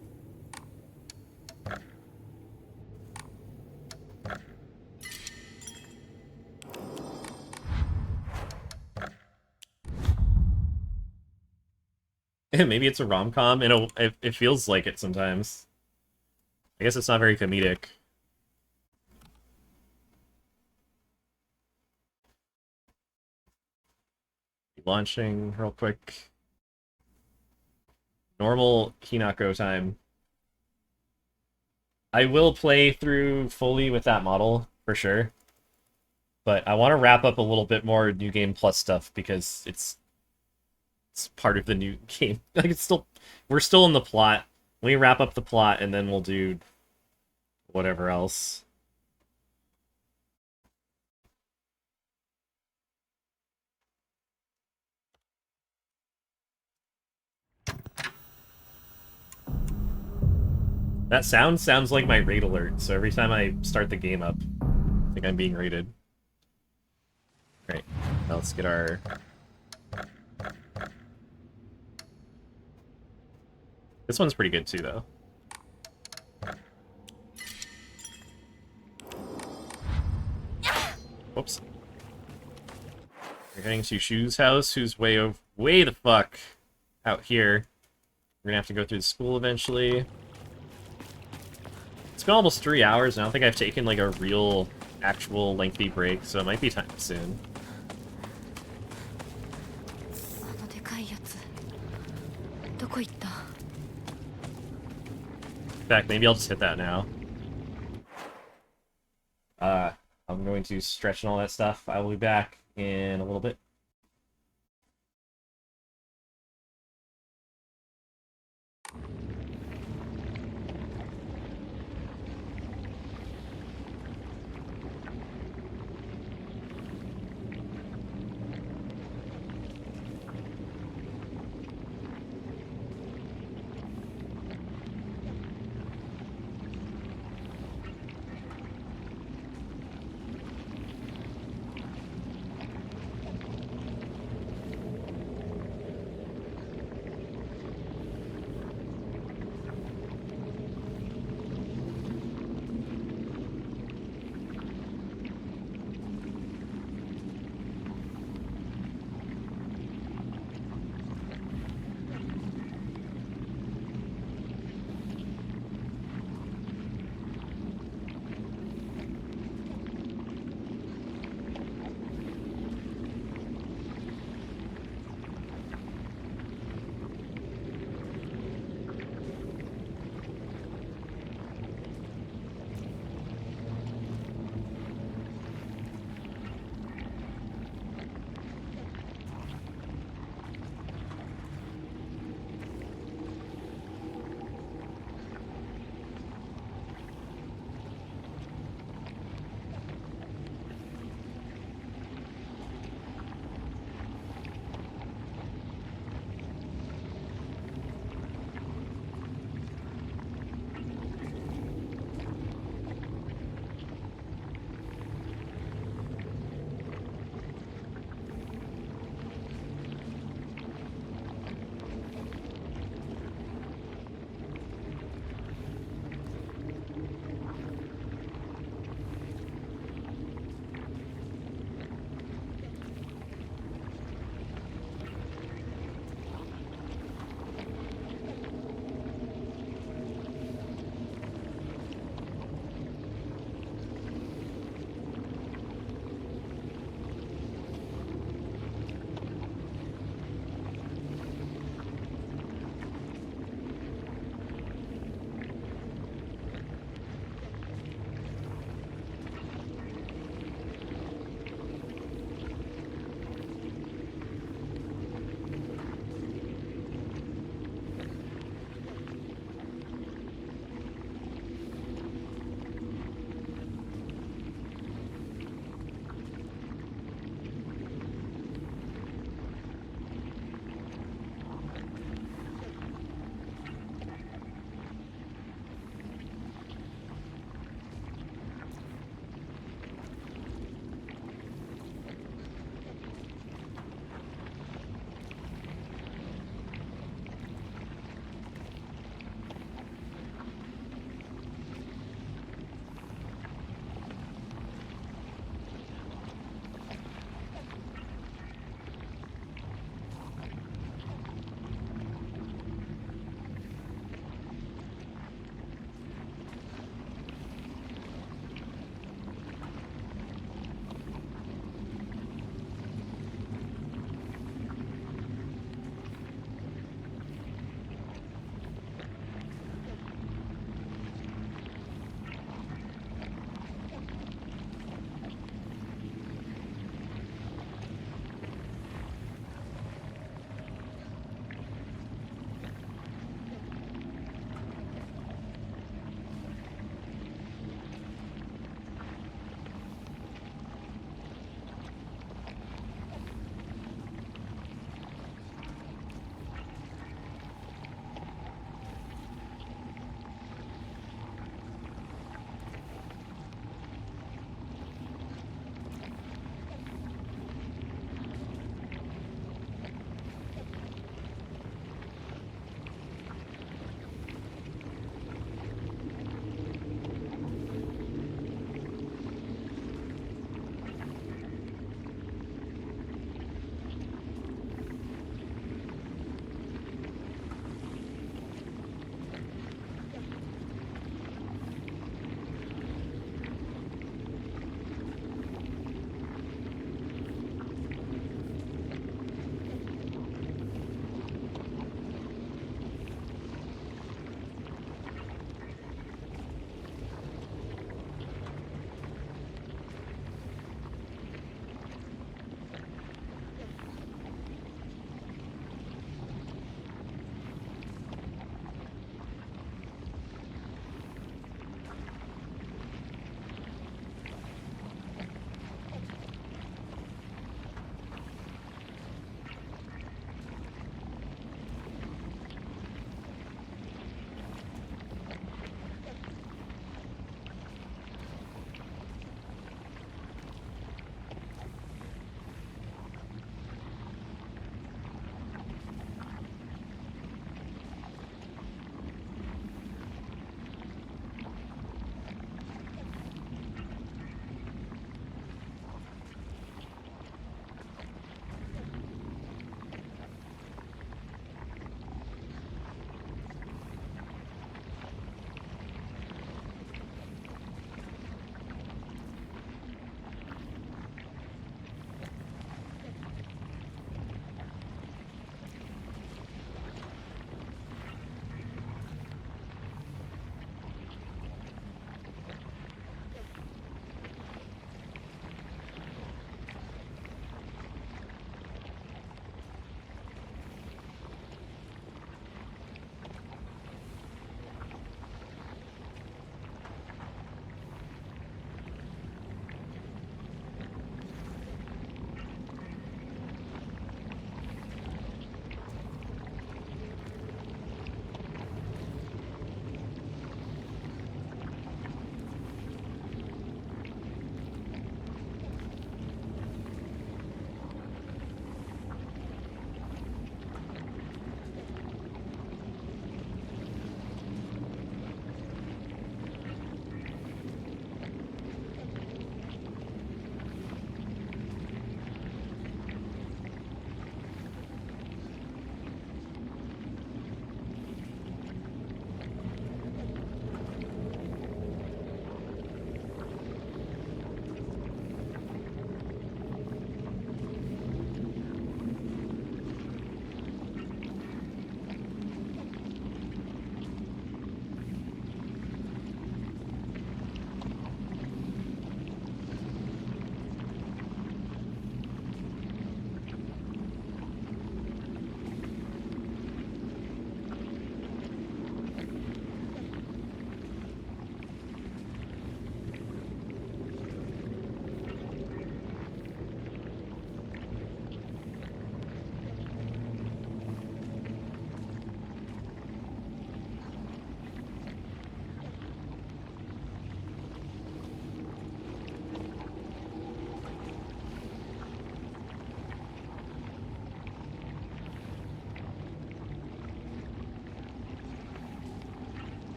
Maybe it's a rom-com, and it feels like it sometimes. I guess it's not very comedic. Launching real quick. Normal Hinako time. I will play through fully with that model, for sure. But I want to wrap up a little bit more New Game Plus stuff, because it's part of the new game. Like, we're still in the plot. Let me wrap up the plot, and then we'll do whatever else. That sounds like my raid alert, so every time I start the game up, I think I'm being raided. Right, now let's get our... This one's pretty good too, though. Whoops. We're heading to Shu's house, who's way the fuck out here. We're gonna have to go through the school eventually. It's been almost 3 hours, and I don't think I've taken like a real, actual lengthy break, so it might be time soon. あのでかいやつどこ行った？ In fact, maybe I'll just hit that now. I'm going to stretch and all that stuff. I will be back in a little bit.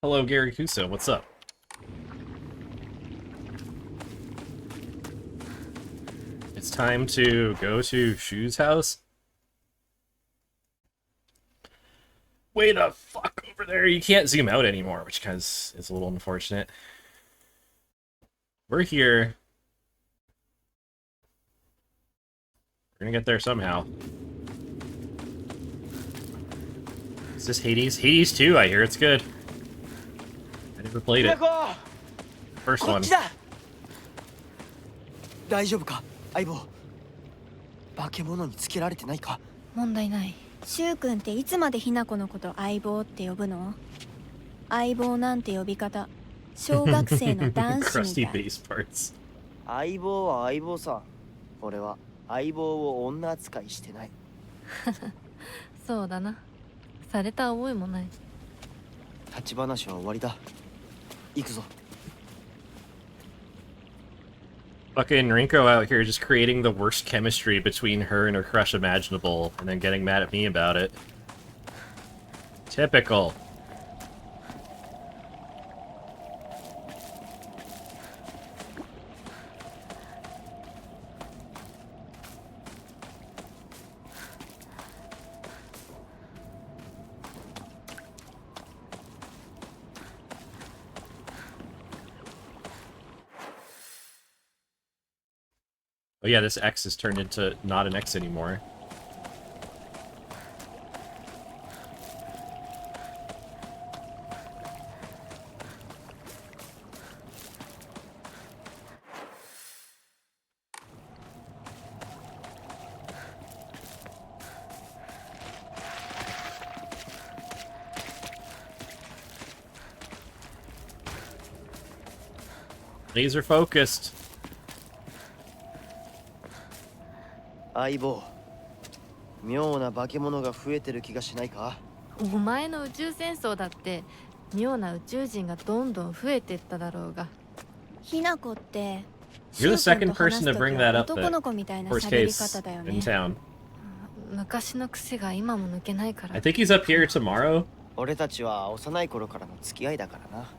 Hello, Gary Kuso. What's up? It's time to go to Shu's house. Way the fuck over there. You can't zoom out anymore, which kind of is a little unfortunate. We're here. We're gonna get there somehow. Is this Hades? Hades 2, I hear it's good. I never played it. First こっ one. ちだ大丈夫か相棒化け物につけられてないか問題ない。シュウ君っていつまでひな子のこと相棒って呼ぶの？相棒なんて呼び方小学生の男子み Crusty たい。 bass parts. 相棒は相棒さ俺は相棒を女扱いしてないそうだな。された覚えもない。立ち話は終わりだ行くぞ Fucking Rinko out here just creating the worst chemistry between her and her crush imaginable, and then getting mad at me about it. Typical. Oh yeah, this X is turned into not an X anymore. Laser focused. 相棒妙な化け物が増えてる気がしないかお前の宇宙戦争だって妙な宇宙人がどんどん増えてっただろうが。ひな子って You're the second person to bring that up 男の子みたいな Worst 喋り case 方だよ in ね。town. 昔の癖が今も抜けないから I。think he's up here tomorrow. 俺たちは幼い頃からの付き合いだからな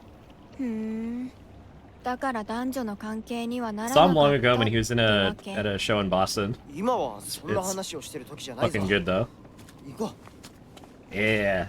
ふーん。だから男女の関係にはならな Saw か him った long ago when he was in っ a てわ at け。 a show in Boston. 今はそんな話をしてる時じゃないぞ Fucking good though. 行こ Yeah.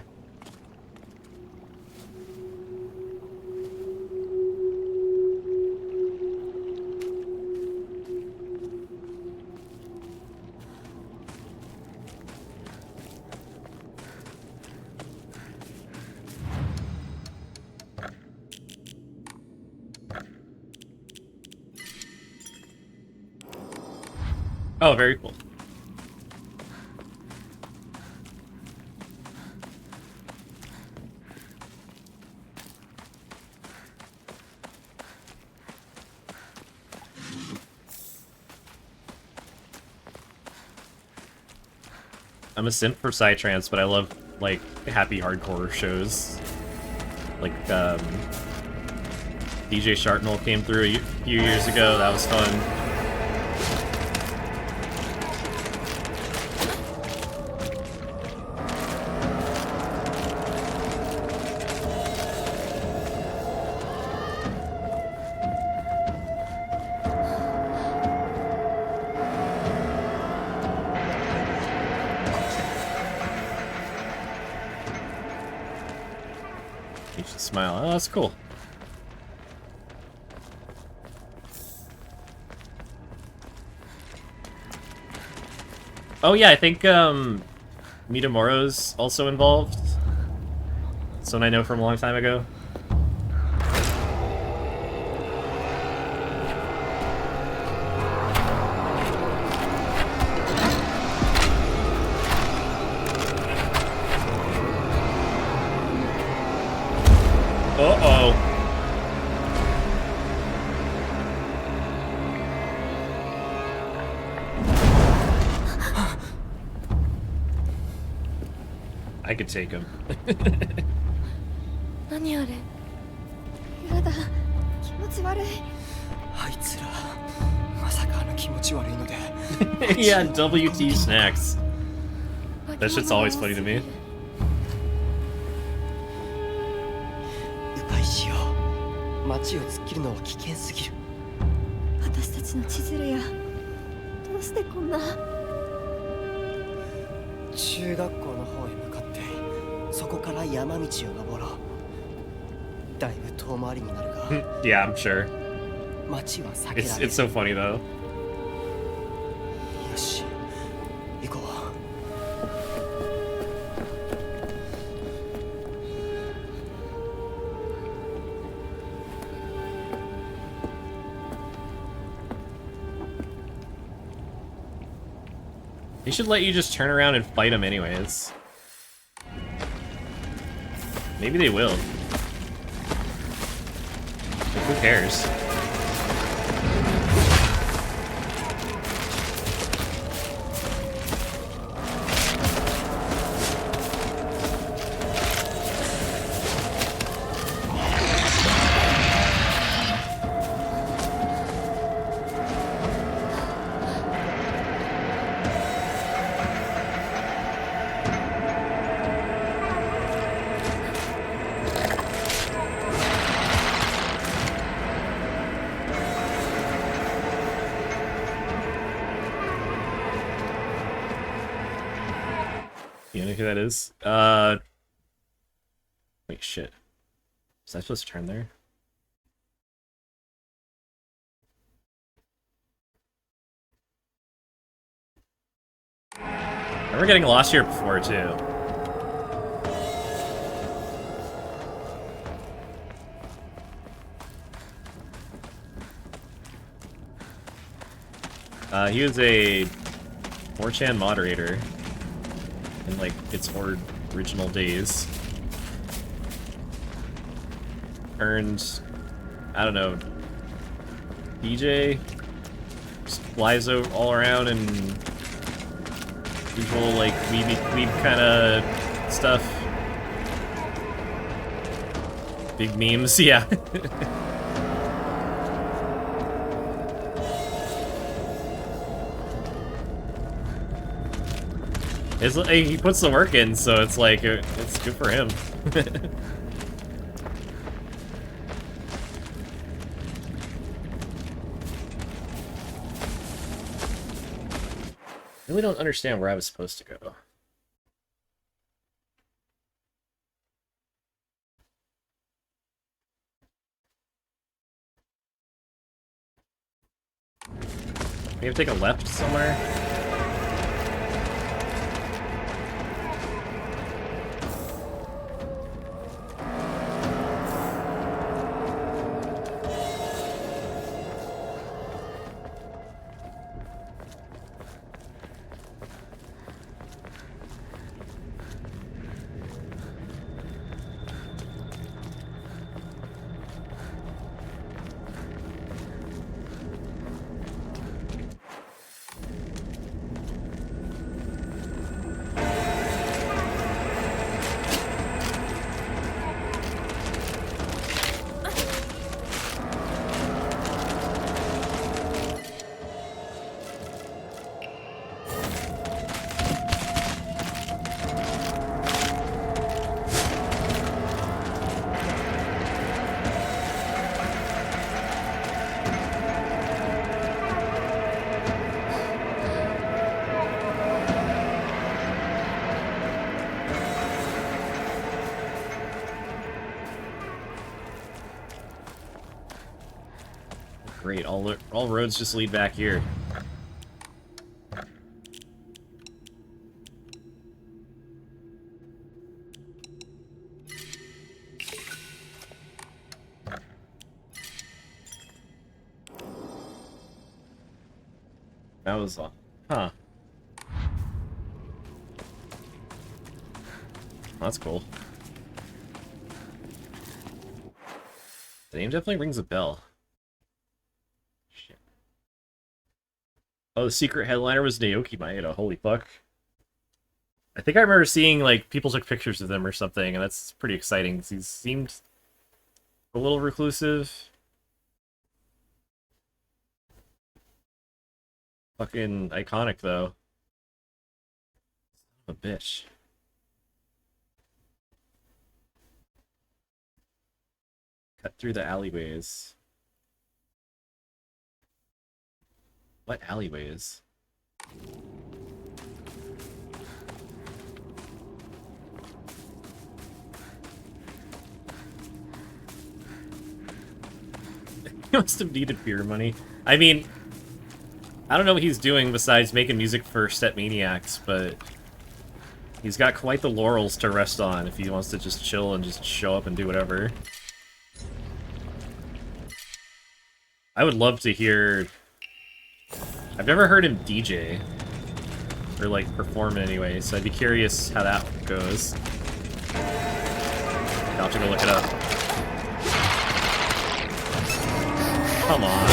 Oh, very cool. I'm a simp for Psytrance, but I love, like, happy hardcore shows. Like, DJ Shartnell came through a few years ago, that was fun. You should smile. Oh, that's cool. Oh yeah, I think Mitamoro's also involved. Someone I know from a long time ago. Uh-oh. I could take him. 何あれ。やだ、気持ち悪い。あいつらまさかあの気持ち悪いので Yeah, WT snacks. That shit's always funny to me. 街を突っ切るのは危険すぎる。私たちの千鶴やどうしてこんな。中学校の方へ向かってそこから山道を登ろう。だいぶ遠回りになるが Yeah, I'm sure. 街は避け It's られる。 so funny though. よし行こう。They should let you just turn around and fight them anyways. Maybe they will. Like, who cares? You know who that is? Wait, shit. Was I supposed to turn there? I remember getting lost here before, too. He was a 4chan moderator in, like, its original days. Earned, I don't know, DJ? Just flies all around and usual, like, weeb kind of stuff. Big memes, yeah. He puts the work in, so it's like, it's good for him. Really don't understand where I was supposed to go. We have to take a left somewhere? Great, all roads just lead back here. That was huh. That's cool. The name definitely rings a bell. Shit. Oh, the secret headliner was Naoki Maeda. Holy fuck. I think I remember seeing, like, people took pictures of them or something, and that's pretty exciting, because he seemed a little reclusive. Fucking iconic, though. Son of a bitch. Cut through the alleyways. What alleyways? He must have needed beer money. I mean, I don't know what he's doing besides making music for Step Maniacs, but he's got quite the laurels to rest on if he wants to just chill and just show up and do whatever. I would love to hear... I've never heard him DJ. Or, like, perform it anyway, so I'd be curious how that goes. I'll have to go look it up. Come on.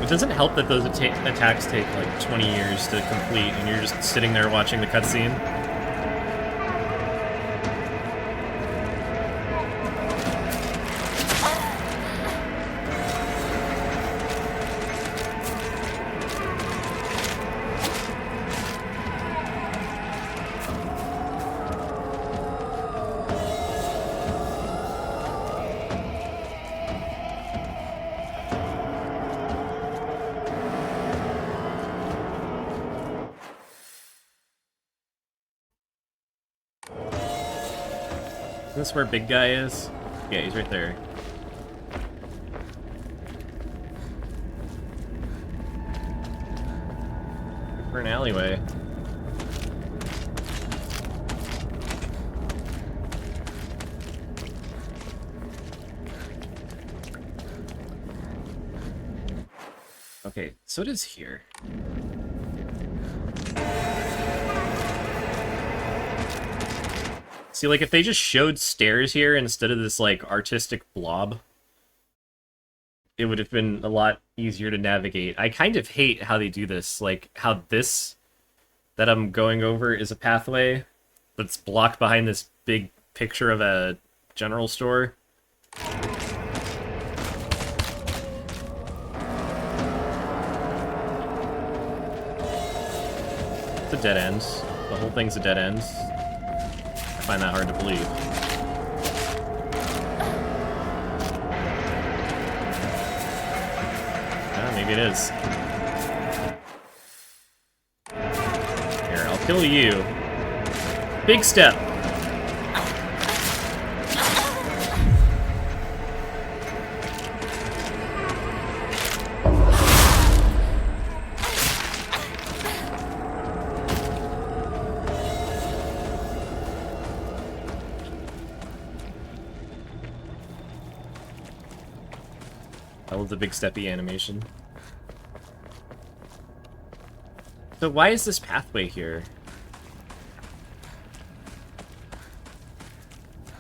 It doesn't help that those attacks take like 20 years to complete and you're just sitting there watching the cutscene. Is this where big guy is? Yeah, he's right there. For an alleyway. Okay, so it is here. See, like, if they just showed stairs here instead of this, like, artistic blob, it would have been a lot easier to navigate. I kind of hate how they do this. Like, how this that I'm going over is a pathway, but it's blocked behind this big picture of a general store. It's a dead end. The whole thing's a dead end. I find that hard to believe. Maybe it is. Here, I'll kill you. Big step. I love the big steppy animation. So why is this pathway here?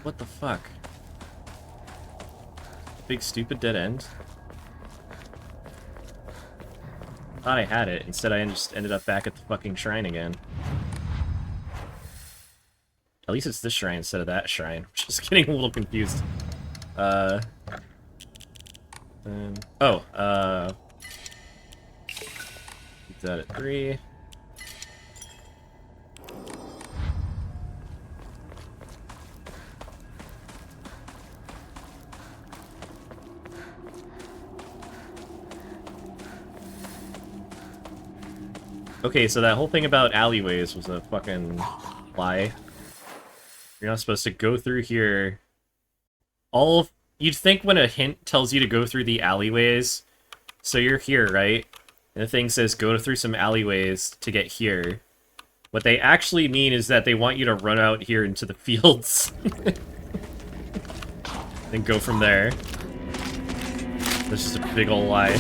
What the fuck? Big stupid dead end? Thought I had it, instead I just ended up back at the fucking shrine again. At least it's this shrine instead of that shrine, which is getting a little confused. Keep that at 3. Okay, so that whole thing about alleyways was a fucking lie. You're not supposed to go through here. You'd think when a hint tells you to go through the alleyways, so you're here, right? And the thing says go through some alleyways to get here. What they actually mean is that they want you to run out here into the fields. Then go from there. That's just a big ol' lie.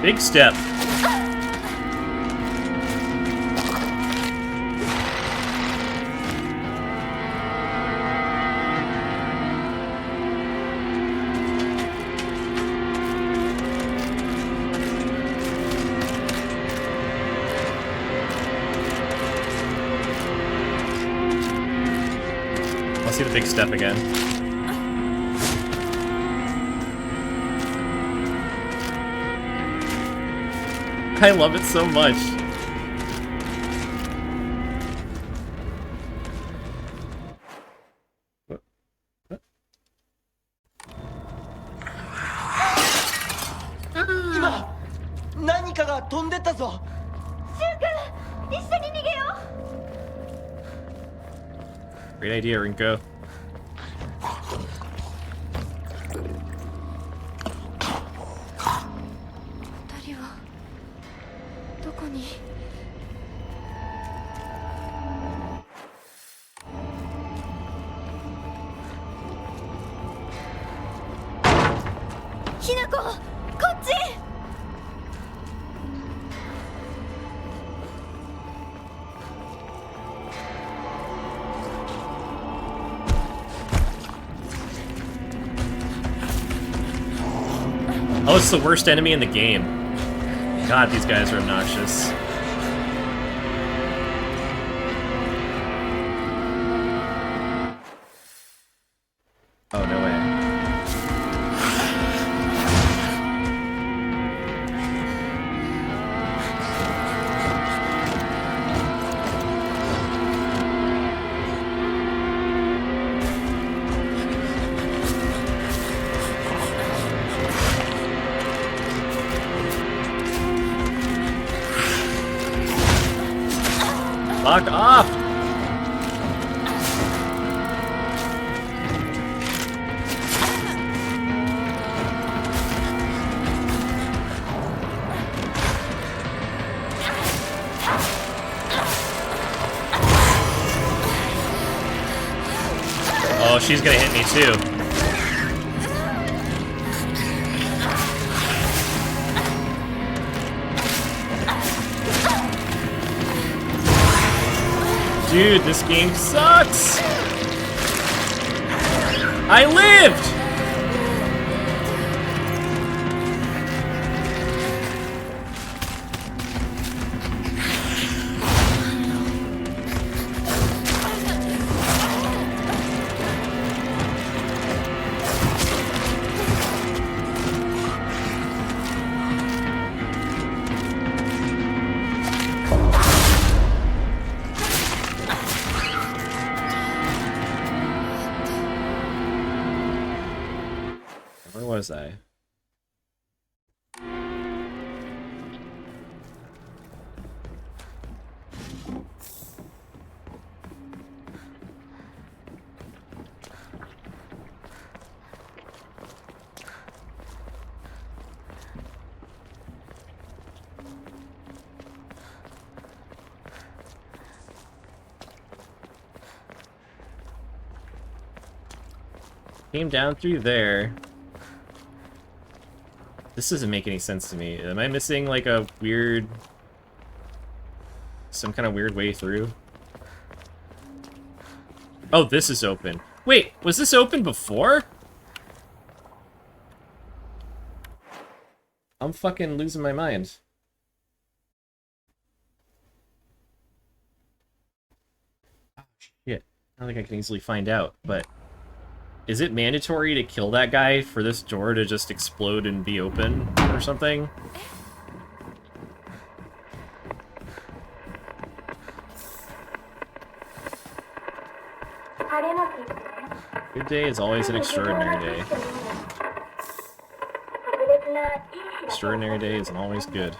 Big step. see the big step again. I love it so much.今何かが飛んでったぞ。一緒に逃げよ Great idea, Rinko. 二人はどこに？ひなこ、こっち。Oh, it's the worst enemy in the game. God, these guys are obnoxious. Oh, no way. Fuck off! Oh, she's gonna hit me too. Dude, this game sucks! I lived! Where was I? Came down through there. This doesn't make any sense to me. Am I missing like a weird... some kind of weird way through? Oh, this is open. Wait, was this open before? I'm fucking losing my mind. Oh, shit. I don't think I can easily find out, but... is it mandatory to kill that guy for this door to just explode and be open or something? Good day is always an extraordinary day. Extraordinary day isn't always good.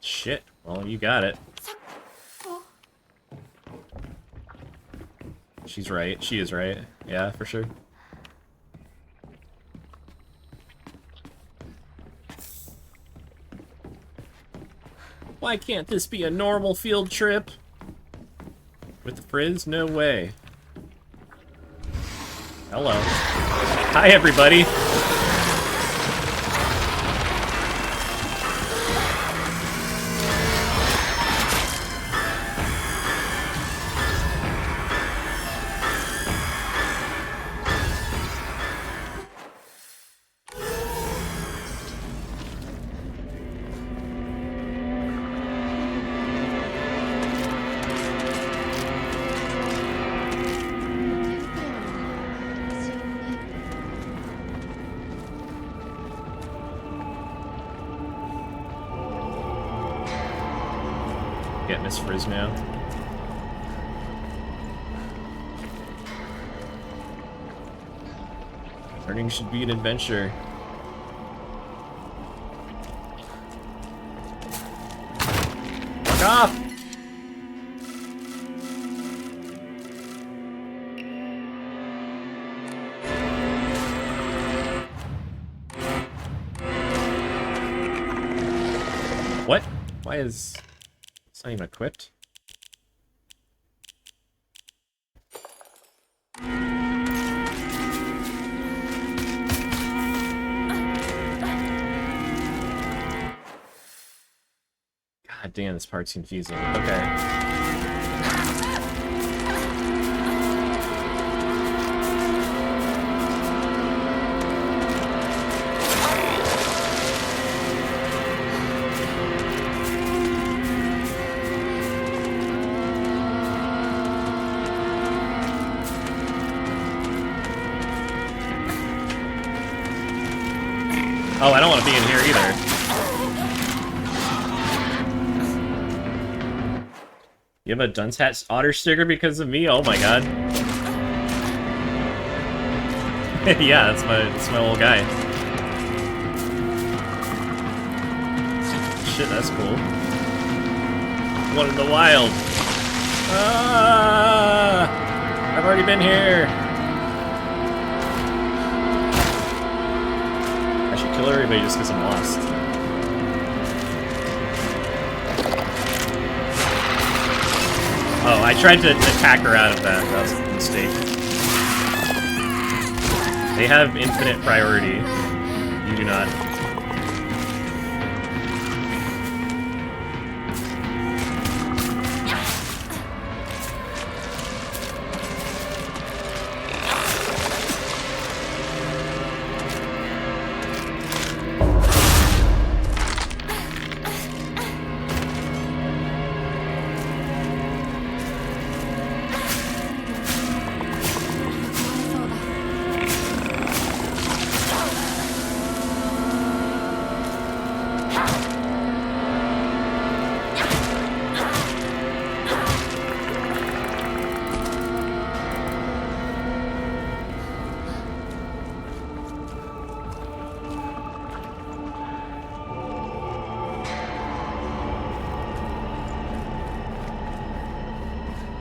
Shit. Well, you got it. She's right. She is right. Yeah, for sure. Why can't this be a normal field trip? With the Frizz? No way. Hello. Hi, everybody. Get Miss Frisno. Learning should be an adventure. Fuck off! What? Why is... It's not even equipped? God damn, this part's confusing. Okay. Oh, I don't want to be in here either. You have a Dunshat's otter sticker because of me? Oh my god. Yeah, that's my old guy. Shit, that's cool. One in the wild. Ah! I've already been here. I should kill everybody just because I'm lost. Oh, I tried to attack her out of that. That was a mistake. They have infinite priority. You do not.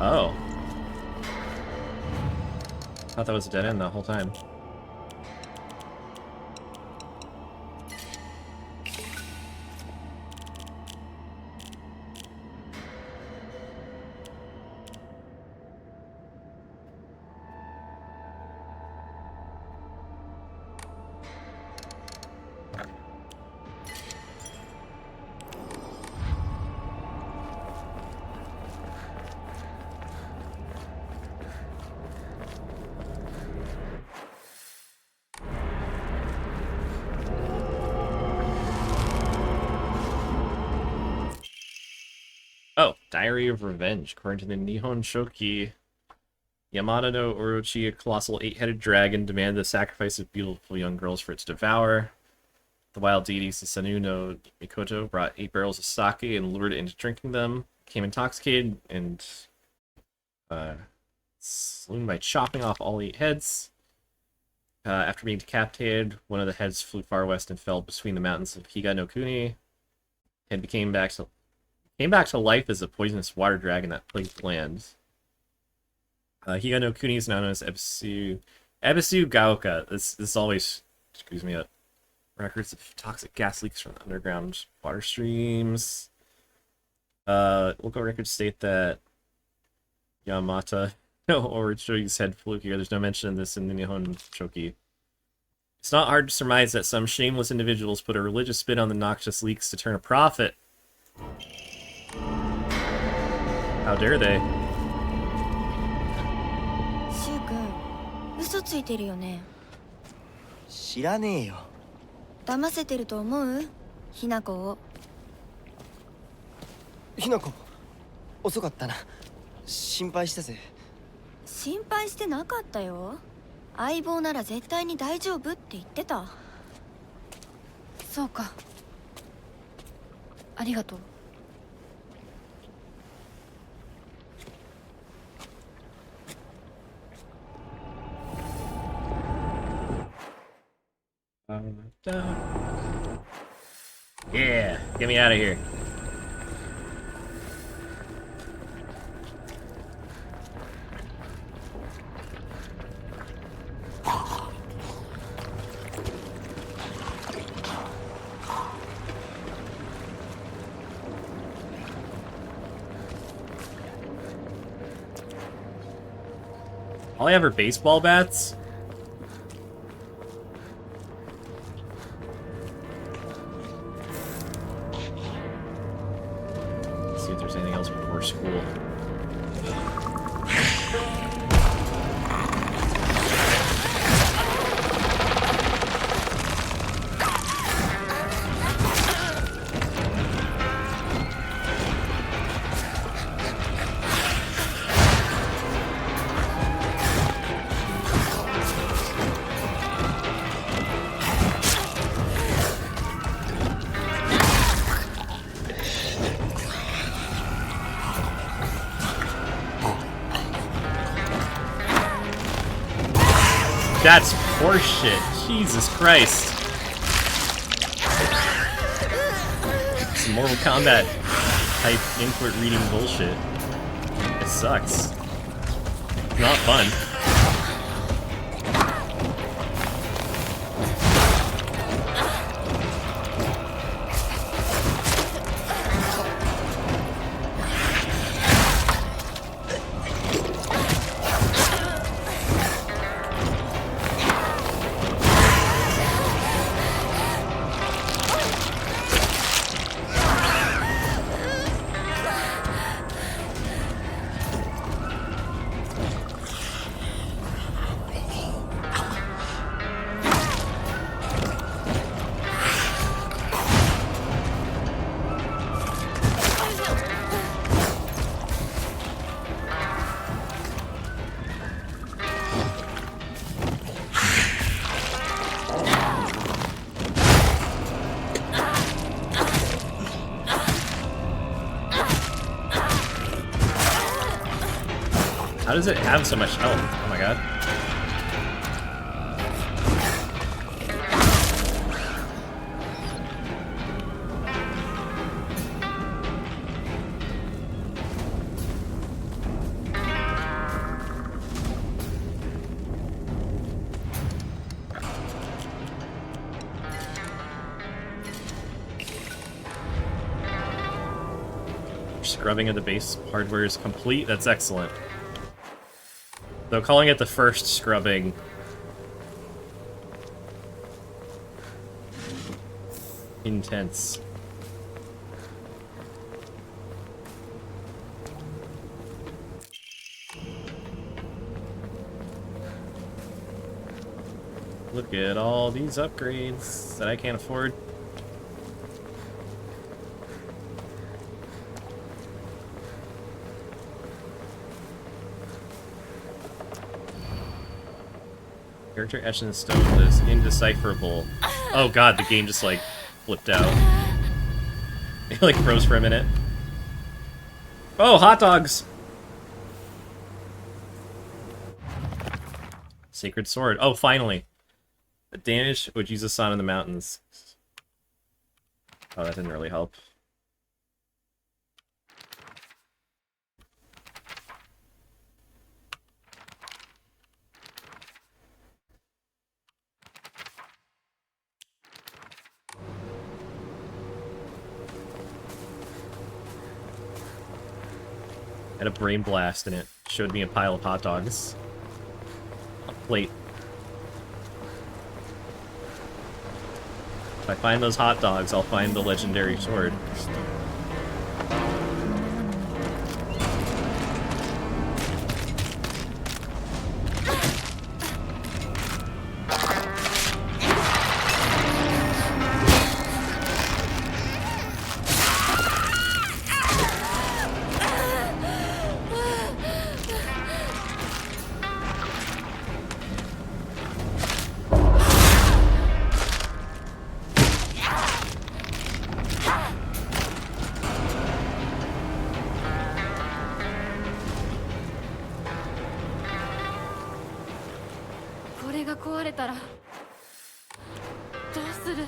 Oh. I thought that was a dead end the whole time. Oh, Diary of Revenge. According to the Nihon Shoki, Yamada no Orochi, a colossal 8-headed dragon, demanded the sacrifice of beautiful young girls for it to devour. The wild deities, the Senu no Mikoto, brought 8 barrels of sake and lured it into drinking them. Became intoxicated and slain by chopping off all 8 heads. After being decapitated, one of the heads flew far west and fell between the mountains of Higa no Kuni, and came back to life as a poisonous water dragon that plagued the land. Higa no Kuni is now known as Ebisu Gaoka. This always screws me up. Records of toxic gas leaks from underground water streams. Local records state that Yamata no Orochi's head flew here. There's no mention of this in the Nihon Shoki. It's not hard to surmise that some shameless individuals put a religious spin on the noxious leaks to turn a profit. How dare they? シュウ君、嘘ついてるよね。知らねえよ。騙せてると思う？ひなこを。ひなこ、遅かったな。心配したぜ。心配してなかったよ。相棒なら絶対に大丈夫って言ってた。そうか。ありがとう。Yeah, get me out of here. All I have are baseball bats. Let's see if there's anything else before school. That's horseshit. Jesus Christ. Some Mortal Kombat type input reading bullshit. It sucks. It's not fun. How does it have so much health? Oh my god. Scrubbing of the base hardware is complete. That's excellent. Though calling it the first scrubbing... intense. Look at all these upgrades that I can't afford. Character etched in stone is indecipherable. Oh god, the game just like flipped out. It like froze for a minute. Oh, hot dogs! Sacred sword. Oh, finally. The damage Ojiza-san in the mountains. Oh, that didn't really help. Had a brain blast and it showed me a pile of hot dogs. A plate. If I find those hot dogs, I'll find the legendary sword. する。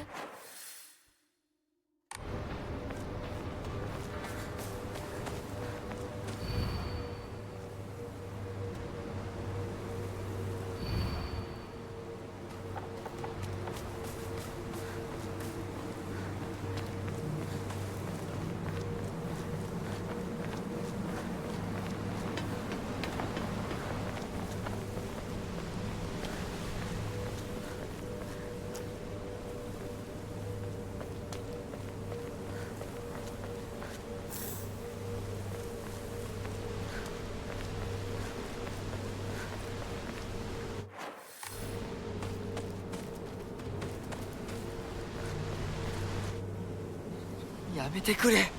やめてくれ。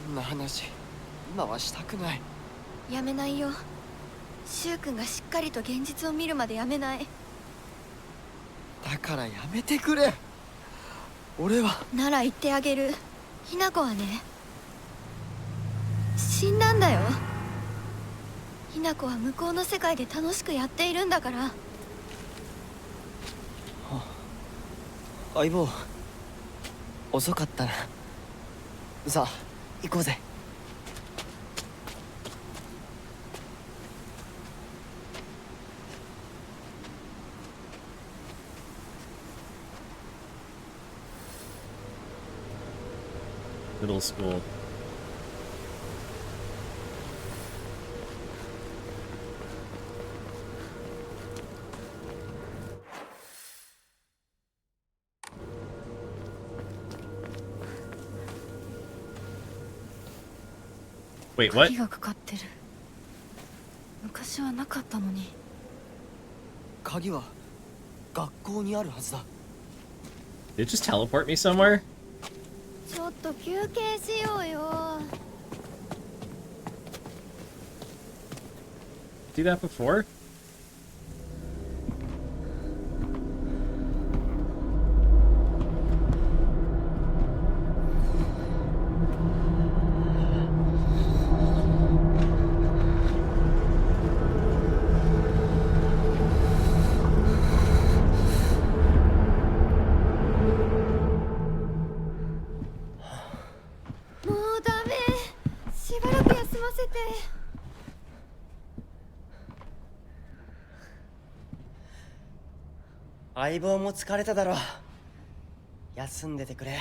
そんな話今はしたくない。やめないよ。柊君がしっかりと現実を見るまでやめない。だからやめてくれ。俺は。なら言ってあげる。ひな子はね、死んだんだよ。ひな子は向こうの世界で楽しくやっているんだから。相棒、遅かったな。さあ行こうぜ。Middle school. Wait, what? 鍵がかかってる。昔はなかったのに。鍵は学校にあるはずだ。 Did it just teleport me somewhere? ちょっと休憩しようよ。 Do that before?相棒も疲れただろう。休んでてくれ。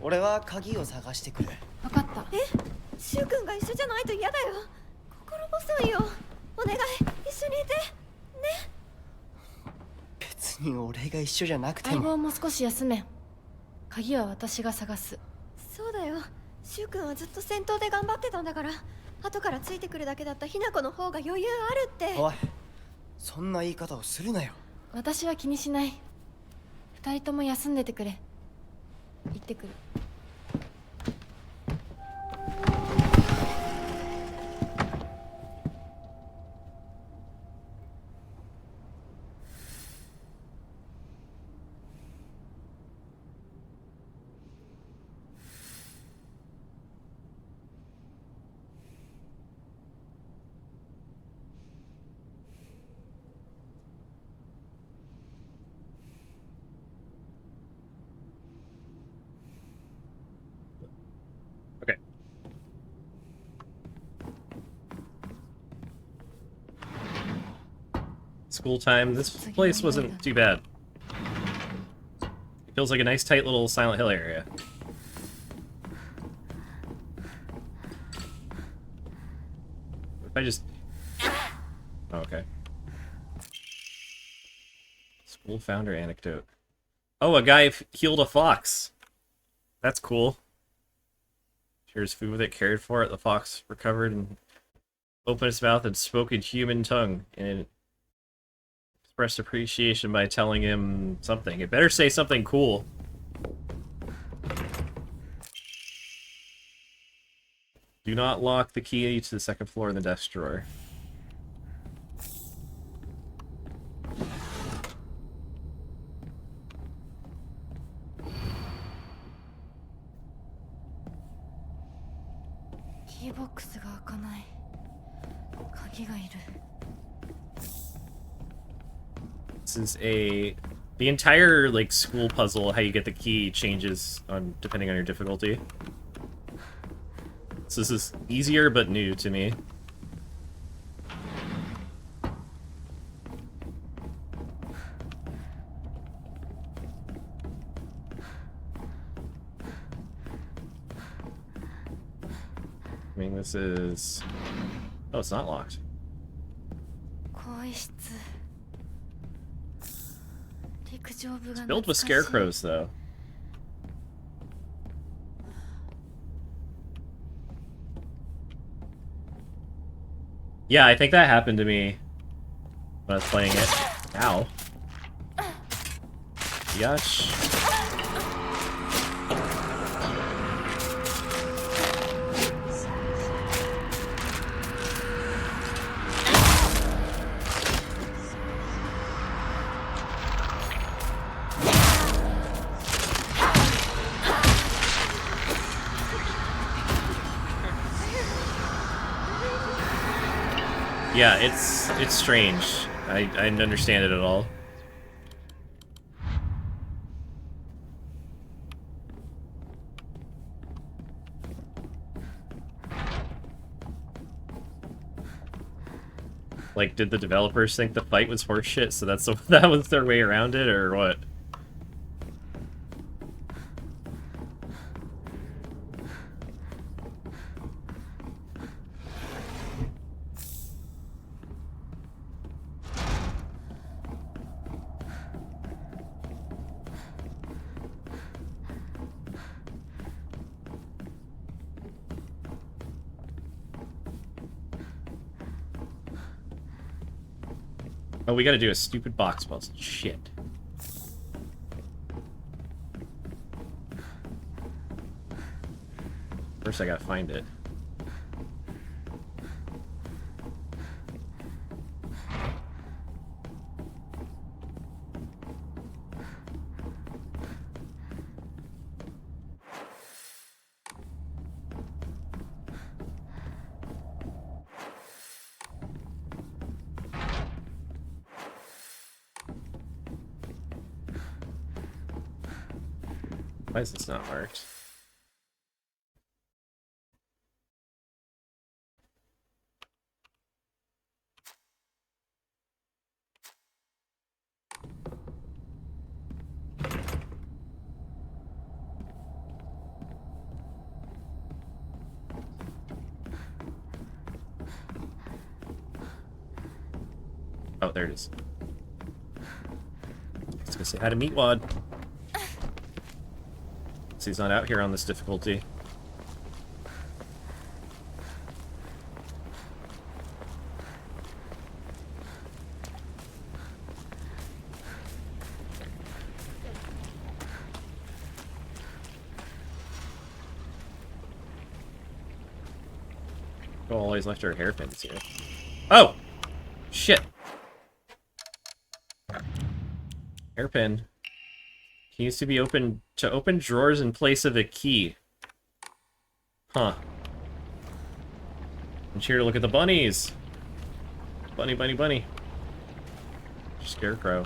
俺は鍵を探してくる。分かった。柊君が一緒じゃないと嫌だよ。心細いよ。お願い、一緒にいてね。別に俺が一緒じゃなくて相も。棒も少し休め。鍵は私が探す。そうだよ。柊君はずっと戦闘で頑張ってたんだから、後からついてくるだけだったひな子の方が余裕あるって。おい、そんな言い方をするなよ。私は気にしない。二人とも休んでてくれ。行ってくる。Okay. School time. This place wasn't too bad. It feels like a nice, tight little Silent Hill area. What if I just... Oh, okay. School founder anecdote. Oh, a guy healed a fox. That's cool. Shares food with it, cared for it. The fox recovered and opened its mouth and spoke in human tongue and expressed appreciation by telling him something. It better say something cool. Do not lock the key to the second floor in the desk drawer. Keybox が開かない。鍵がいる。 This is a The entire, like, school puzzle, how you get the key, changes on depending on your difficulty. So this is easier but new to me. I mean, this is... Oh, it's not locked. 更衣室陸上部が It's filled with 懐かしい scarecrows, though. Yeah, I think that happened to me when I was playing it. Ow. Yush. Yeah, it's strange. I didn't understand it at all. Like, did the developers think the fight was horseshit, so that was their way around it, or what? Oh, we gotta do a stupid box puzzle. Shit. First I gotta find it. Why is this not marked? Oh, there it is. I was gonna say hi to Meatwad. He's not out here on this difficulty. Oh, always left our hairpins here. Oh! Shit! Hairpin. Needs to be open to open drawers in place of a key. Huh. I'm here to look at the bunnies. Bunny, bunny, bunny. Scarecrow.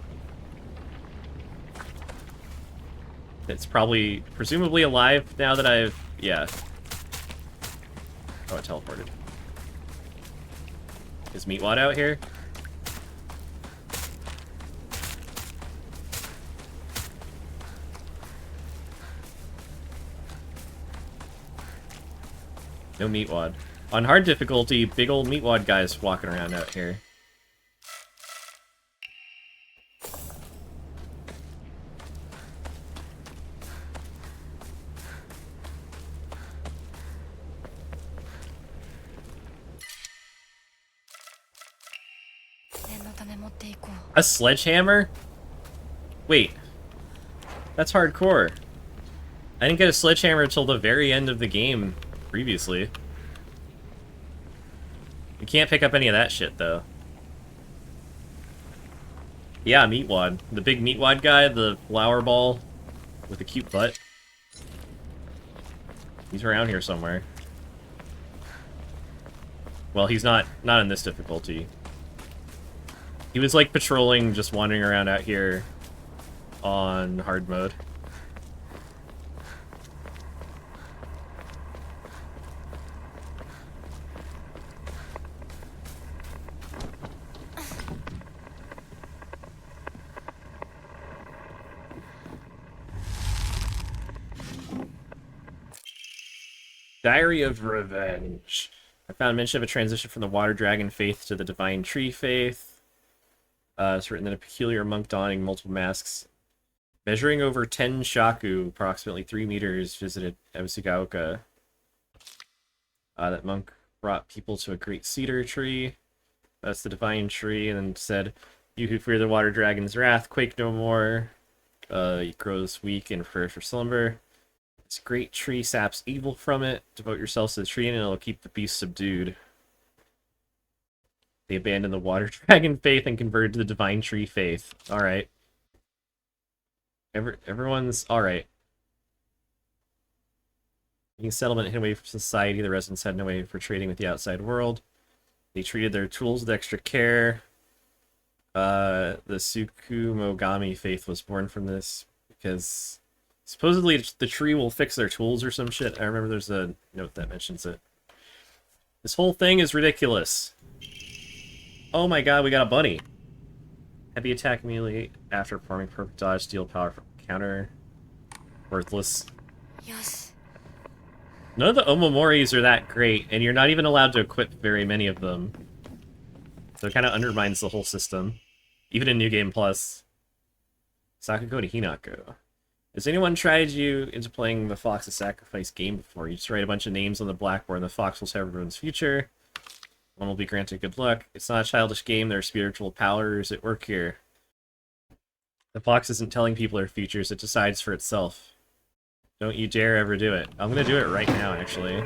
It's probably, presumably alive now that I've, yeah. Oh, it teleported. Is Meatwad out here? No Meatwad. On hard difficulty, big old Meatwad guy's walking around out here. A sledgehammer? Wait. That's hardcore. I didn't get a sledgehammer until the very end of the game previously. You can't pick up any of that shit, though. Yeah, Meatwad. The big Meatwad guy, the flower ball with a cute butt. He's around here somewhere. Well, he's not in this difficulty. He was, like, patrolling, just wandering around out here on hard mode. Diary of Revenge. I found mention of a transition from the Water Dragon faith to the Divine Tree faith. It's written in a peculiar monk donning multiple masks. Measuring over 10 shaku, approximately 3 meters, visited Ebusugaoka. That monk brought people to a great cedar tree. That's the Divine Tree, and then said, "You who fear the Water Dragon's wrath, quake no more. It grows weak and prepares for slumber. This great tree saps evil from it. Devote yourselves to the tree and it'll keep the beast subdued." They abandoned the Water Dragon faith and converted to the Divine Tree faith. Alright. Everyone's alright. Being settlement hid away from society, the residents had no way for trading with the outside world. They treated their tools with extra care. The Tsukumogami faith was born from this because supposedly the tree will fix their tools or some shit. I remember there's a note that mentions it. This whole thing is ridiculous. Oh my god, we got a bunny. Heavy attack immediately after performing perfect dodge, steal power from counter. Worthless. よし None of the Omomoris are that great, and you're not even allowed to equip very many of them. So it kind of undermines the whole system. Even in New Game Plus. Sakugo to Hinako. Has anyone tried you into playing the Fox of Sacrifice game before? You just write a bunch of names on the blackboard and the fox will have everyone's future. One will be granted good luck. It's not a childish game, there are spiritual powers at work here. The fox isn't telling people their futures, it decides for itself. Don't you dare ever do it. I'm gonna do it right now, actually.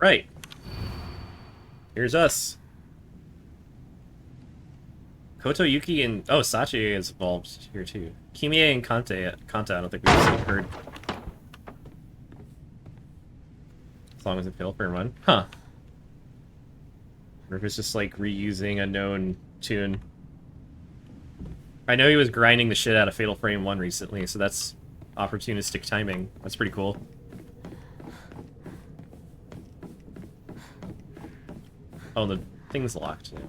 Right. Here's us. Koto Yuki and... Oh, Sachi is involved here too. Kimie and Kanta, I don't think we've heard. As long as it failed for one. Huh. Or if it's just like reusing a known tune. I know he was grinding the shit out of Fatal Frame 1 recently, so that's opportunistic timing. That's pretty cool. Oh, the thing's locked. Yeah.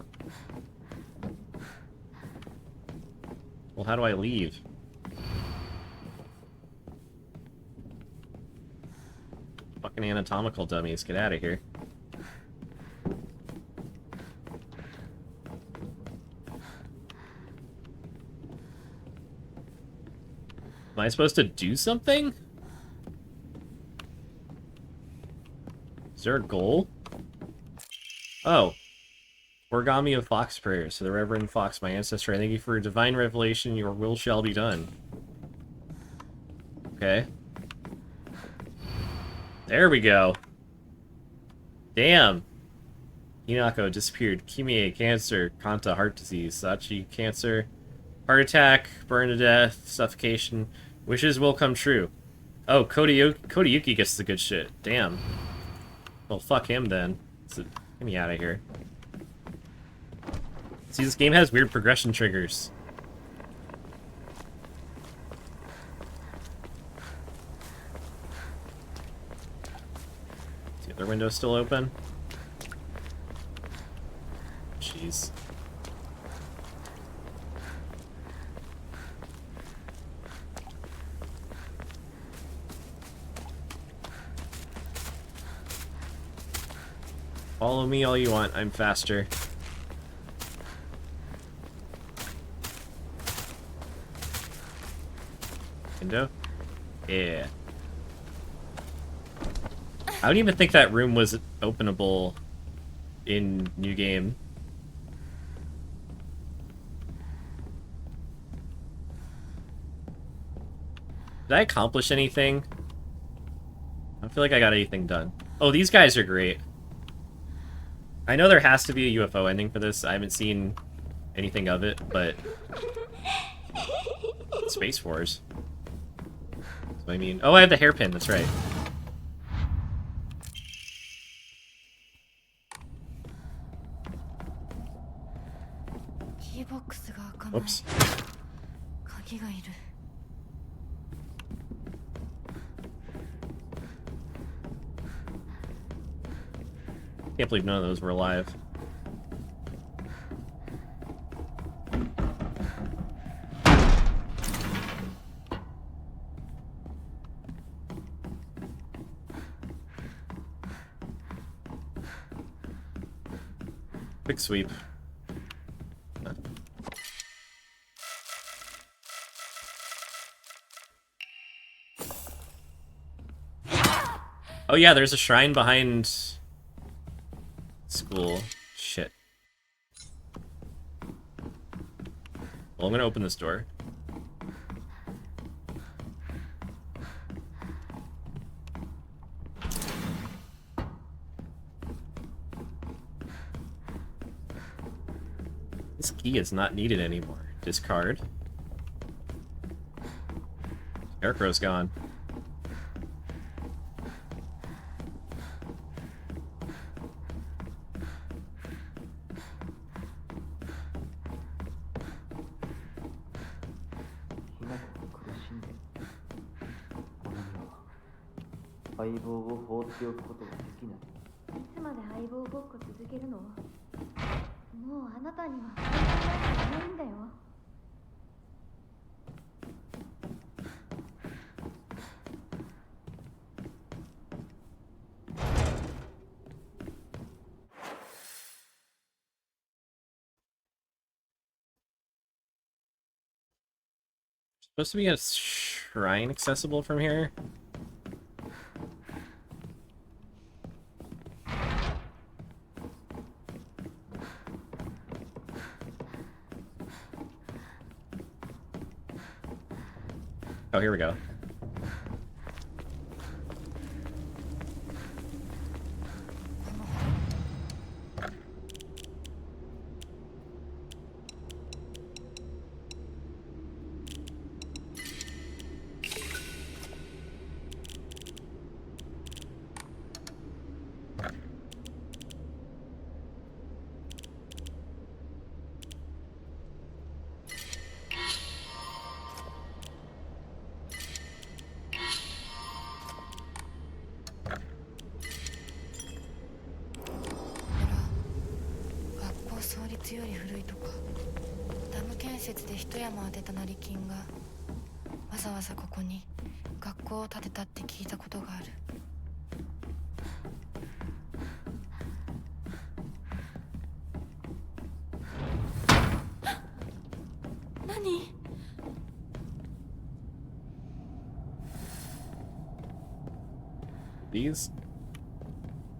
Well, how do I leave? Fucking anatomical dummies, get out of here. Am I supposed to do something? Is there a goal? Oh. Origami of Fox Prayers. So the Reverend Fox, my ancestor, I thank you for a divine revelation. Your will shall be done. Okay. There we go. Damn. Hinako disappeared. Kimie, cancer. Kanta, heart disease. Sachi, cancer. Heart attack. Burn to death. Suffocation. Wishes will come true. Oh, Kodayuki gets the good shit. Damn. Well, fuck him then. Get me out of here. See, this game has weird progression triggers. Is the other window still open? Jeez. Follow me all you want, I'm faster. Window? Yeah. I don't even think that room was openable in New Game. Did I accomplish anything? I don't feel like I got anything done. Oh, these guys are great. I know there has to be a UFO ending for this. I haven't seen anything of it, but... Space Wars. So I mean... Oh, I have the hairpin, that's right. Whoops. Can't believe none of those were alive. Quick sweep. Oh yeah, there's a shrine behind school. Shit. Well, I'm gonna open this door. This key is not needed anymore. Discard. Scarecrow's gone. I 相棒を放っておくことができない。いつまで相棒ごっこ続けるの？もうあなたにはないんだよ。Supposed to be a shrine accessible from here? Oh, here we go. These?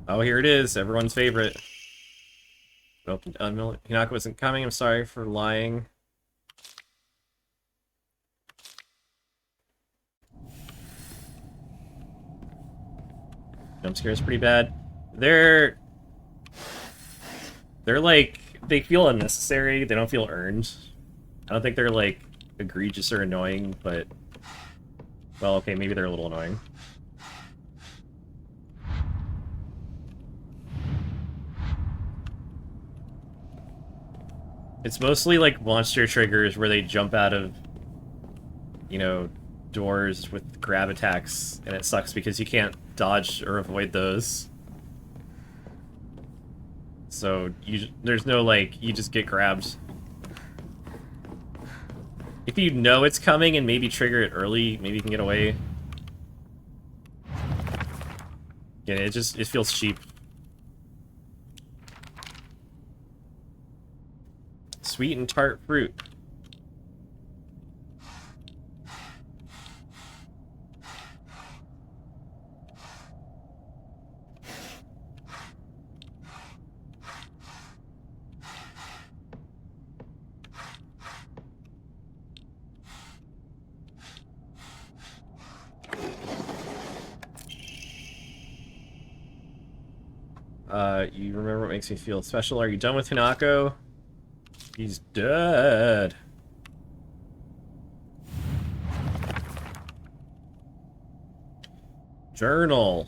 Oh, here it is. Everyone's favorite. Opened. Hinako wasn't coming. I'm sorry for lying. Jump scare is pretty bad. They're like, they feel unnecessary. They don't feel earned. I don't think they're like egregious or annoying, but well, okay, maybe they're a little annoying. It's mostly like monster triggers where they jump out of, you know, doors with grab attacks, and it sucks because you can't dodge or avoid those. So there's no like, you just get grabbed. If you know it's coming and maybe trigger it early, maybe you can get away. Yeah, it feels cheap. Sweet and tart fruit. You remember what makes me feel special? Are you done with Hinako? He's dead. Journal.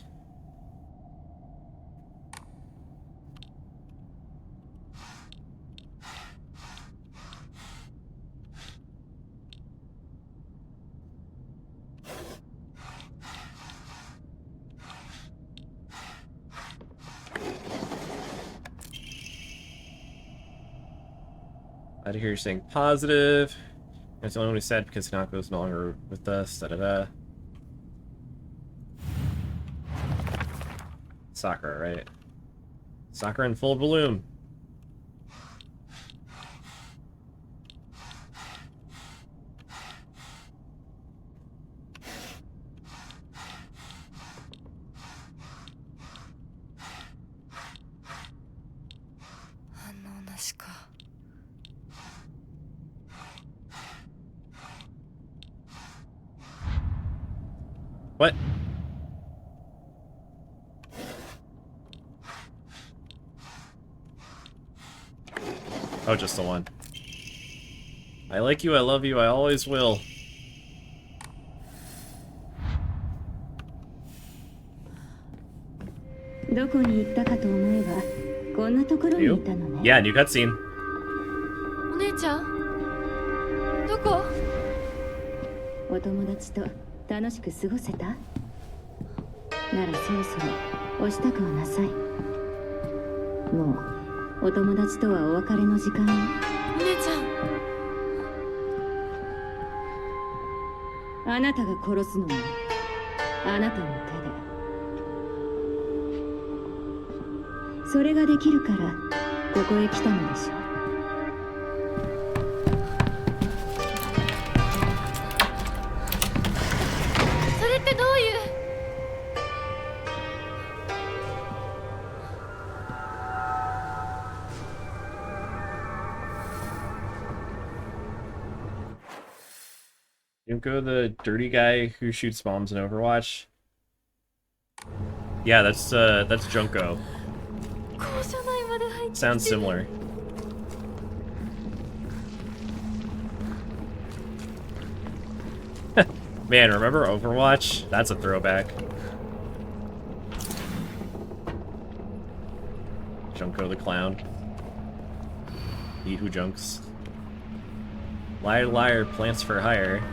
Out of here, you're saying positive. It's the only one who said because Hinako's no longer with us. Da da da. Sakura, right? Sakura in full bloom. What? Oh, just the one. I like you, I love you, I always will. You? Yeah, new cutscene. お姉ちゃんどこ？お友達と楽しく過ごせた？ならそろそろお支度をなさい。もうお友達とはお別れの時間よ。お姉ちゃん。あなたが殺すのもあなたの手で。それができるからここへ来たのでしょう。それってどういう？ Yunko, the dirty guy who shoots bombs in Overwatch. Yeah, that's Junko. Sounds similar. Man, remember Overwatch? That's a throwback. Junko the clown. Eat who junks. Liar, liar, plants for hire.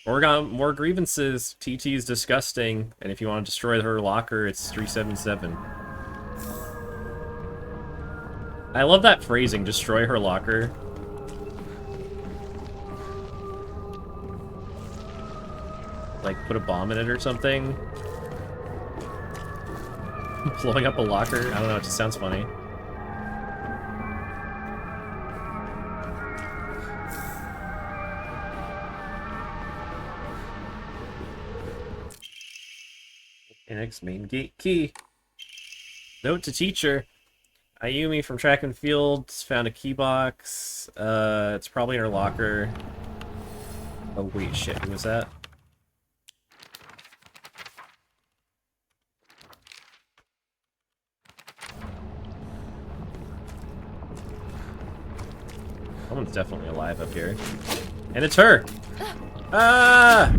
Oregon, more grievances. TT is disgusting, and if you want to destroy her locker, it's 377. I love that phrasing, destroy her locker. Like, put a bomb in it or something. Blowing up a locker? I don't know, it just sounds funny. Annex main gate key. Note to teacher. Ayumi from track and field found a key box. It's probably in her locker. Oh wait, shit, who was that? Someone's definitely alive up here. And it's her! Ah!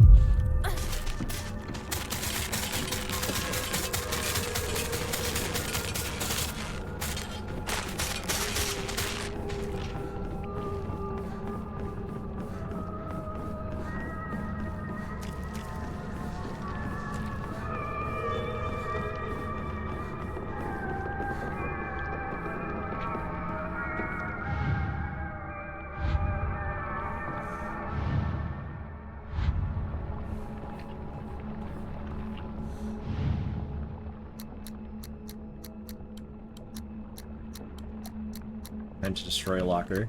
Time to destroy a locker.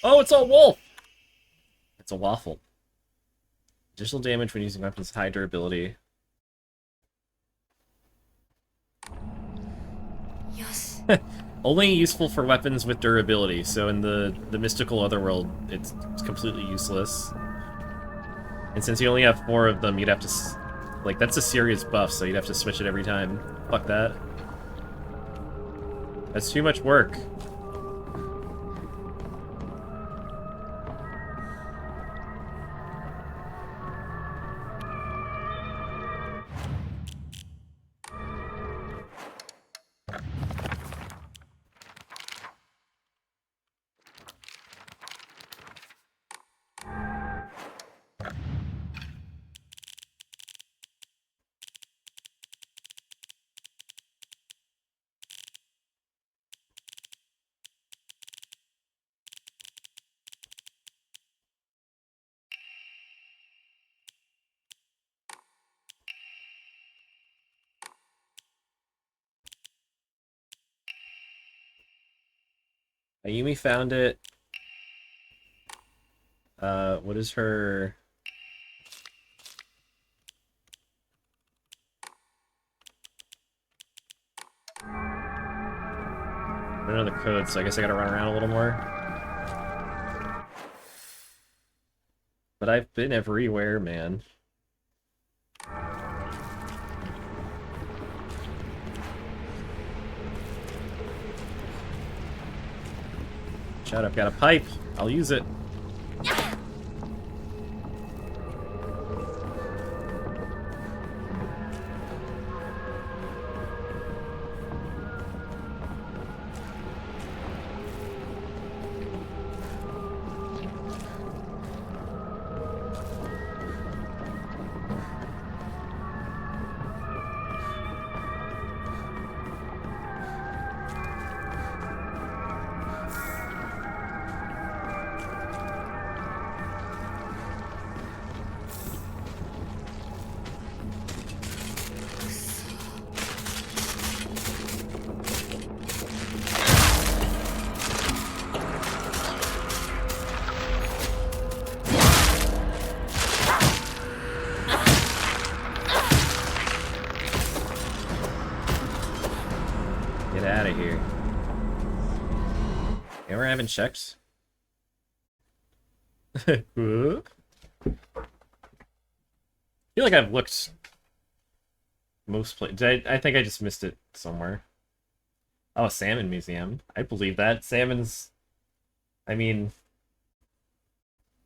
Oh, it's a wolf! It's a waffle. Additional damage when using weapons with high durability. Only useful for weapons with durability, so in the mystical otherworld, it's completely useless. And since you only have 4 of them, you'd have to... Like, that's a serious buff, so you'd have to switch it every time. Fuck that. That's too much work. Ayumi found it. What is her... I don't know the code, so I guess I gotta run around a little more. But I've been everywhere, man. Shut up, got a pipe. I'll use it. Get out of here. Yeah, we're having checked. I feel like I've looked most places. I think I just missed it somewhere. Oh, a salmon museum. I believe that. Salmon's... I mean...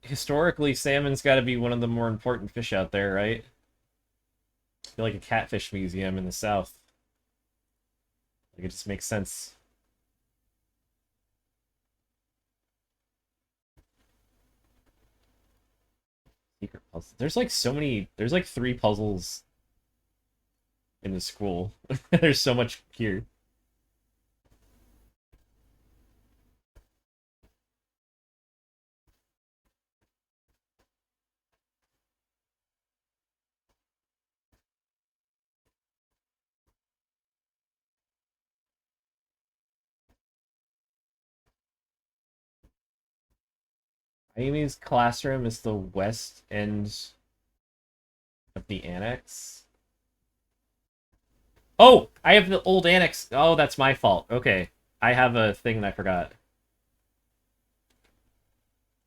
Historically, salmon's got to be one of the more important fish out there, right? I feel like a catfish museum in the south. Like, it just makes sense. Secret puzzle. There's like so many... There's like 3 puzzles in the school. There's so much here. Amy's classroom is the west end of the annex. Oh! I have the old annex. Oh, that's my fault. Okay. I have a thing that I forgot.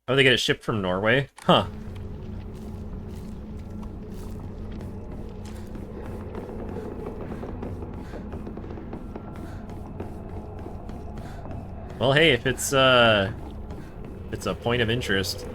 Oh, they get it shipped from Norway? Huh. Well, hey, if it's a point of interest.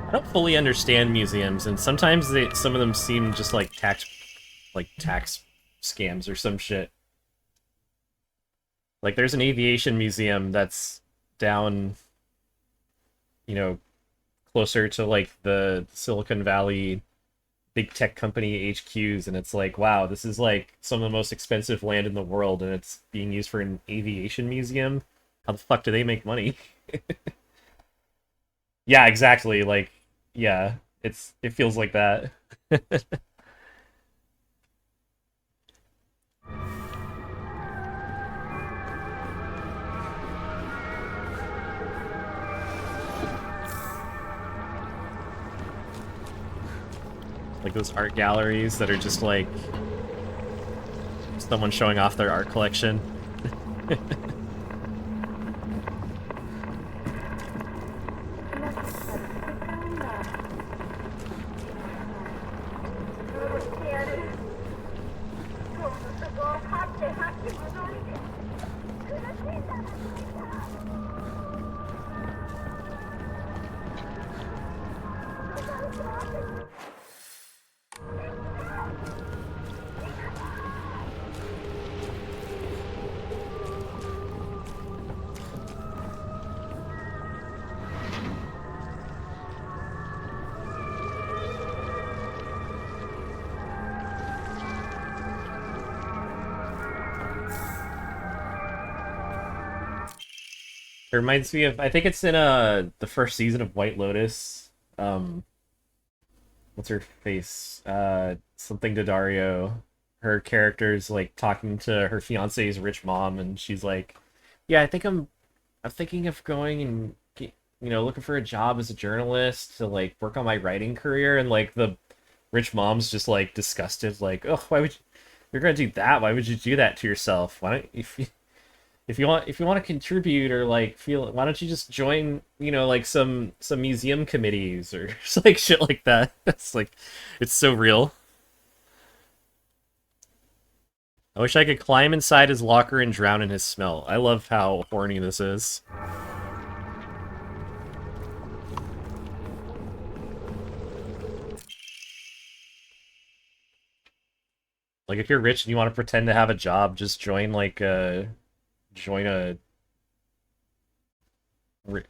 I don't fully understand museums, and sometimes some of them seem just like tax scams or some shit. Like, there's an aviation museum that's down, you know, closer to, like, the Silicon Valley big tech company HQs, and it's like, wow, this is, like, some of the most expensive land in the world, and it's being used for an aviation museum? How the fuck do they make money? Yeah, exactly, like, yeah, it feels like that. Like those art galleries that are just like someone showing off their art collection. It reminds me of, I think it's in the first season of White Lotus. What's her face? Something Daddario. Her character's like talking to her fiance's rich mom, and she's like, "Yeah, I'm thinking of going and looking for a job as a journalist to like work on my writing career." And like the rich mom's just like disgusted, like, "Oh, why would you're gonna do that? Why would you do that to yourself? Why don't if you want to contribute or like feel, why don't you just join like some museum committees or like shit like that?" It's like, it's so real. I wish I could climb inside his locker and drown in his smell. I love how horny this is. Like, if you're rich and you want to pretend to have a job, just join like join a join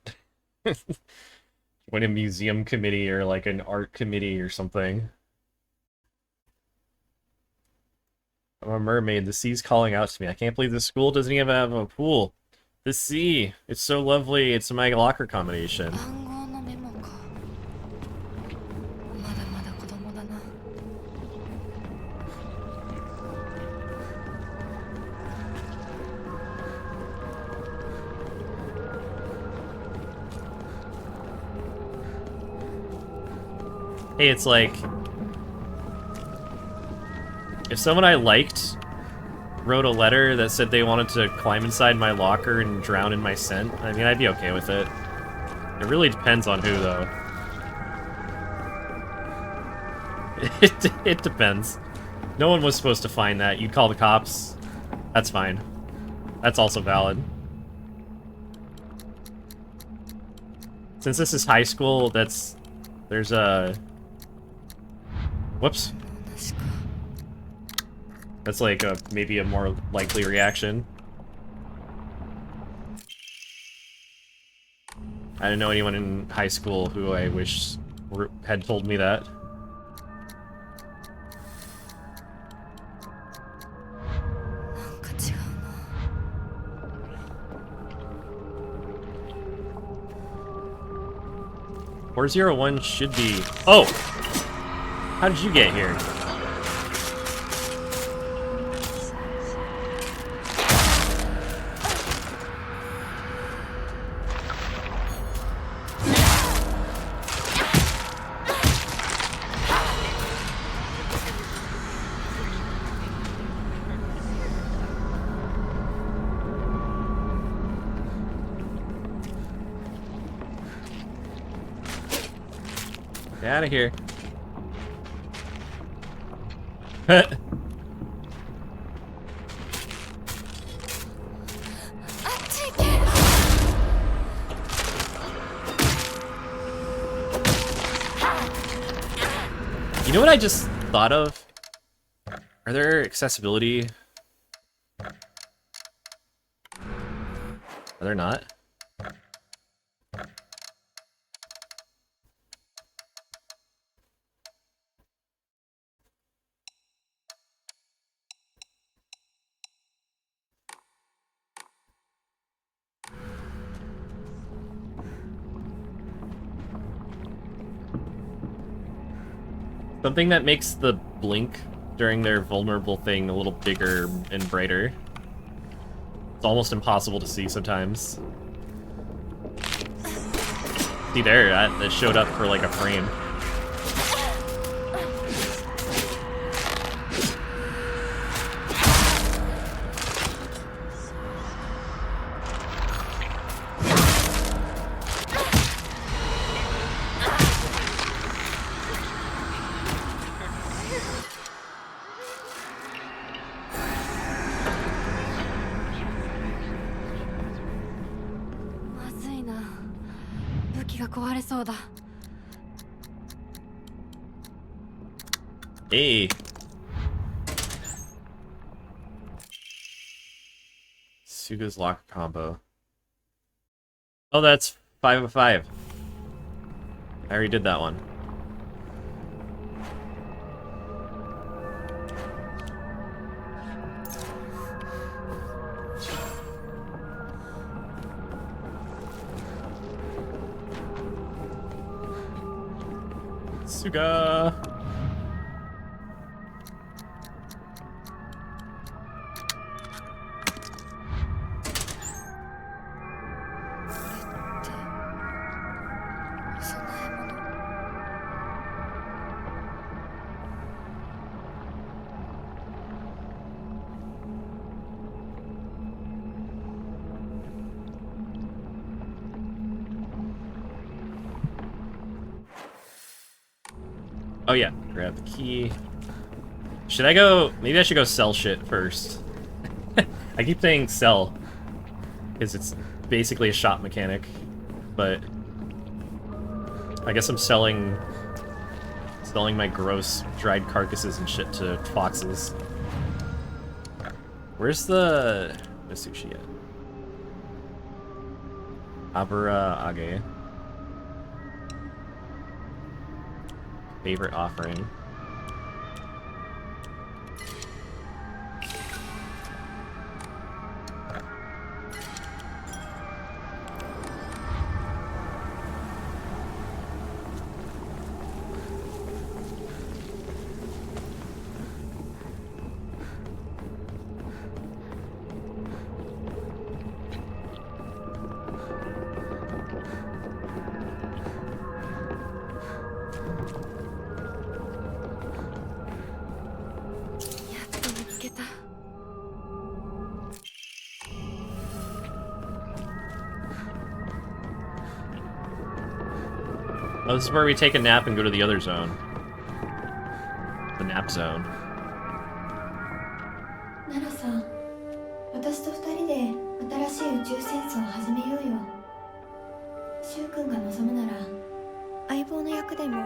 a museum committee or like an art committee or something. I'm a mermaid. The sea's calling out to me. I can't believe this school doesn't even have a pool. The sea. It's so lovely. It's my locker combination. 暗号のメモか。まだまだ子供だな。Hey, it's like, if someone I liked wrote a letter that said they wanted to climb inside my locker and drown in my scent, I mean, I'd be okay with it. It really depends on who, though. It depends. No one was supposed to find that. You'd call the cops. That's fine. That's also valid. Since this is high school, there's a... Whoops. That's like maybe a more likely reaction. I didn't know anyone in high school who I wish had told me that. .401 should be... Oh! How did you get here? Get out of here. You know what I just thought of? Are there accessibility? Are there not? Something that makes the blink during their vulnerable thing a little bigger and brighter. It's almost impossible to see sometimes. See there, that showed up for like a frame. 武器が壊れそうだ。Hey. Suga's locker combo. Oh, that's 5 of 5. I already did that one. Suga! Oh yeah, grab the key. Should I go... Maybe I should go sell shit first. I keep saying sell, because it's basically a shop mechanic, but I guess I'm selling my gross dried carcasses and shit to foxes. Where's the sushi at? Abura Age. Favorite offering. Oh, this is where we take a nap and go to the other zone. The nap zone. ナナさん、私と二人で新しい宇宙戦争を始めようよ。シュウ君が望むなら、相棒の役でも、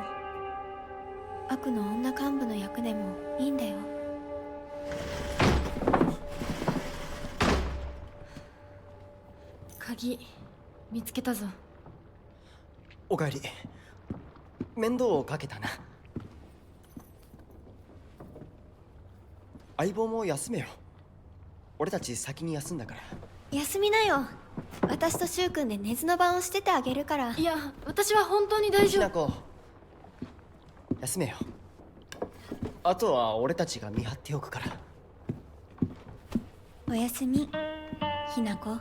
悪の女幹部の役でもいいんだよ。鍵見つけたぞ。おかえり。面倒をかけたな。相棒も休めよ。俺たち先に休んだから。休みなよ。私とシュウ君で寝ずの番をしててあげるから。いや、私は本当に大丈夫。ひなこ、休めよ。あとは俺たちが見張っておくから。おやすみ、ひなこ。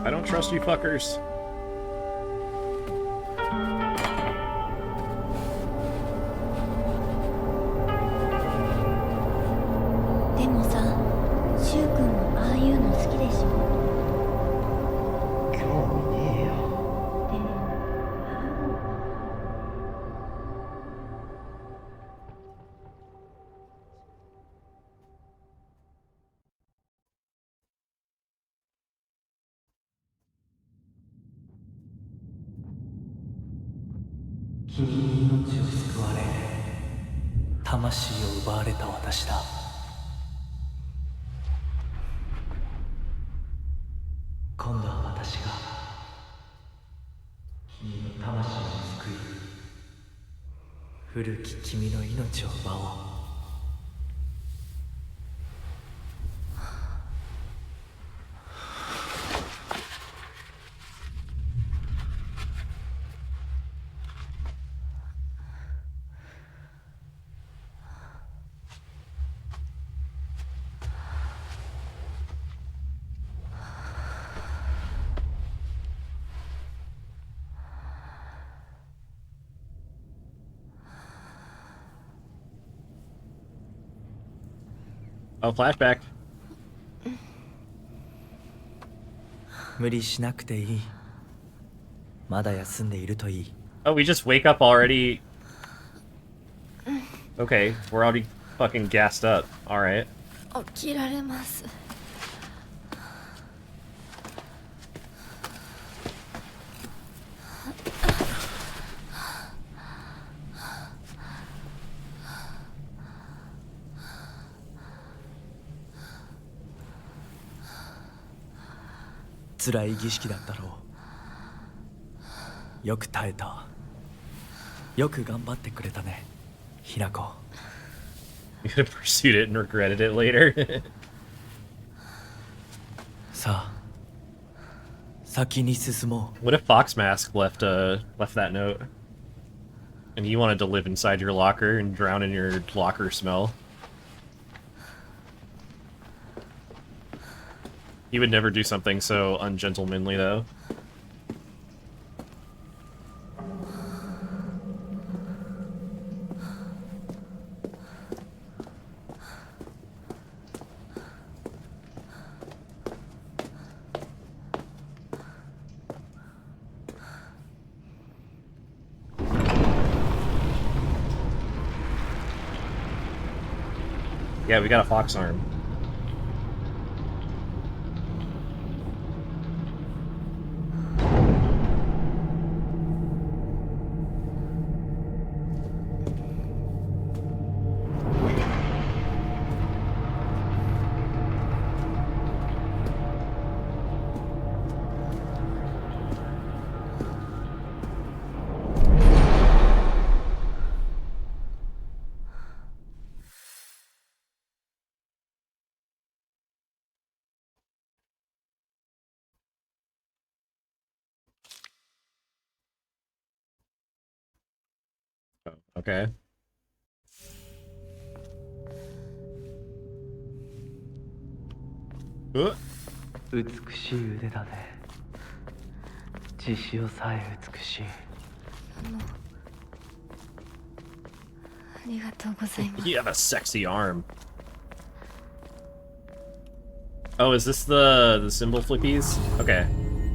I don't trust you fuckers. でもさ、シュウ君もああいうの好きでしょ。興味ねえよ。君に命を救われ魂を奪われた私だ。今度は私が君の魂を救い古き君の命を奪おう。Oh, flashback. 無理しなくていい。まだ休んでいるといい。 Oh, we just wake up already? Okay, we're already fucking gassed up. Alright. 起きられます。辛い儀式だったろう。よく耐えた。よく頑張ってくれたね、ひなこ。You could have pursued it and regretted it later. さあ、先に進もう。 What if Foxmask left that note? And he wanted to live inside your locker and drown in your locker smell? He would never do something so ungentlemanly, though. Yeah, we got a fox arm. Oh, okay. 美しい腕だね。血潮さえ美しい。ありがとうございます。 You have a sexy arm. Oh, is this the symbol flippies? Okay.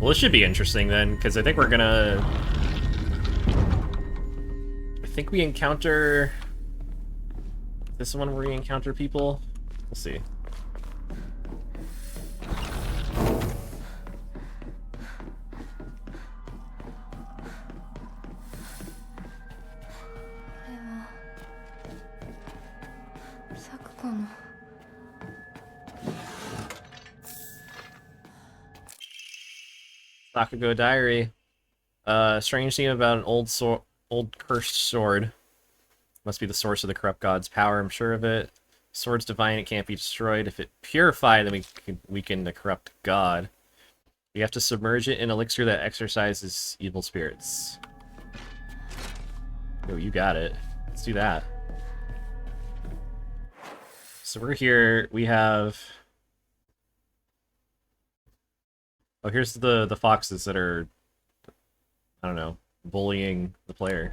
Well, this should be interesting then, because I think we're gonna... I think we encounter... This one where we encounter people? We'll see. Sakugo Diary. Strange thing about an old cursed sword. Must be the source of the corrupt god's power, I'm sure of it. Sword's divine, it can't be destroyed. If it purified, then we can weaken the corrupt god. You have to submerge it in elixir that exorcises evil spirits. Yo, you got it. Let's do that. So we're here, we have... Oh, here's the foxes that are, I don't know, bullying the player.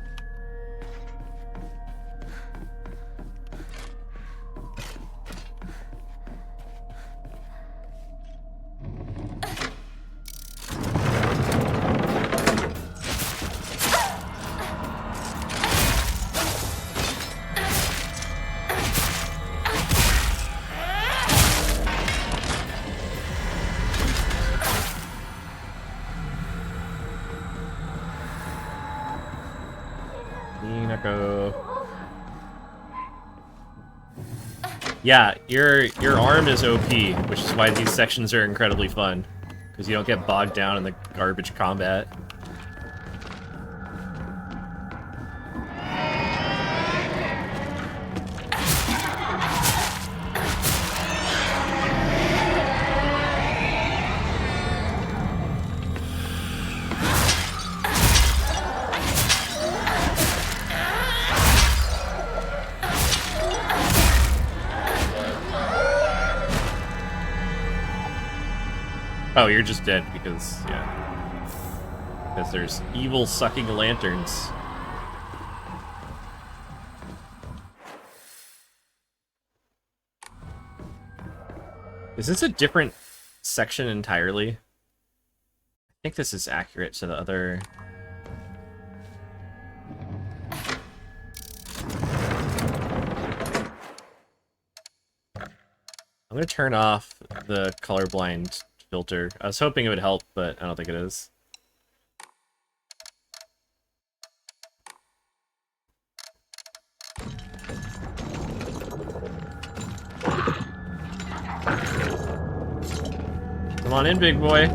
Yeah, your arm is OP, which is why these sections are incredibly fun, because you don't get bogged down in the garbage combat. Oh, you're just dead because, yeah. Because there's evil sucking lanterns. Is this a different section entirely? I think this is accurate to the other... I'm gonna turn off the colorblind filter. I was hoping it would help, but I don't think it is. Come on in, big boy.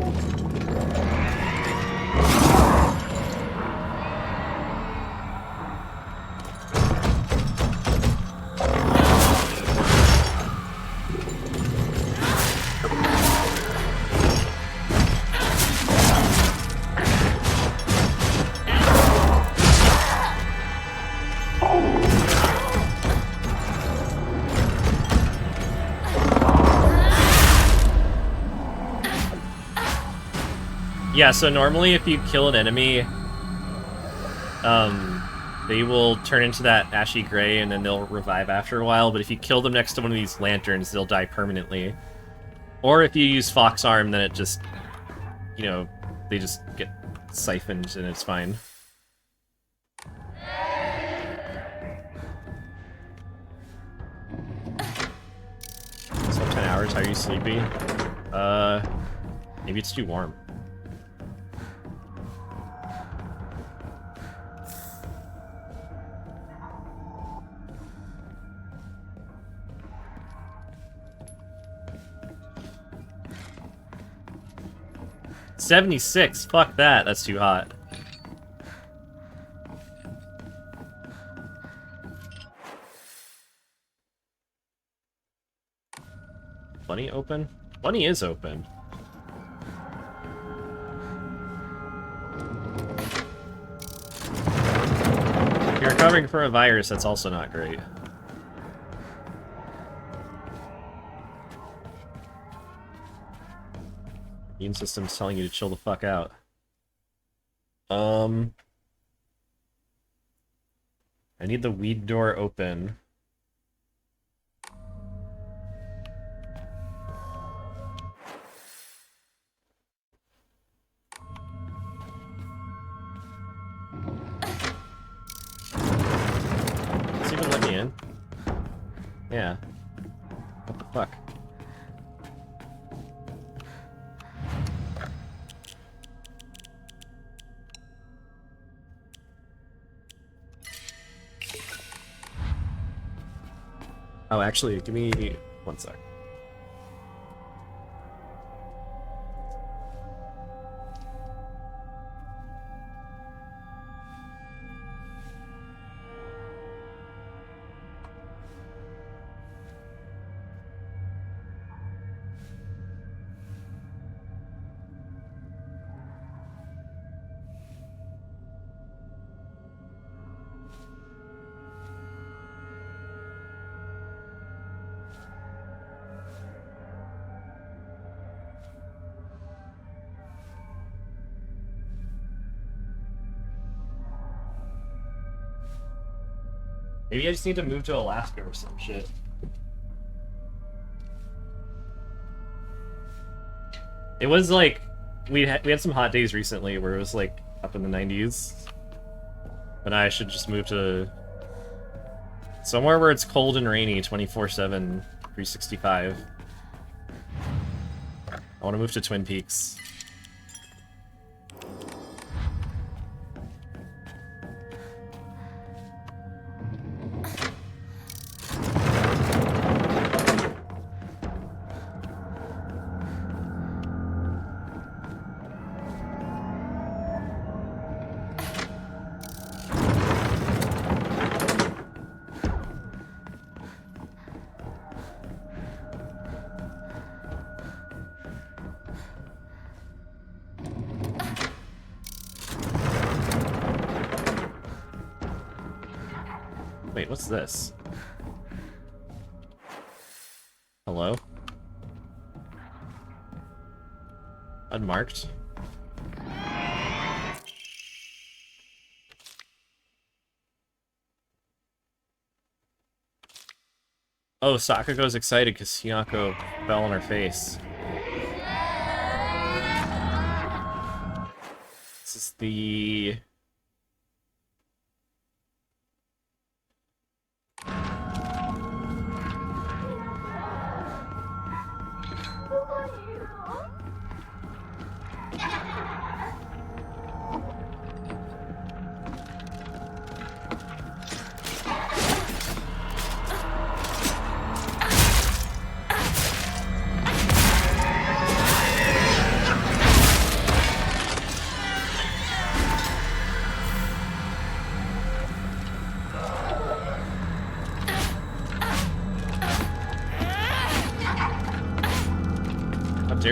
Yeah, so normally if you kill an enemy, they will turn into that ashy gray and then they'll revive after a while, but if you kill them next to one of these lanterns, they'll die permanently. Or if you use Fox Arm, then it just, you know, they just get siphoned and it's fine. So 10 hours, how are you sleepy? Maybe it's too warm. $76. Fuck that. That's too hot. Bunny open? Bunny is open. If you're recovering from a virus, that's also not great. Immune system's telling you to chill the fuck out. I need the weed door open. Does it even let me in? Yeah. What the fuck? Oh, actually, give me 1 sec. Maybe I just need to move to Alaska or some shit. It was like we had some hot days recently where it was like up in the 90s. But I should just move to somewhere where it's cold and rainy 24/7, 365. I want to move to Twin Peaks. Wait, what's this? Hello? Unmarked? Oh, Sakako's excited because Hinako fell on her face. This is the...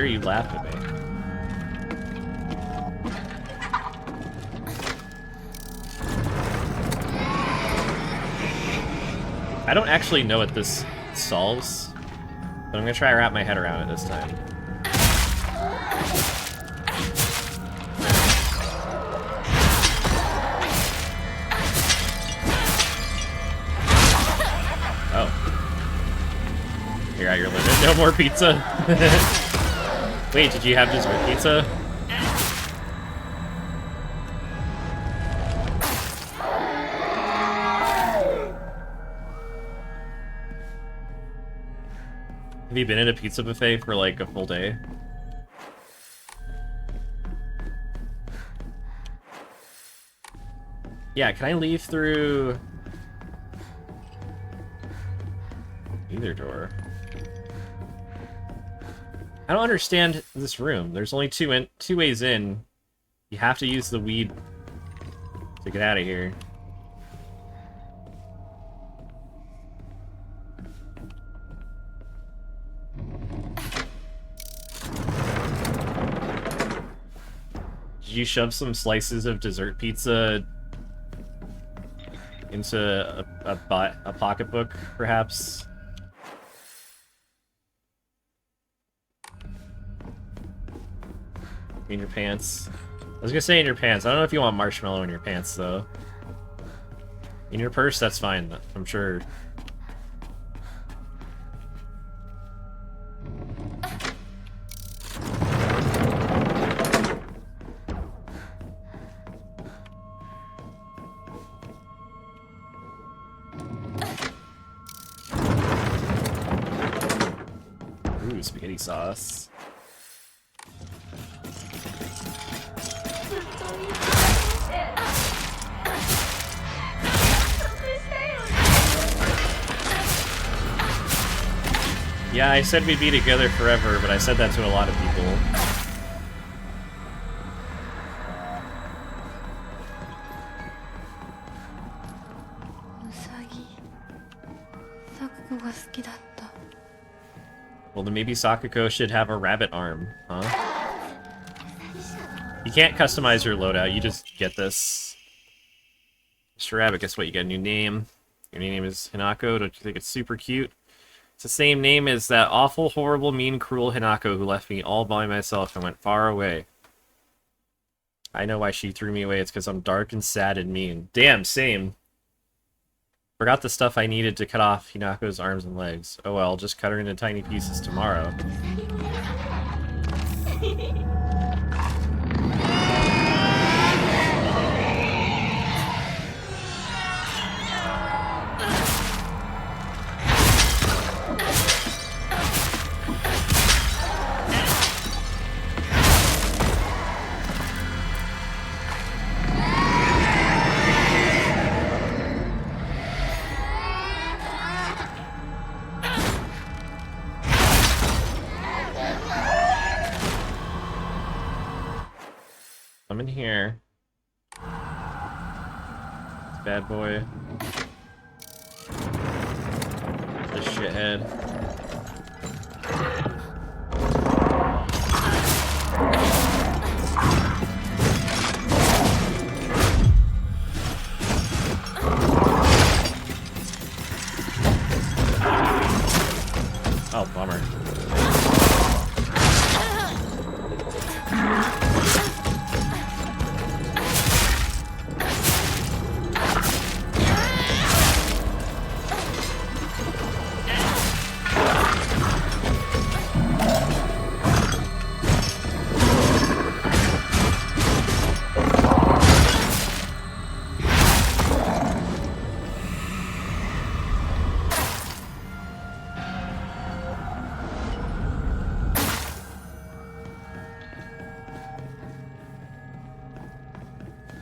dare you laugh at me? I don't actually know what this solves, but I'm gonna try to wrap my head around it this time. Oh. You're at your limit. No more pizza? Wait, did you have dessert pizza? Have you been at a pizza buffet for like a full day? Yeah, can I leave through either door? I don't understand this room. There's only two ways in. You have to use the weed to get out of here. Did you shove some slices of dessert pizza into a pocketbook, perhaps? In your pants. I was gonna say in your pants. I don't know if you want marshmallow in your pants, though. In your purse, that's fine, I'm sure. Ooh, spaghetti sauce. Yeah, I said we'd be together forever, but I said that to a lot of people. ウサギサクコが好きだった。 Well, then maybe Sakuko should have a rabbit arm, huh? You can't customize your loadout, you just get this. Mr. Rabbit, guess what? You get a new name. Your new name is Hinako. Don't you think it's super cute? It's the same name as that awful, horrible, mean, cruel Hinako who left me all by myself and went far away. I know why she threw me away. It's because I'm dark and sad and mean. Damn, same. Forgot the stuff I needed to cut off Hinako's arms and legs. Oh well, just cut her into tiny pieces tomorrow. I'm in here. Bad boy. This shithead. Oh, bummer.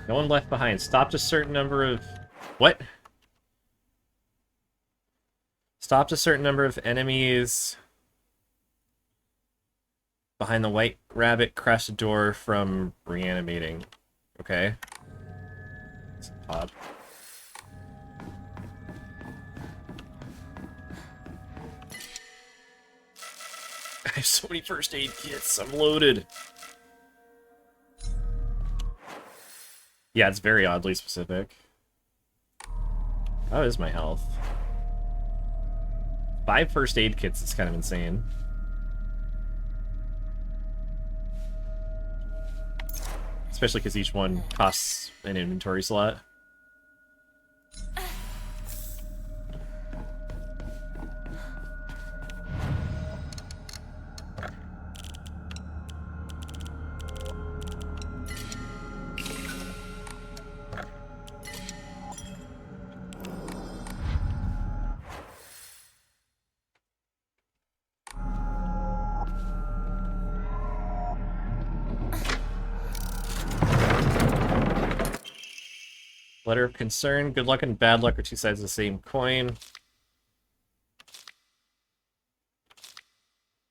No one left behind. Stopped a certain number of... What? Stopped a certain number of enemies behind the white rabbit. Crashed a door from reanimating. Okay. It's odd. have so many first aid kits. I'm loaded. Yeah, it's very oddly specific. How is my health? 5 first aid kits is kind of insane. Especially because each one costs an inventory slot. Letter of concern. Good luck and bad luck are two sides of the same coin.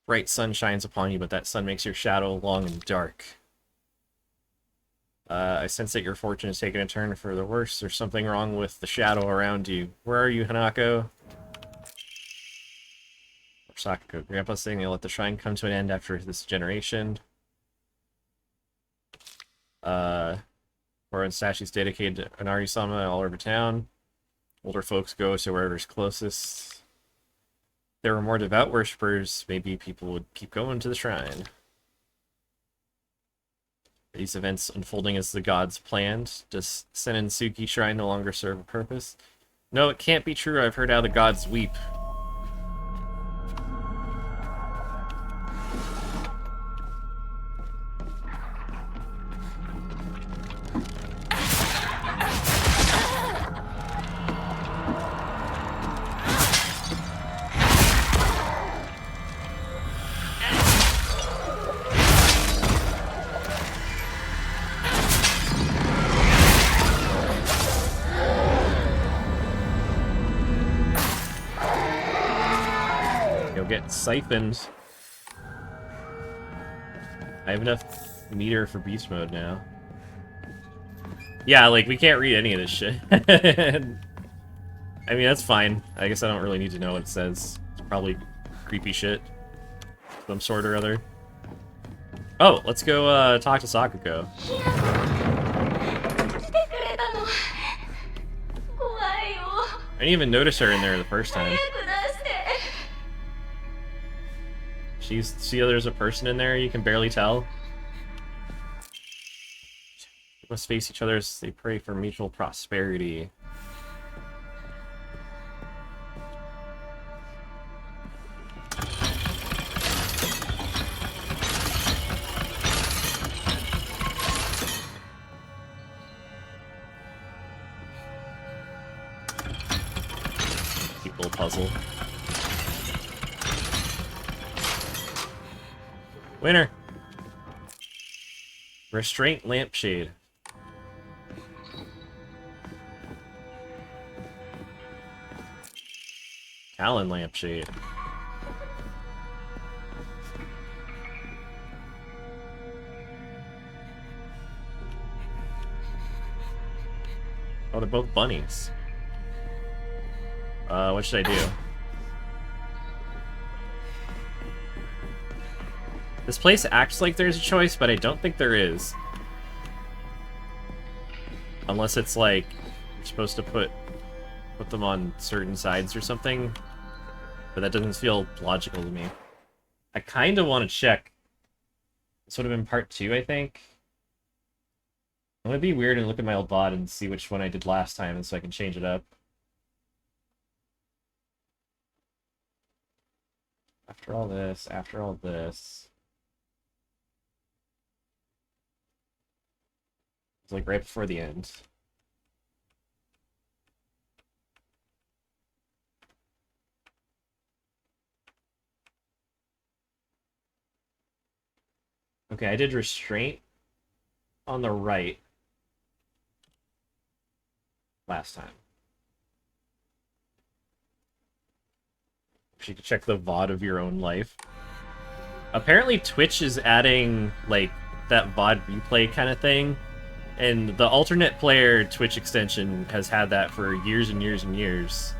Bright sun shines upon you, but that sun makes your shadow long and dark. I sense that your fortune is taking a turn for the worse. There's something wrong with the shadow around you. Where are you, Hanako? Or Sakuko. Grandpa's saying they'll let the shrine come to an end after this generation. Or statues dedicated to Inari-sama all over town. Older folks go to wherever's closest. If there were more devout worshippers, maybe people would keep going to the shrine. Are these events unfolding as the gods planned? Does Senensuke Shrine no longer serve a purpose? No, it can't be true. I've heard how the gods weep. Siphoned. I have enough meter for beast mode now. Yeah, like, we can't read any of this shit. I mean, that's fine. I guess I don't really need to know what it says. It's probably creepy shit. Some sort or other. Oh, let's go talk to Sakuko. I didn't even notice her in there the first time. See there's a person in there, you can barely tell. They must face each other as they pray for mutual prosperity. Cute little puzzle. Winner! Restraint lampshade. Talon lampshade. Oh, they're both bunnies. What should I do? This place acts like there's a choice, but I don't think there is. Unless it's like, you're supposed to put them on certain sides or something. But that doesn't feel logical to me. I kind of want to check. This would have been part 2, I think. I'm going to be weird and look at my old VOD and see which one I did last time, and so I can change it up. After all this, after all this... It's like right before the end. Okay, I did restraint on the right last time. You could check the VOD of your own life. Apparently Twitch is adding, like, that VOD replay kind of thing. And the alternate player Twitch extension has had that for years and years and years.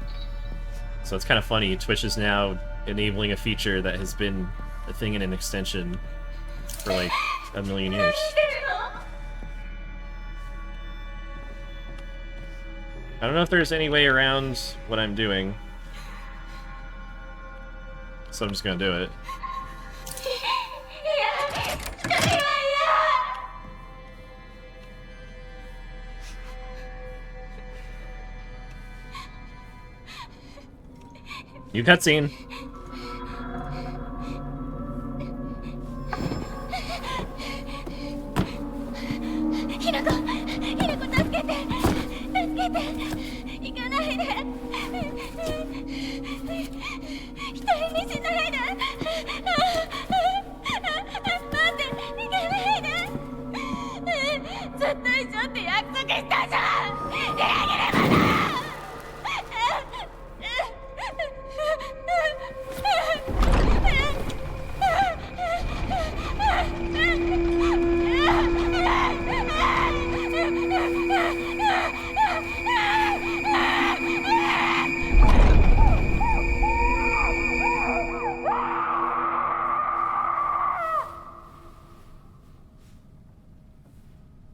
So it's kind of funny. Twitch is now enabling a feature that has been a thing in an extension for like a million years. I don't know if there's any way around what I'm doing, so I'm just gonna do it. New cutscene.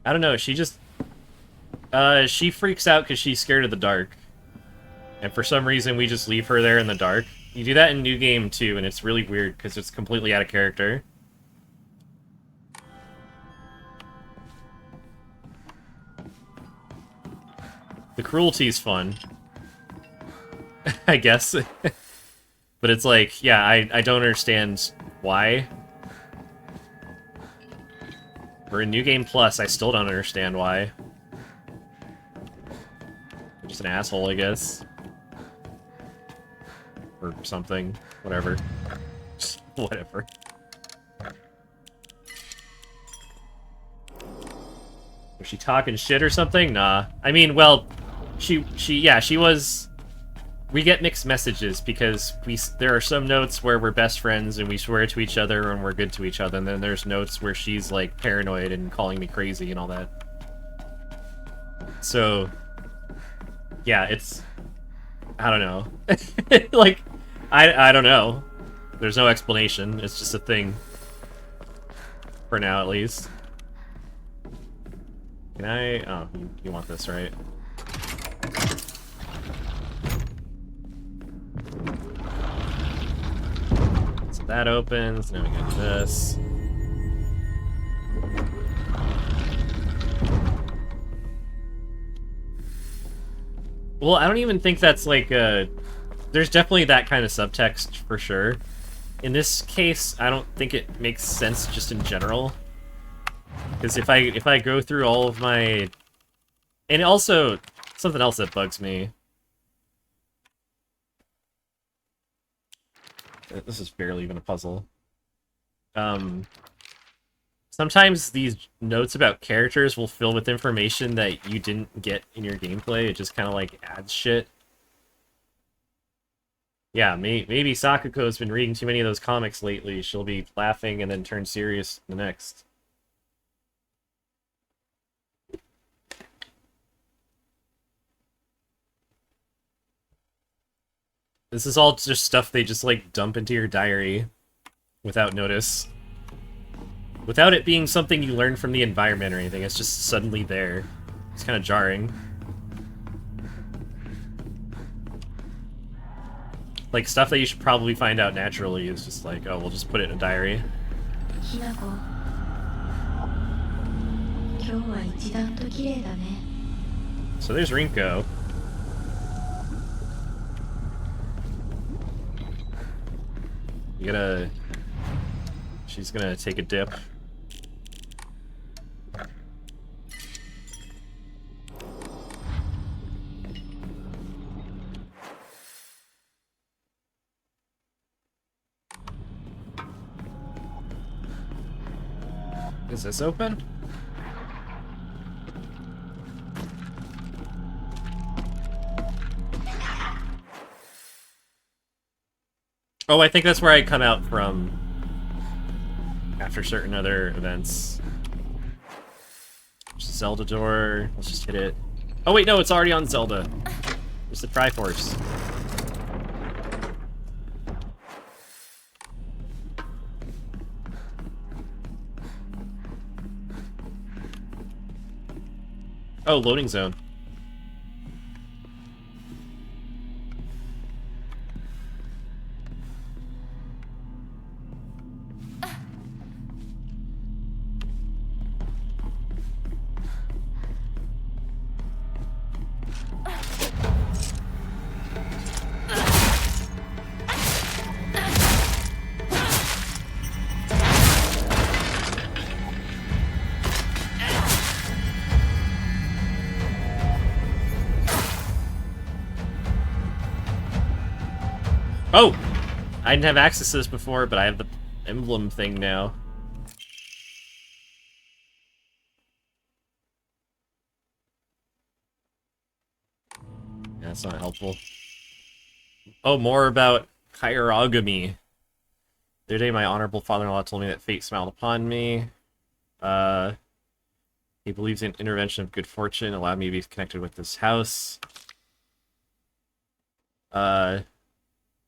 I don't know, she just... she freaks out because she's scared of the dark. And for some reason, we just leave her there in the dark. You do that in New Game, too, and it's really weird because it's completely out of character. The cruelty's fun. I guess. But it's like, yeah, I don't understand why. We're in New Game Plus, I still don't understand why. I'm just an asshole, I guess. Or something. Whatever. Whatever. Was she talking shit or something? Nah. I mean, well, she was... We get mixed messages because there are some notes where we're best friends and we swear to each other and we're good to each other, and then there's notes where she's like paranoid and calling me crazy and all that. So, yeah, it's... I don't know. Like, I don't know. There's no explanation. It's just a thing. For now, at least. Can I... Oh, you want this, right? So that opens. Now we got this. Well, I don't even think that's like a... There's definitely that kind of subtext for sure. In this case, I don't think it makes sense just in general. Because if I go through all of my... And also, something else that bugs me. This is barely even a puzzle. Sometimes these notes about characters will fill with information that you didn't get in your gameplay. It just kind of like adds shit. Yeah, maybe Sakuko's been reading too many of those comics lately. She'll be laughing and then turn serious the next. This is all just stuff they just, like, dump into your diary without notice. Without it being something you learn from the environment or anything, it's just suddenly there. It's kind of jarring. Like, stuff that you should probably find out naturally is just like, oh, we'll just put it in a diary. So there's Rinko. She's gonna take a dip. Is this open? Oh, I think that's where I come out from after certain other events. Zelda door. Let's just hit it. Oh wait, no, it's already on Zelda. It's the Triforce. Oh, loading zone. Oh! I didn't have access to this before, but I have the emblem thing now. Yeah, that's not helpful. Oh, more about hierogamy. The other day, my honorable father-in-law told me that fate smiled upon me. He believes in intervention of good fortune, allowed me to be connected with this house.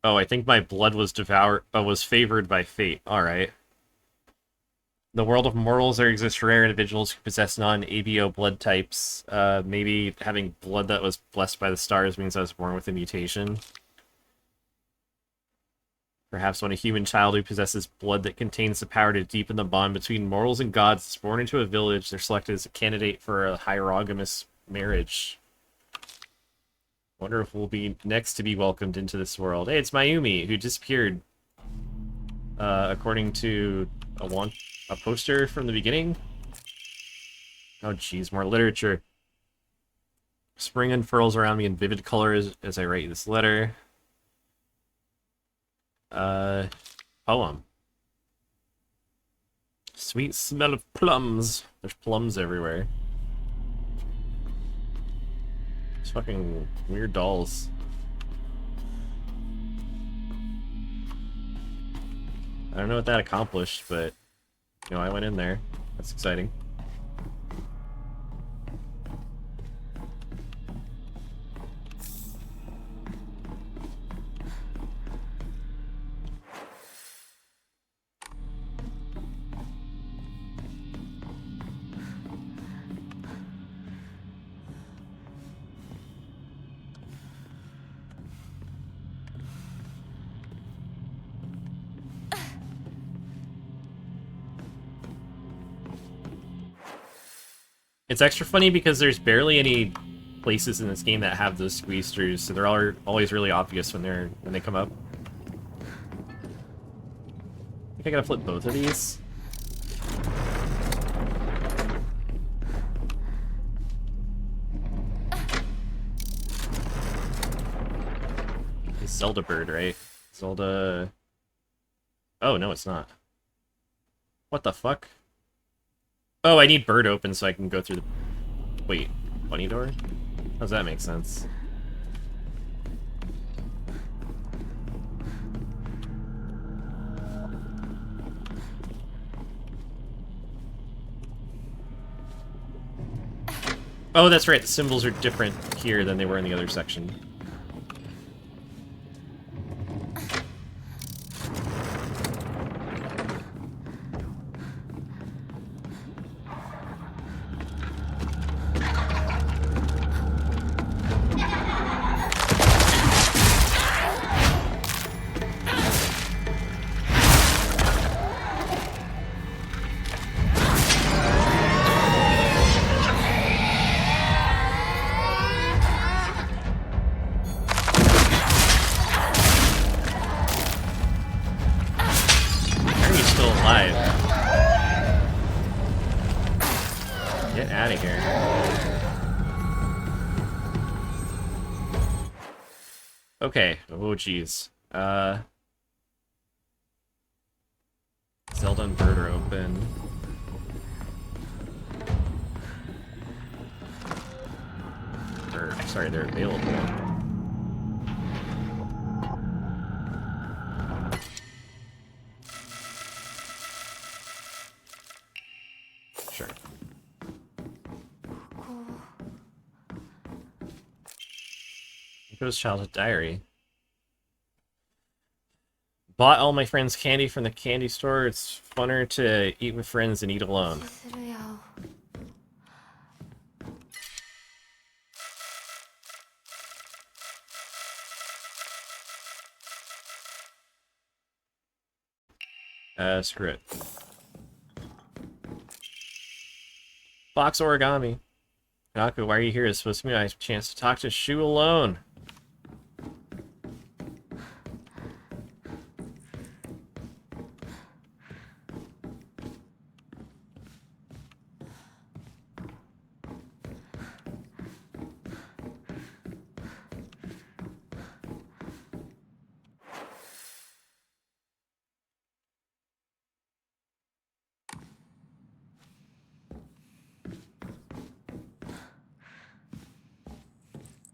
Oh, I think my blood was was favored by fate. Alright. In the world of mortals, there exist rare individuals who possess non-ABO blood types. Maybe having blood that was blessed by the stars means I was born with a mutation. Perhaps when a human child who possesses blood that contains the power to deepen the bond between mortals and gods is born into a village, they're selected as a candidate for a hierogamous marriage. Wonder if we'll be next to be welcomed into this world. Hey, it's Mayumi, who disappeared. According to a poster from the beginning. Oh jeez, more literature. Spring unfurls around me in vivid colors as I write this letter. Poem. Sweet smell of plums. There's plums everywhere. These fucking weird dolls. I don't know what that accomplished, but, you know, I went in there. That's exciting. It's extra funny because there's barely any places in this game that have those squeeze throughs, so they're always really obvious when they come up. I think I gotta flip both of these. It's Zelda bird, right? Zelda... Oh, no, it's not. What the fuck? Oh, I need bird open so I can go through the... Wait, bunny door? How does that make sense? Oh, that's right, the symbols are different here than they were in the other section. Okay, oh jeez. Zelda and bird are open. Or, sorry, they're available. Sure. Goes childhood diary. Bought all my friends candy from the candy store. It's funner to eat with friends than eat alone. Screw it. Box origami. Hinako, why are you here? It's supposed to be my chance to talk to Shu alone.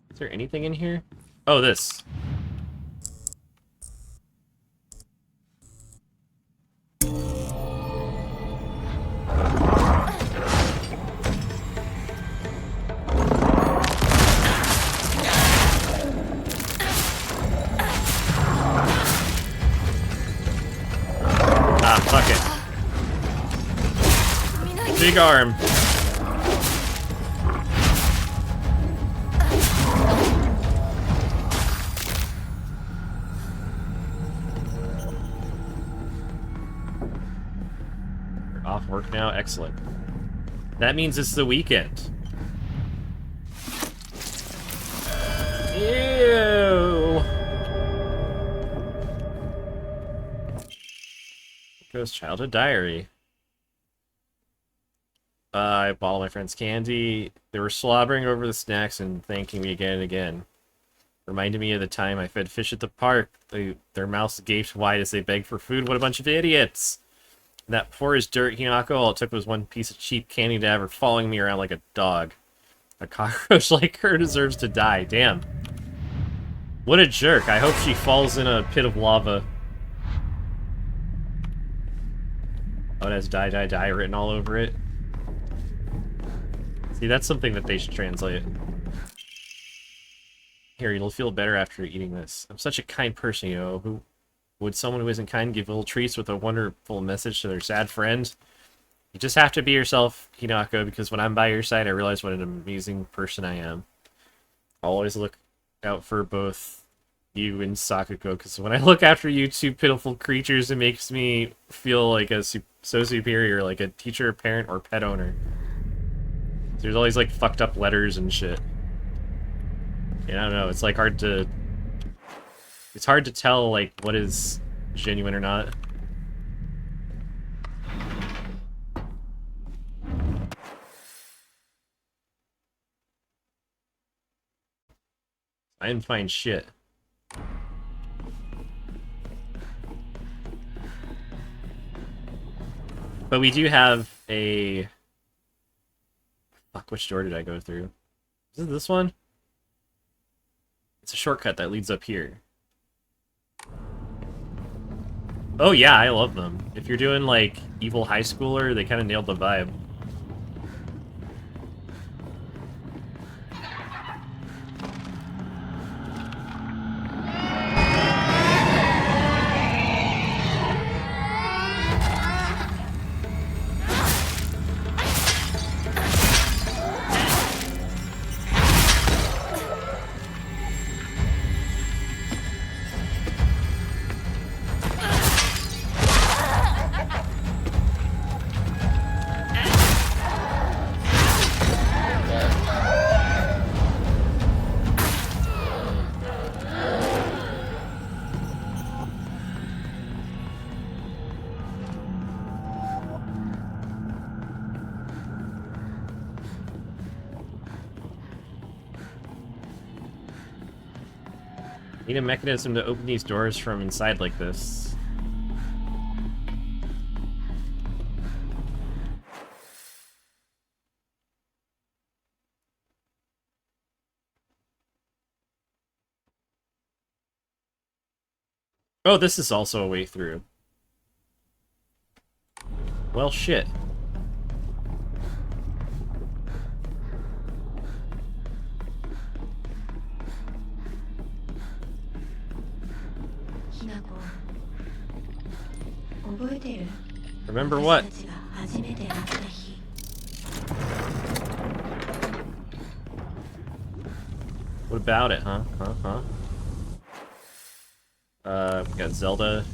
Is there anything in here? Oh, this. Ah, fuck it. Big arm. Off work now? Excellent. That means it's the weekend. Ew! Goes childhood diary. I bought all my friends candy. They were slobbering over the snacks and thanking me again and again. Reminded me of the time I fed fish at the park. Their mouths gaped wide as they begged for food. What a bunch of idiots! That poor as dirt, Hinako. All it took was one piece of cheap candy to have her following me around like a dog. A cockroach like her deserves to die. Damn. What a jerk. I hope she falls in a pit of lava. Oh, it has die, die, die written all over it. See, that's something that they should translate. Here, you'll feel better after eating this. I'm such a kind person, you know. Who would someone who isn't kind give little treats with a wonderful message to their sad friend? You just have to be yourself, Hinako, because when I'm by your side, I realize what an amazing person I am. I'll always look out for both you and Sakuko, because when I look after you two pitiful creatures, it makes me feel like so superior, like a teacher, parent, or pet owner. There's all these, like, fucked up letters and shit. And I don't know, it's, like, hard to... It's hard to tell, like, what is genuine or not. I didn't find shit. But we do have a... Fuck, which door did I go through? Is it this one? It's a shortcut that leads up here. Oh yeah, I love them. If you're doing, like, evil high schooler, they kind of nailed the vibe. Need a mechanism to open these doors from inside like this. Oh, this is also a way through. Well, shit. Remember what? What about it, huh? We got Zelda.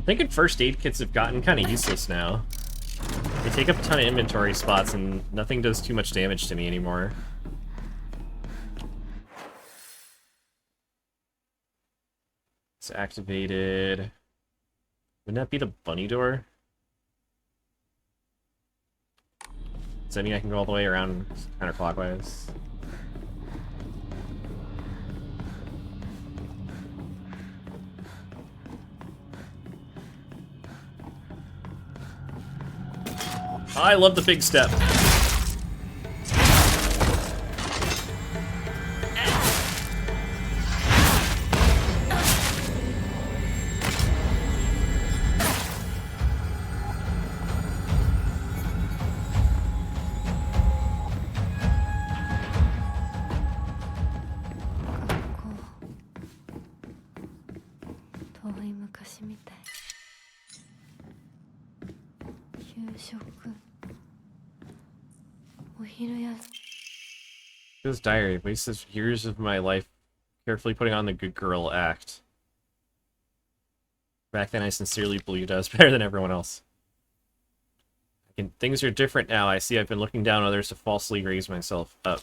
I'm thinking first aid kits have gotten kind of useless now. They take up a ton of inventory spots and nothing does too much damage to me anymore. It's activated. Wouldn't that be the bunny door? Does that mean I can go all the way around counterclockwise? I love the big step. This diary wastes years of my life carefully putting on the good girl act. Back then I sincerely believed I was better than everyone else. Things are different now. I see I've been looking down on others to falsely raise myself up.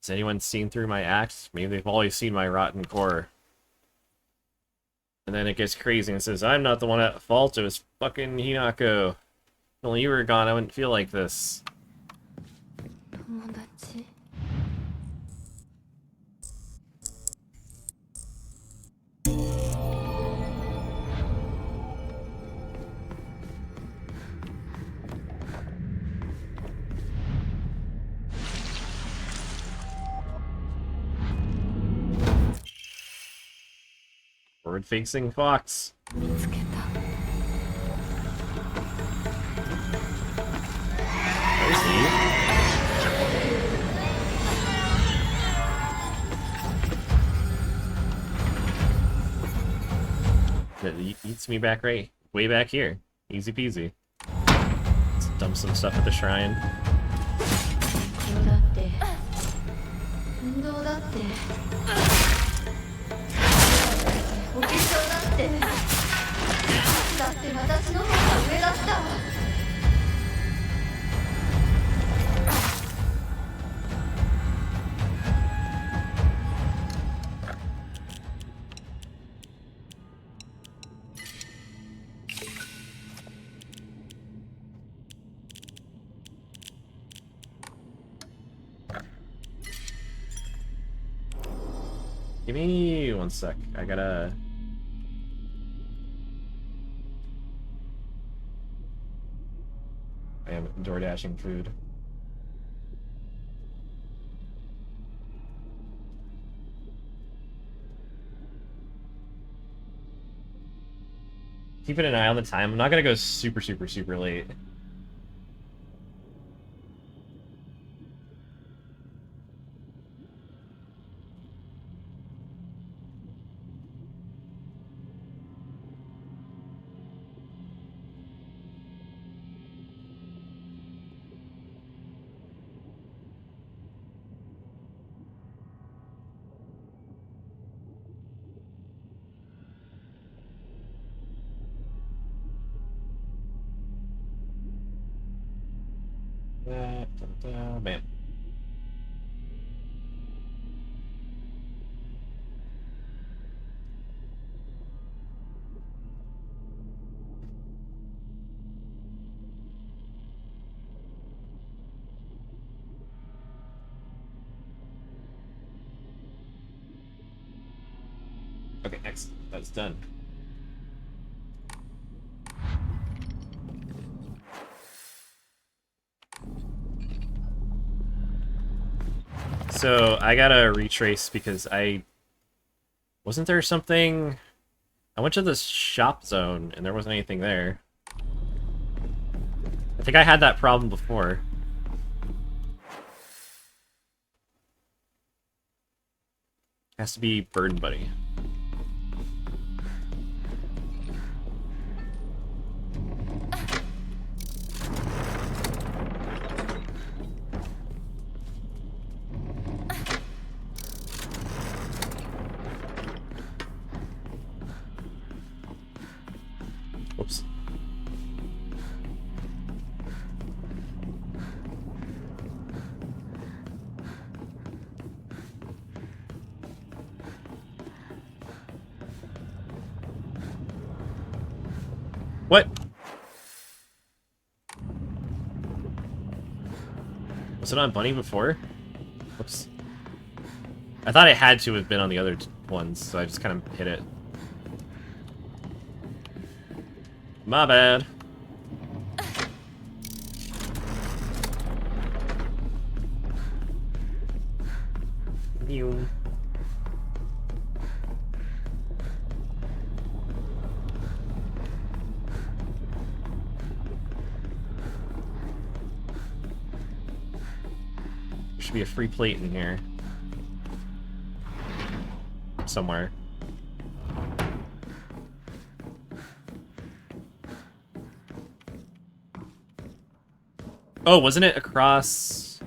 Has anyone seen through my act? Maybe they've always seen my rotten core. And then it gets crazy and says, I'm not the one at fault, it was fucking Hinako. If only you were gone, I wouldn't feel like this. Forward-facing fox. There's That eats me back right, way back here. Easy peasy. Let's dump some stuff at the shrine. Give me 1 sec. I gotta... I am door dashing food. Keeping an eye on the time. I'm not gonna go super late. Bam. Okay, excellent. That's done. So I gotta retrace because wasn't there something? I went to the shop zone and there wasn't anything there. I think I had that problem before. Has to be Burn Buddy. Oops. What? Was it on Bunny before? Whoops. I thought it had to have been on the other ones, so I just kind of hit it. My bad. Ew. There should be a free plate in here. Somewhere. Oh, wasn't it across?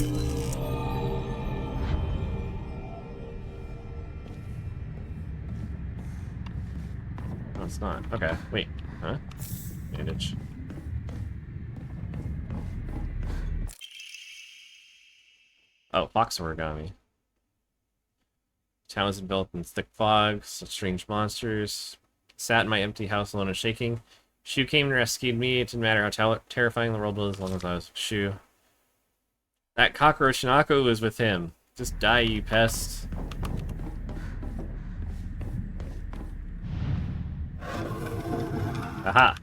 No, it's not. Okay, wait. Huh? Bandage. Oh, fox origami. Town is enveloped in thick fog, such strange monsters. Sat in my empty house alone and shaking. Shu came and rescued me. It didn't matter how terrifying the world was as long as I was with Shu. That cockroach Shinako was with him. Just die, you pest. Aha!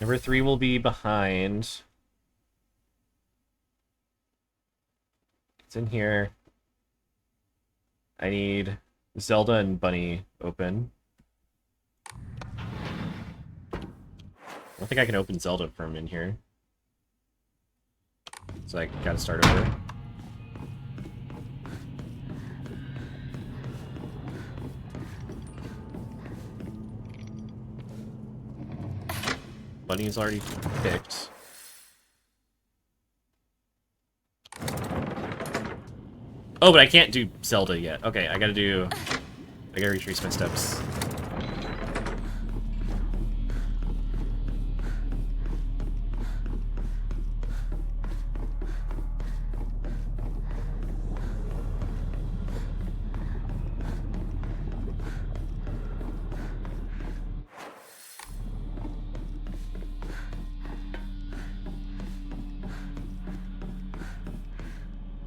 Number 3 will be behind. It's in here. I need Zelda and Bunny open. I don't think I can open Zelda from in here. So I gotta start over. Bunny's already picked. Oh, but I can't do Zelda yet. Okay, I gotta retrace my steps.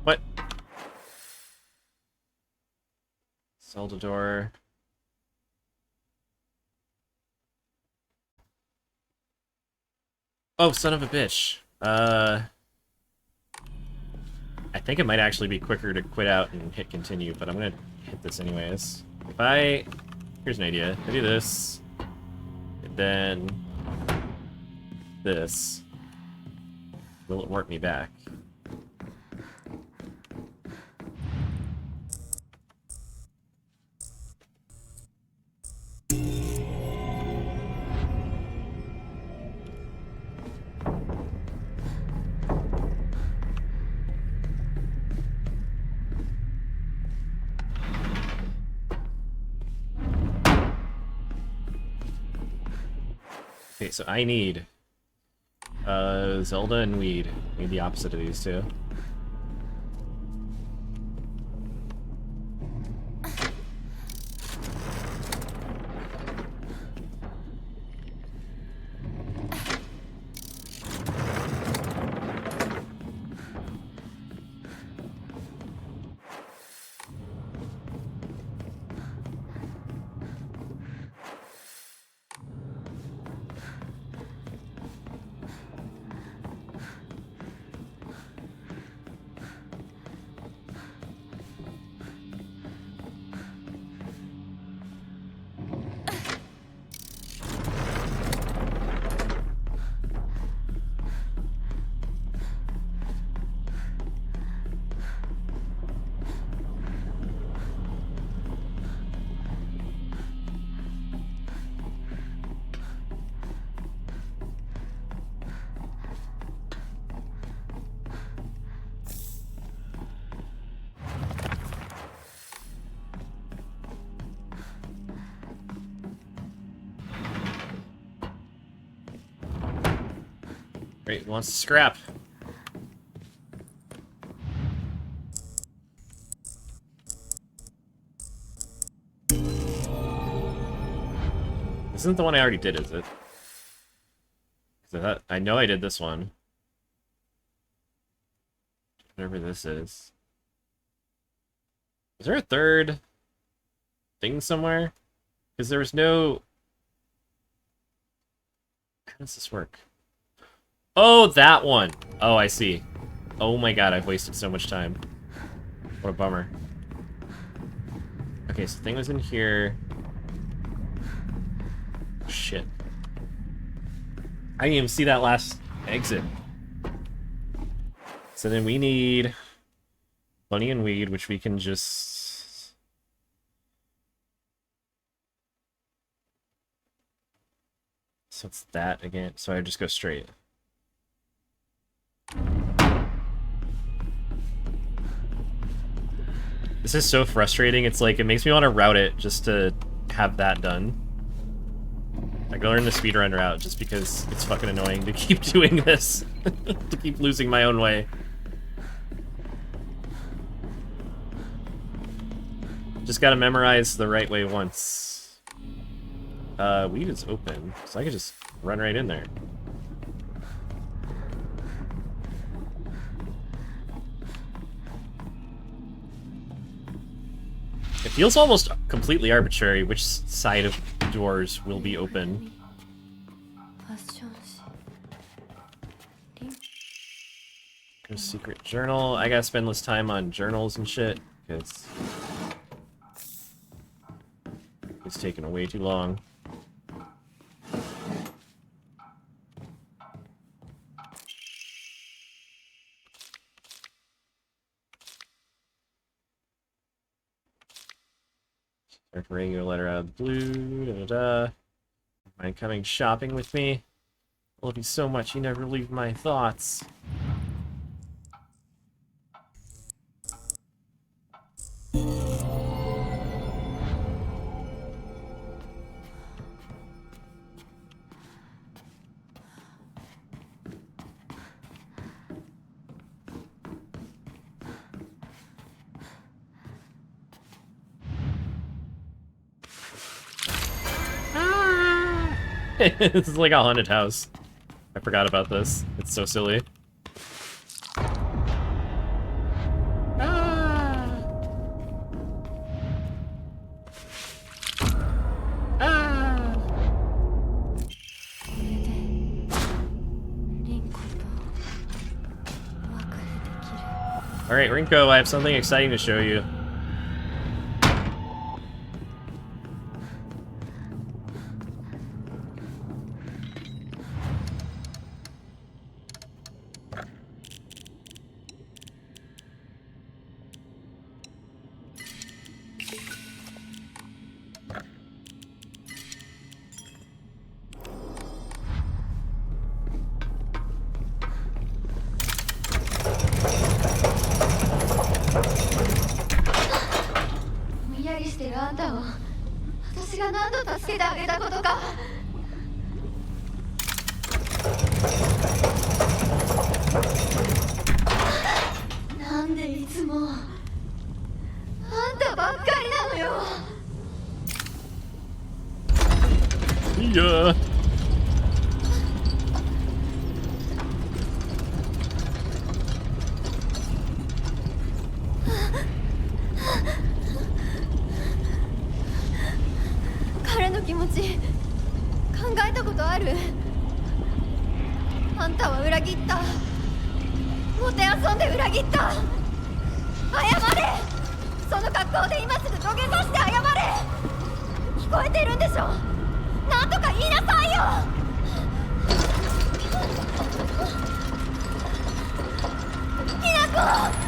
What? Zelda door. Oh, son of a bitch. I think it might actually be quicker to quit out and hit continue, but I'm gonna hit this anyways. Here's an idea. I do this, and then this. Will it work me back? Okay, so I need Zelda and Weed. I need the opposite of these two. Great, wants to scrap. This isn't the one I already did, is it? 'Cause I know I did this one. Whatever this is. Is there a third thing somewhere? Because there was no... How does this work? Oh, that one! Oh, I see. Oh my god, I've wasted so much time. What a bummer. Okay, so the thing was in here. Shit. I didn't even see that last exit. So then we need Bunny and Weed, which we can just... So it's that again. So I just go straight. This is so frustrating. It's like, it makes me want to route it just to have that done. I go learn the speedrun route just because it's fucking annoying to keep doing this. To keep losing my own way. Just gotta memorize the right way once. Weed is open, so I could just run right in there. It feels almost completely arbitrary which side of doors will be open. ファッション誌 Go secret journal. I gotta spend less time on journals and shit, because it's taking way too long. Start writing your letter out of the blue. Da, da, da. Mind coming shopping with me? I love you so much, you never leave my thoughts. This is like a haunted house. I forgot about this. It's so silly. Alright, Rinko, I have something exciting to show you. Yeah.彼の気持ち考えたことある？あんたは裏切った。もてあそんで裏切った。謝れ。その格好で今すぐ土下座して謝れ。聞こえてるんでしょ。なんとか言いなさいよ。きなこ。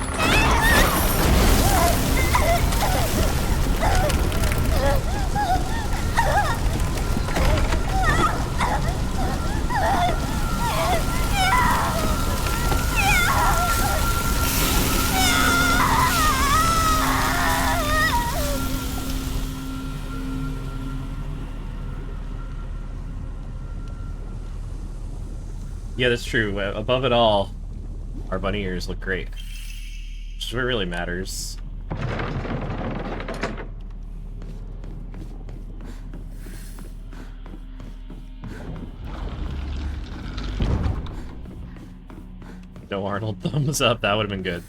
Yeah, that's true. Above it all, our bunny ears look great. Which is what really matters. No Arnold thumbs up, that would have been good.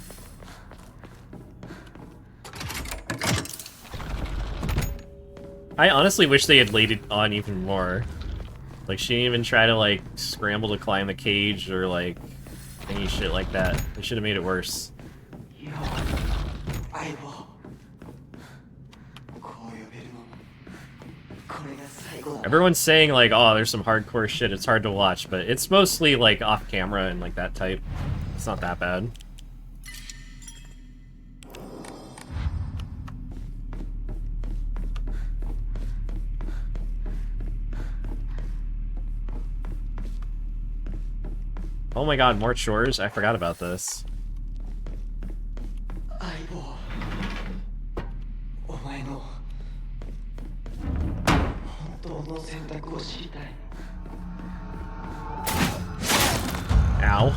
I honestly wish they had laid it on even more. Like, she didn't even try to, like, scramble to climb the cage or, like, any shit like that. They should have made it worse. Everyone's saying, like, oh, there's some hardcore shit, it's hard to watch, but it's mostly, like, off-camera and, like, that type. It's not that bad. Oh my god, more chores? I forgot about this. Ow.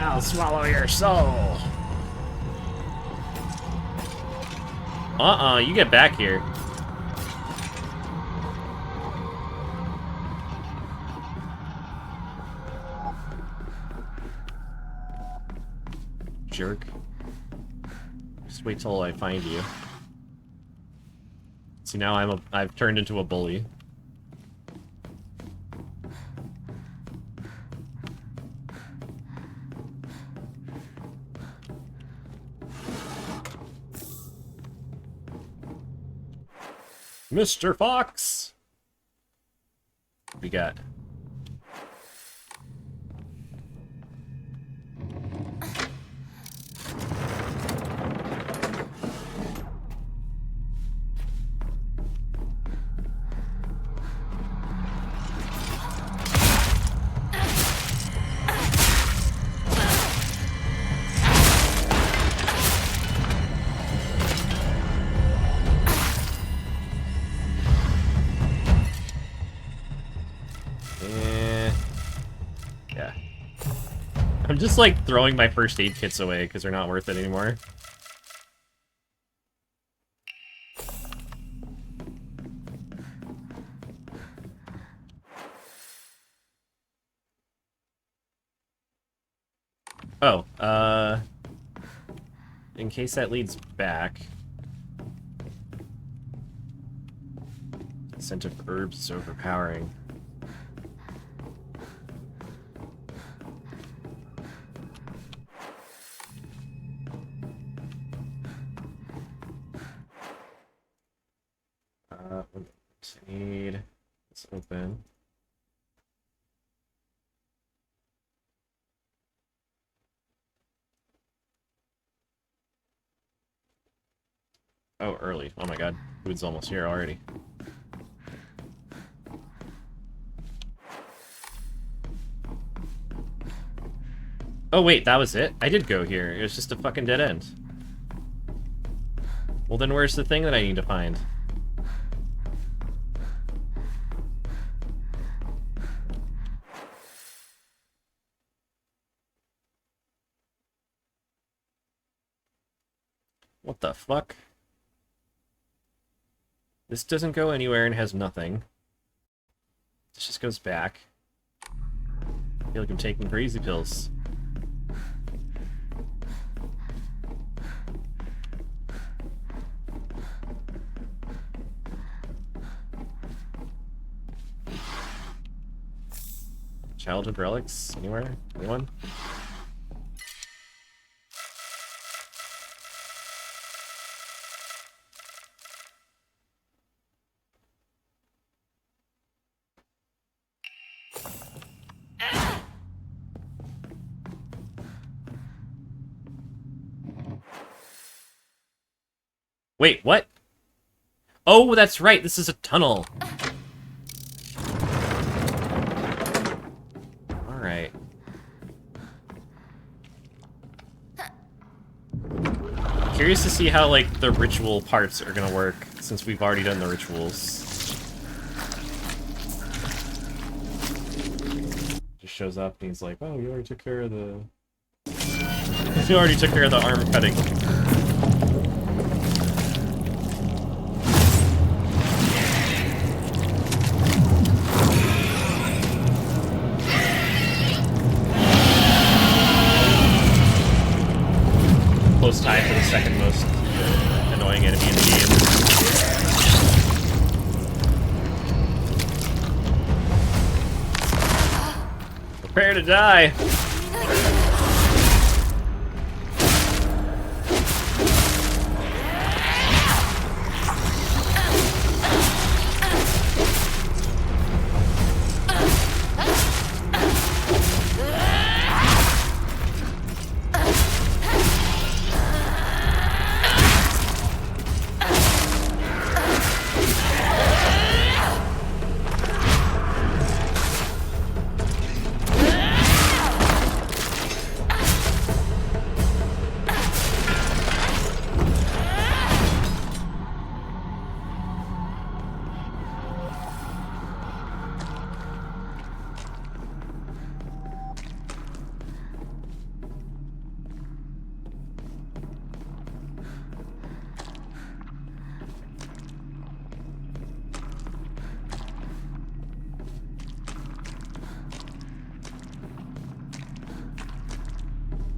I'll swallow your soul. You get back here. Jerk. Just wait till I find you. See, now I've turned into a bully. Mr. Fox! What we got? I'm just like throwing my first aid kits away because they're not worth it anymore. Oh, in case that leads back. The scent of herbs is overpowering. Need. Let's open. Oh, early. Oh my god. Food's almost here already. Oh wait, that was it? I did go here. It was just a fucking dead end. Well then where's the thing that I need to find? What the fuck? This doesn't go anywhere and has nothing. This just goes back. I feel like I'm taking crazy pills. Childhood relics? Anywhere? Anyone? Wait, what? Oh, that's right, this is a tunnel. Alright. Curious to see how, like, the ritual parts are gonna work, since we've already done the rituals. Just shows up and he's like, oh, you already took care of the... You already took care of the arm cutting. Close tie for the second most annoying enemy in the game. Prepare to die!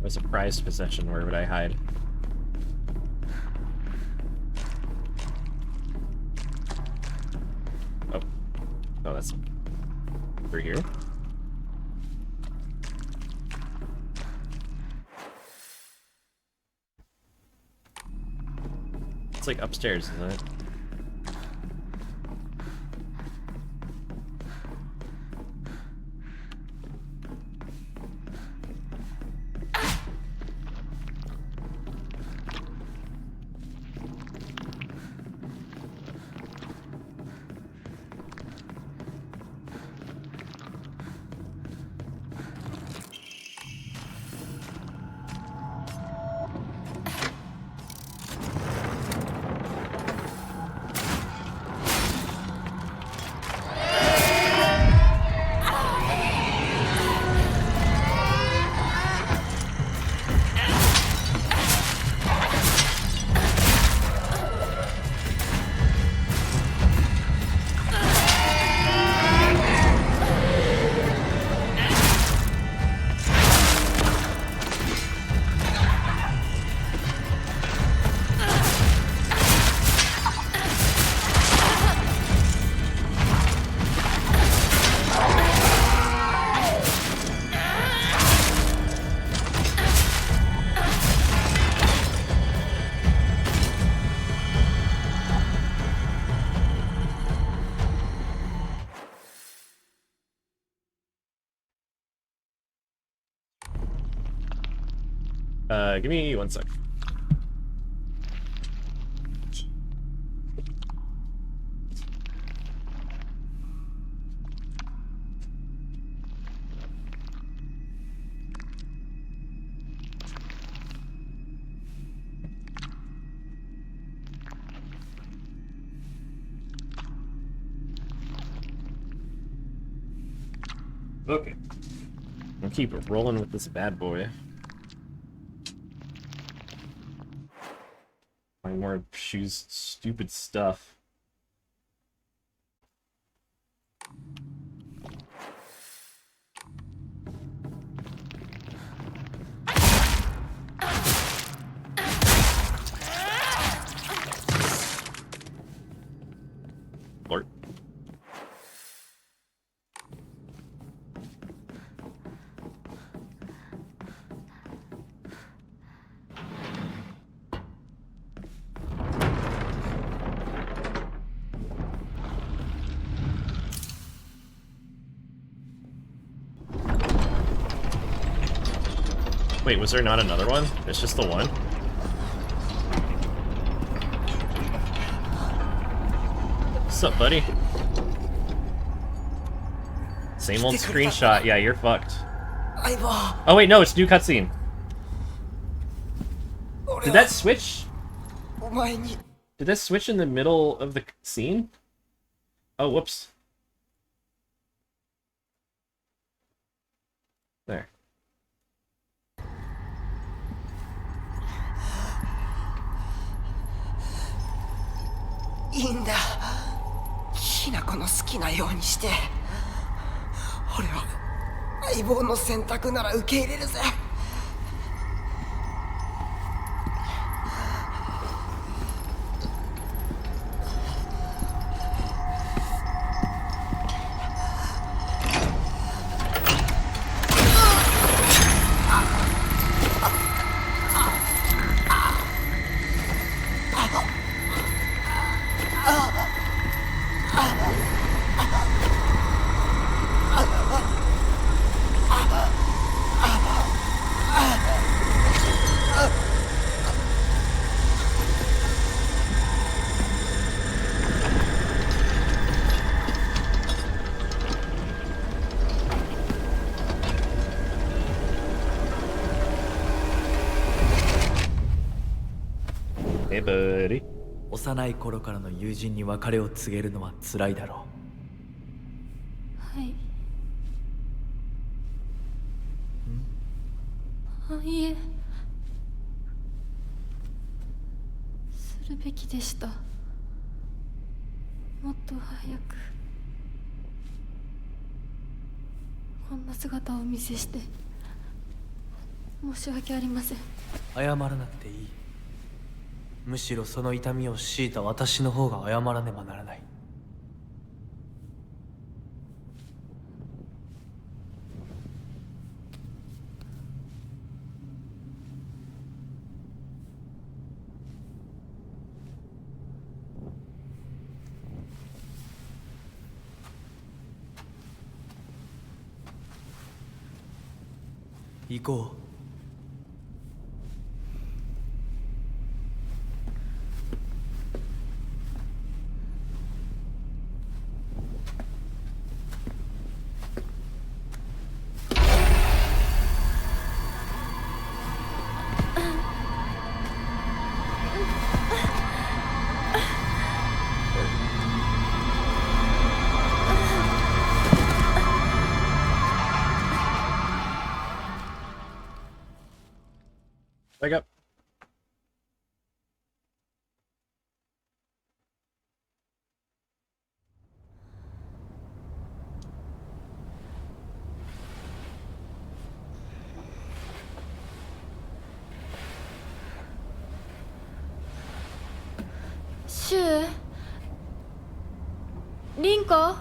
Was a prized possession, where would I hide? Oh. Oh, that's over here. It's like upstairs, isn't it? Give me 1 sec. Okay. I'll keep it rolling with this bad boy. Find more shoes, stupid stuff. Lord. Wait, was there not another one? It's just the one? What's up, buddy? Same old screenshot. Yeah, you're fucked. Oh wait, no, it's new cutscene. Did that switch? 前に。 Did this switch in the middle of the scene? Oh, whoops. There. いいんだ。きなこの好きなようにして。俺は相棒の選択なら受け入れるぜ。Hey, buddy. 幼い頃からの友人に別れを告げるのは辛いだろはいいえするべきでした。もっと早くこんな姿をお見せして申し訳ありません。う。謝らなくていい。むしろその痛みを強いた私の方が謝らねばならない。行こう。Back up. Shu? リンコ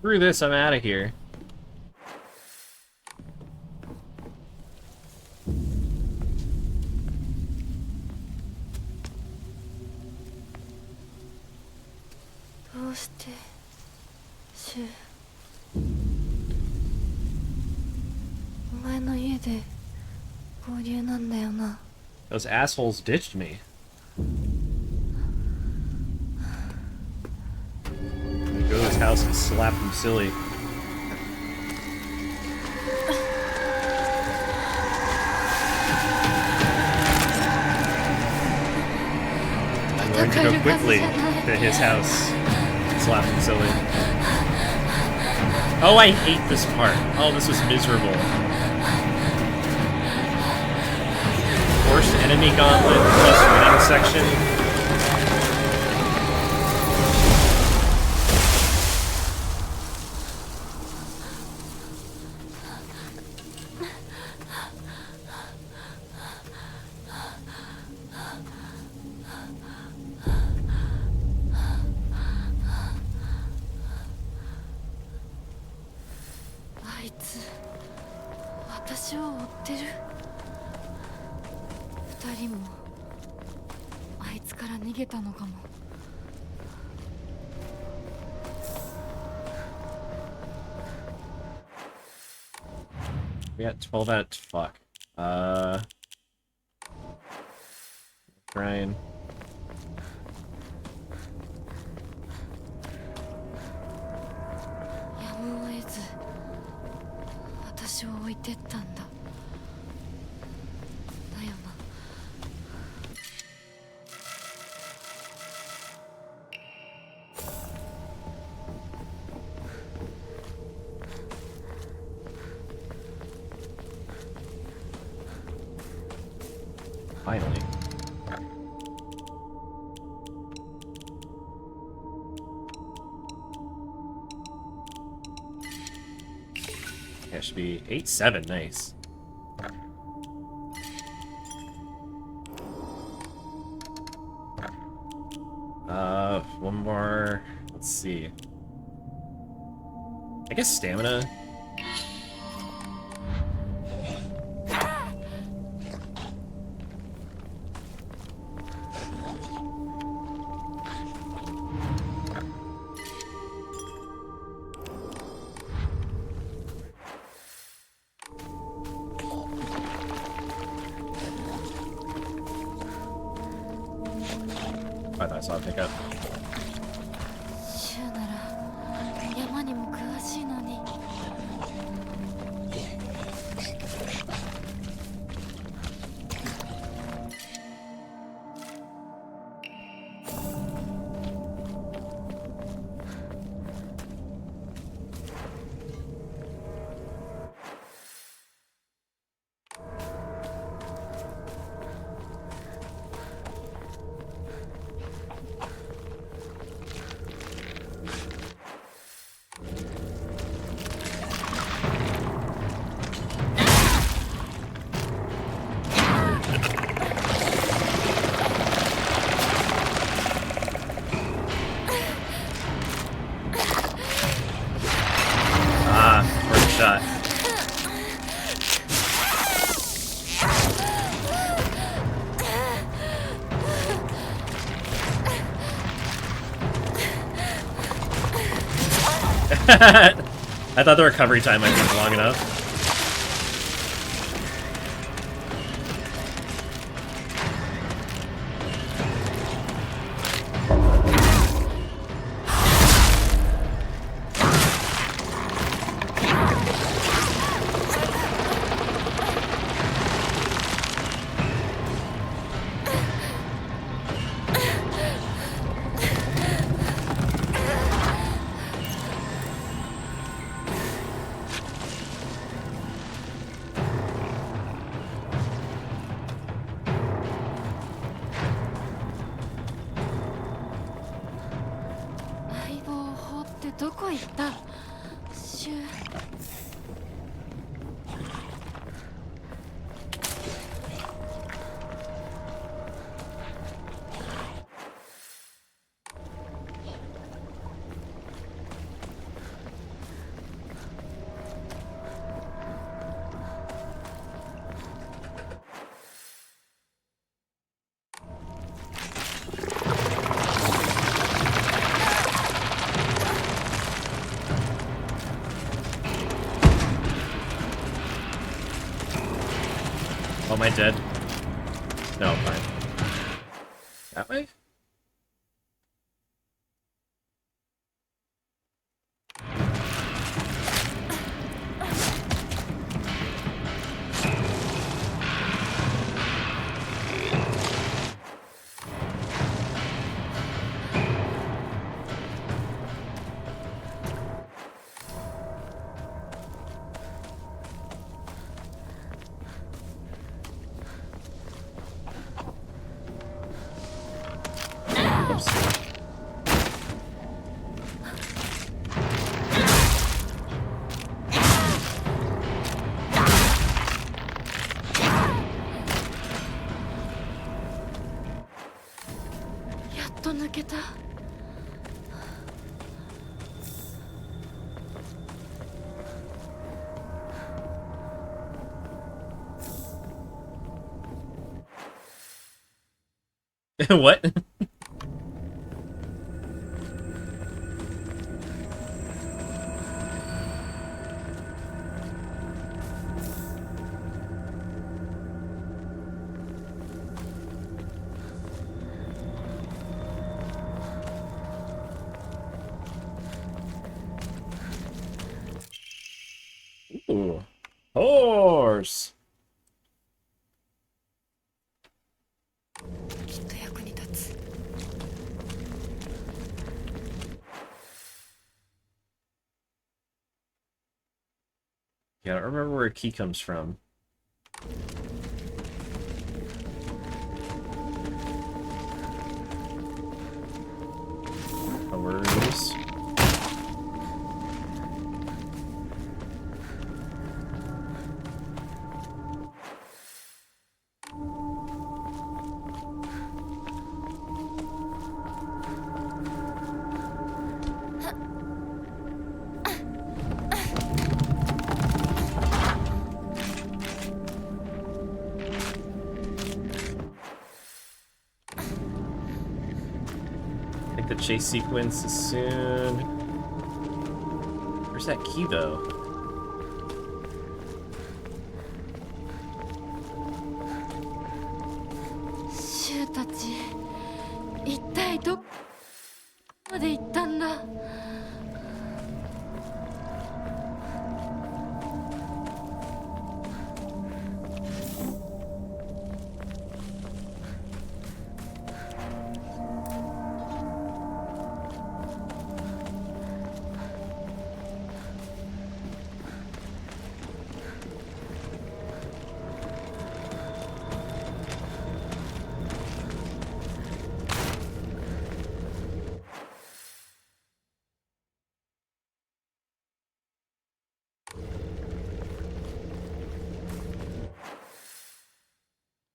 ？Screw this, I'm out of here. Shu? お前の家で合流なんだよな。 Those assholes ditched me. Go to his house and slap him silly. I'm going to go quickly to his house and slap him silly. Oh, I hate this part. Oh, this was miserable. Forced enemy gauntlet plus winning section. から逃げたのかも。 We got 12 out of fuck. Brian. やむを得ず私を置いてったんだ。だよな。 Finally. Yeah, it should be 8-7, nice. One more. Let's see. I guess stamina. I thought I saw a pickup. シュウなら山にも詳しいのに。 First shot. I thought the recovery time might be long enough. Oh, am I dead? No, I'm fine. That way? Oops. What? Ooh. Horse! きっと役に立つ。 Yeah, I don't remember where a key comes from. Powers. I think the chase sequence is soon. Where's that key, though?シュウたち一体どこまで行ったんだ。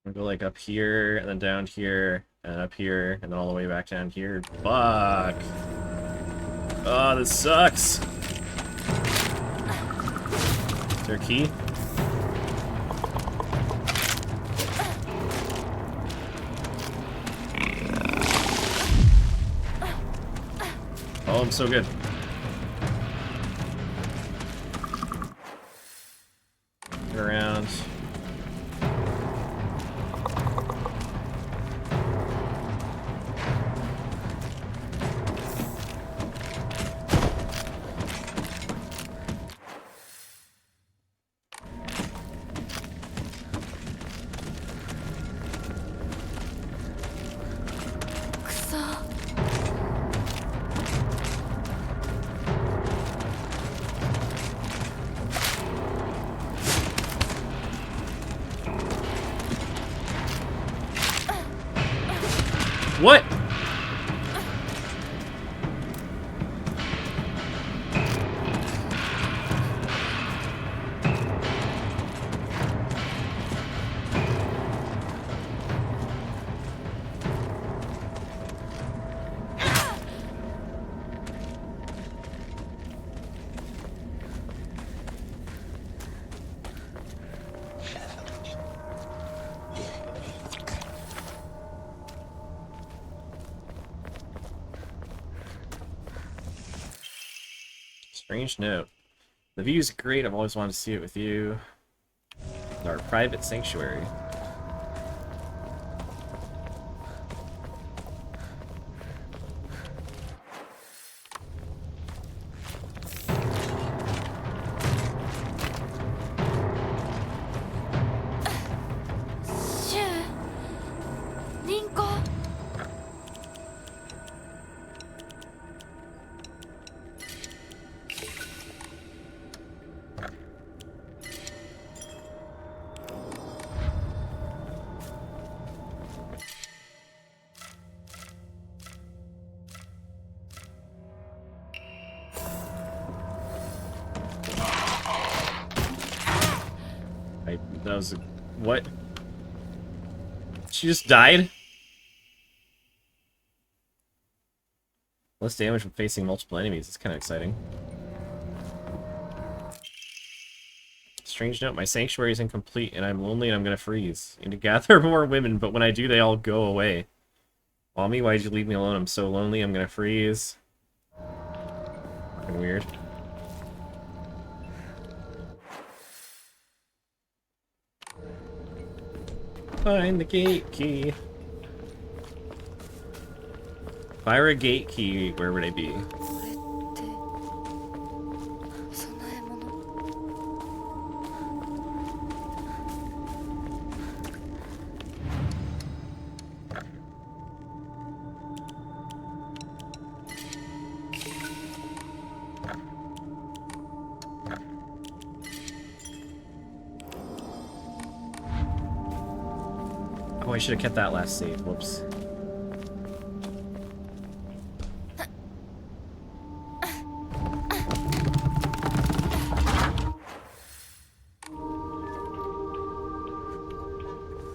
I'm gonna go like up here, and then down here, and up here, and then all the way back down here. Fuck! Oh, this sucks! Is there a key? Oh, I'm so good. Get around. What? Strange note. The view's great, I've always wanted to see it with you. Our private sanctuary. That was a... what? She just died? Less damage from facing multiple enemies. It's kind of exciting. Strange note, my sanctuary is incomplete and I'm lonely and I'm gonna freeze. I need to gather more women, but when I do, they all go away. Mommy, why'd you leave me alone? I'm so lonely, I'm gonna freeze. Fucking weird. Find the gate key. If I were a gate key, where would I be? これって供え物。 Oh, I should have kept that last save. Whoops.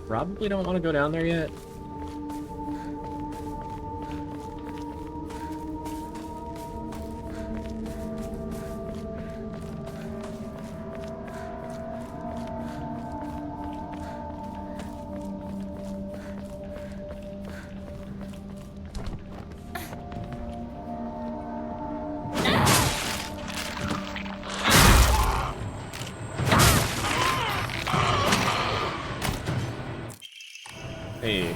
Probably don't want to go down there yet. Hey.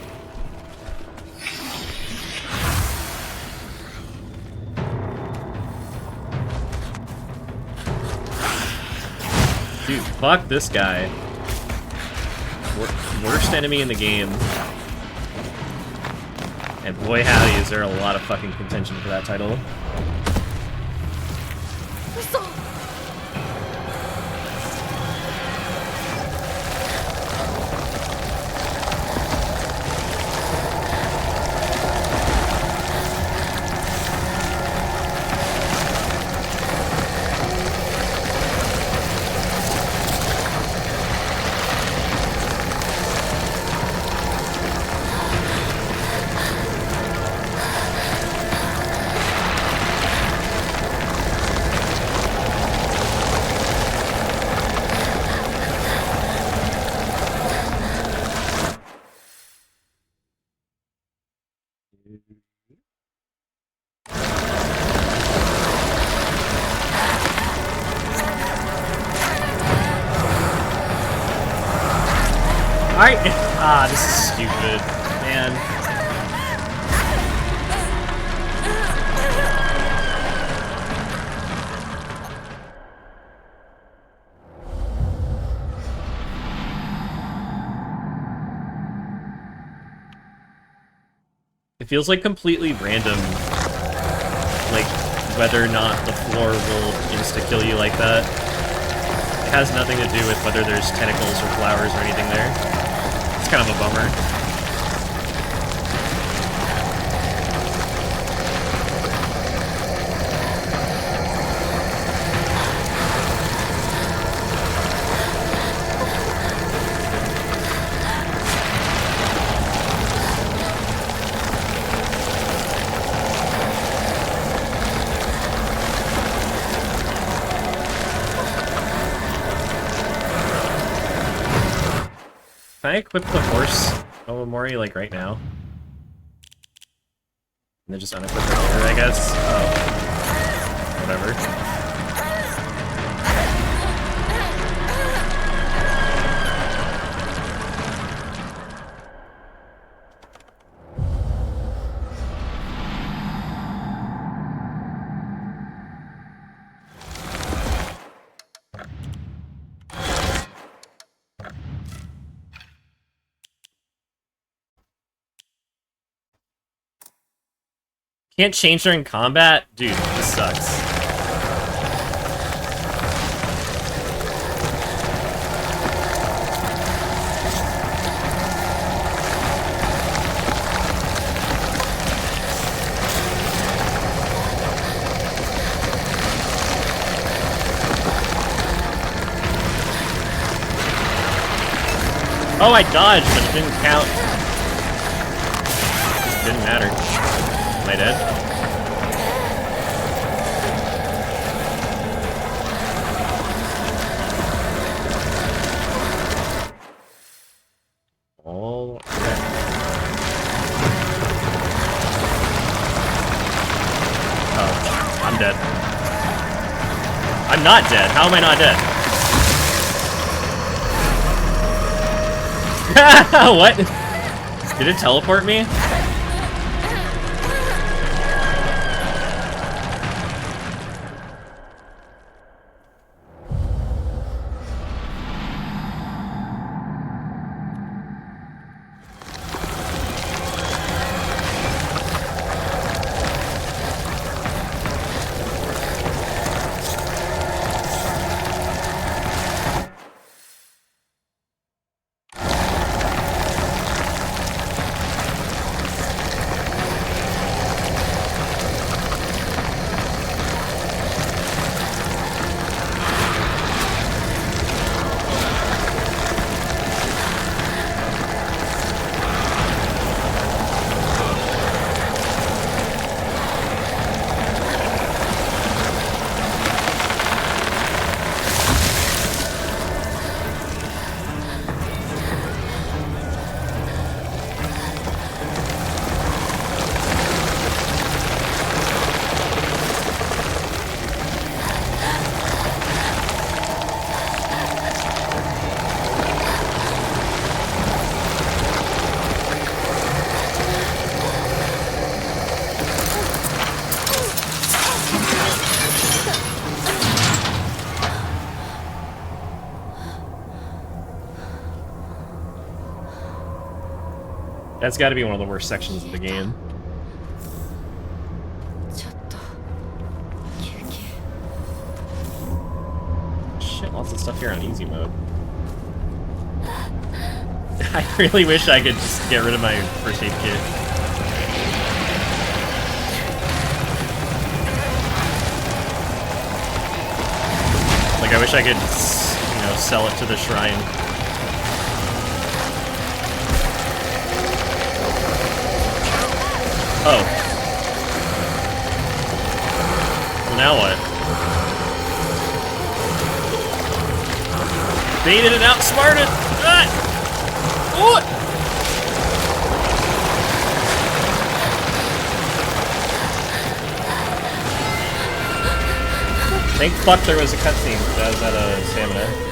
Dude, fuck this guy. Worst enemy in the game. And boy howdy is there a lot of fucking contention for that title. 嘘。 Ah, this is stupid, man. It feels like completely random, like whether or not the floor will insta-kill you like that. It has nothing to do with whether there's tentacles or flowers or anything there. It's kind of a bummer. Can I equip the horse Omamori, like, right now? And then just unequip it later, I guess? Oh. Whatever. Can't change during combat? Dude, this sucks. Oh, I dodged, but it didn't count. It didn't matter. Am I dead? All right. I'm not dead. How am I not dead? What? Did it teleport me? That's got to be one of the worst sections of the game. ちょっと休憩 Shit, lots of stuff here on easy mode. I really wish I could just get rid of my first aid kit. Like, I wish I could, you know, sell it to the shrine. Oh. Well, now what? Baited and outsmarted! Ah! What? Thank fuck there was a cutscene that was out of stamina.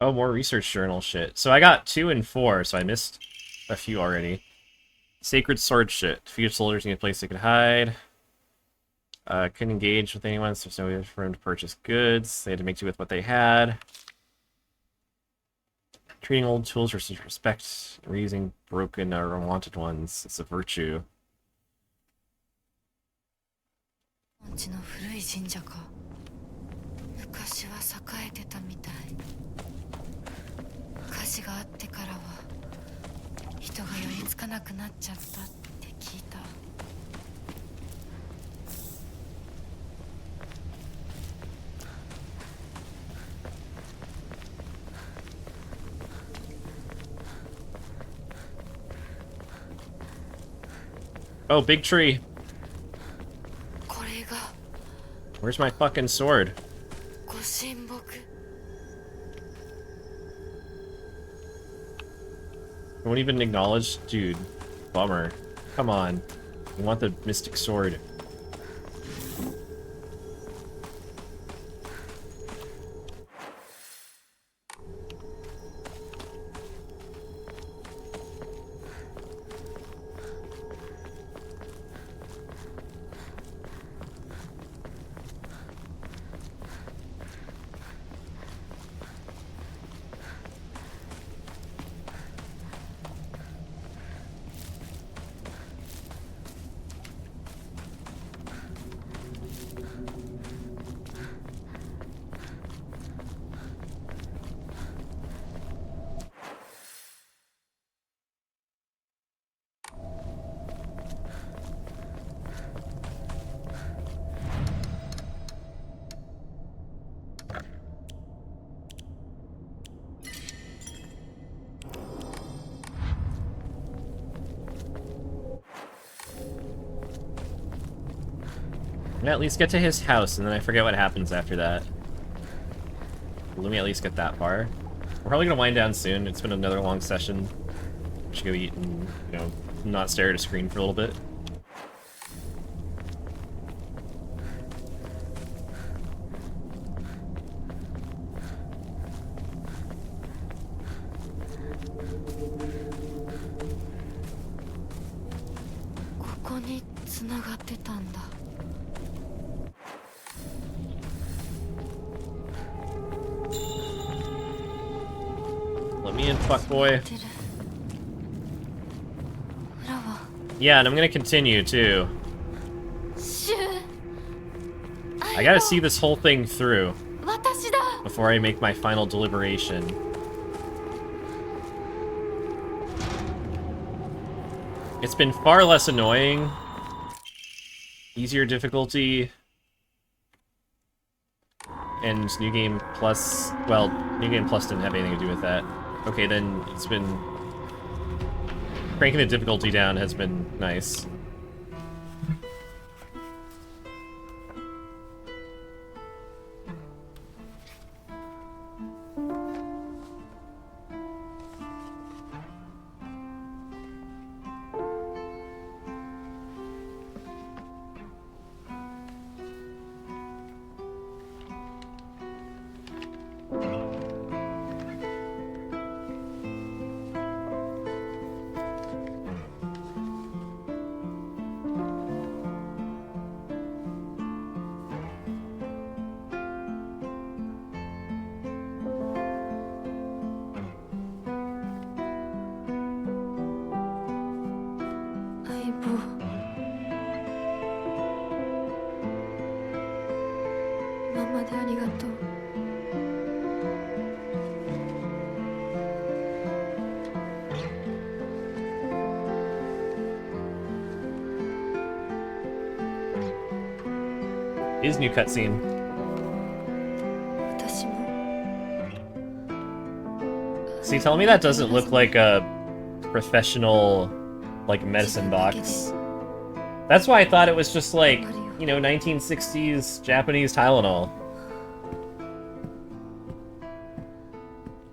Oh, more research journal shit. So I got 2 and 4, so I missed a few already. Sacred sword shit. Defeated soldiers need a place they could hide. Couldn't engage with anyone, so there's no way for them to purchase goods. They had to make do with what they had. Treating old tools with respect, reusing broken or unwanted ones. It's a virtue. 昔の古い神社か。昔は栄えてたみたい。火事があってからは人が寄りつかなくなっちゃったって聞いた。Oh, big tree. これが Where's my fucking sword? ご神木。Won't even acknowledge? Dude, bummer. Come on. You want the mystic sword. I'm gonna at least get to his house, and then I forget what happens after that. Let me at least get that far. We're probably gonna wind down soon. It's been another long session. Should go eat and, you know, not stare at a screen for a little bit. Let me in, fuckboy. Yeah, and I'm gonna continue, too. I gotta see this whole thing through before I make my final deliberation. It's been far less annoying. Easier difficulty. And New Game Plus... Well, New Game Plus didn't have anything to do with that. Okay, then it's been... Cranking the difficulty down has been nice. Is new cutscene. See, tell me that doesn't look like a professional, like, medicine box. That's why I thought it was just like, you know, 1960s Japanese Tylenol.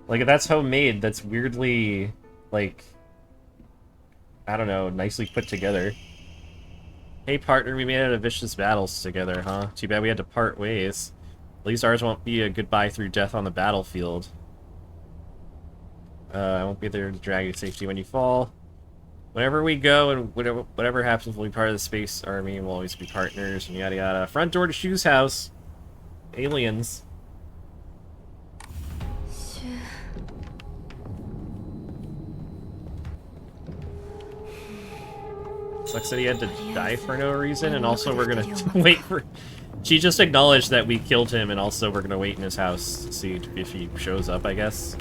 Like, if that's homemade, that's weirdly, like, I don't know, nicely put together. Hey partner, we made it out of vicious battles together, huh? Too bad we had to part ways. At least ours won't be a goodbye through death on the battlefield. I won't be there to drag you to safety when you fall. Whenever we go and whatever happens, we'll be part of the space army and we'll always be partners and yada yada. Front door to Shu's house. Aliens. Sucks that he had to die for no reason, and also we're gonna wait for... She just acknowledged that we killed him, and also we're gonna wait in his house to see if he shows up, I guess.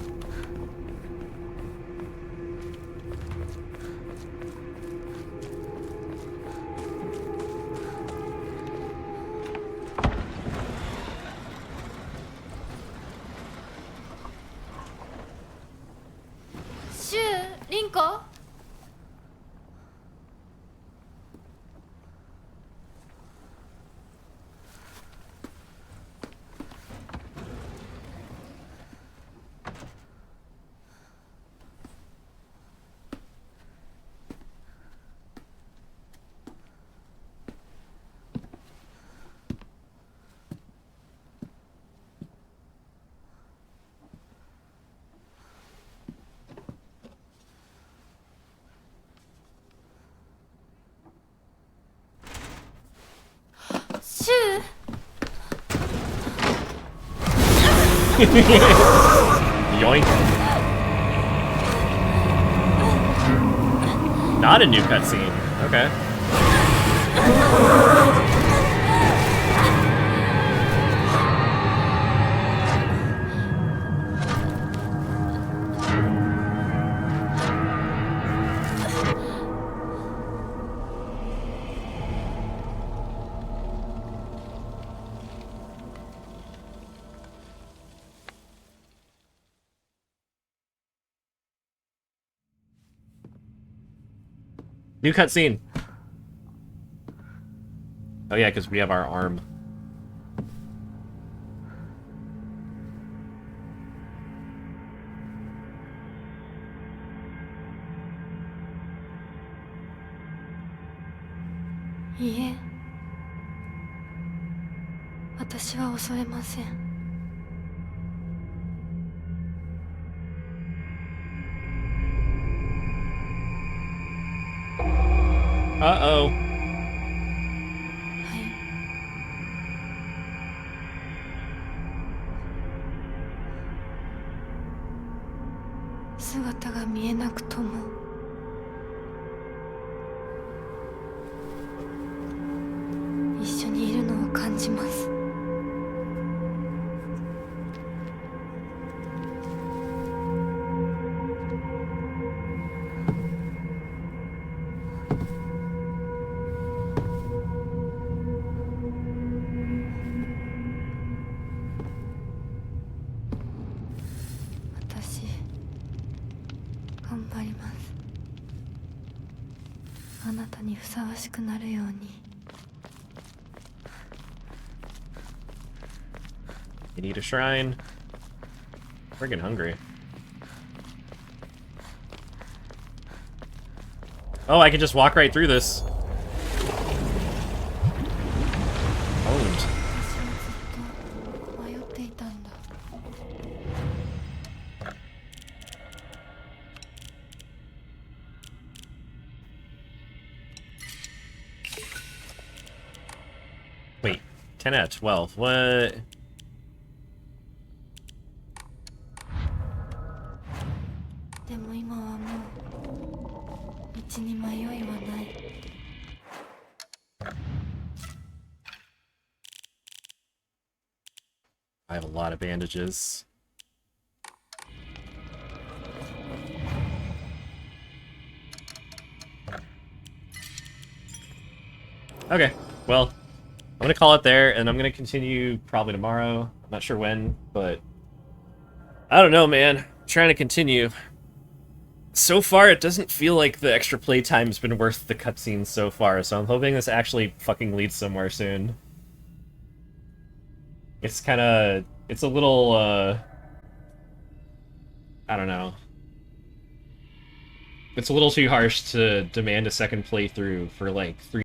Yoink. Not a new cutscene. Okay. New cutscene. Oh yeah, because we have our arm.いいえ、私は襲えません。Uh-oh. はい。姿が見えなくとも一緒にいるのを感じます。私頑張ります。あなたにふさわしくなるように。You need a shrine. Friggin' hungry. Oh, I can just walk right through this. Owned. 私はずっと迷っていたんだ。Wait, 10 out of 12. What? でも今はもう道に迷いはない。I have a lot of bandages. Okay, well, I'm gonna call it there, and I'm gonna continue probably tomorrow. I'm not sure when, but I don't know, man. I'm trying to continue. So far, it doesn't feel like the extra playtime's been worth the cutscenes so far, so I'm hoping this actually fucking leads somewhere soon. It's kinda... It's a little, I don't know. It's a little too harsh to demand a second playthrough for, like, 3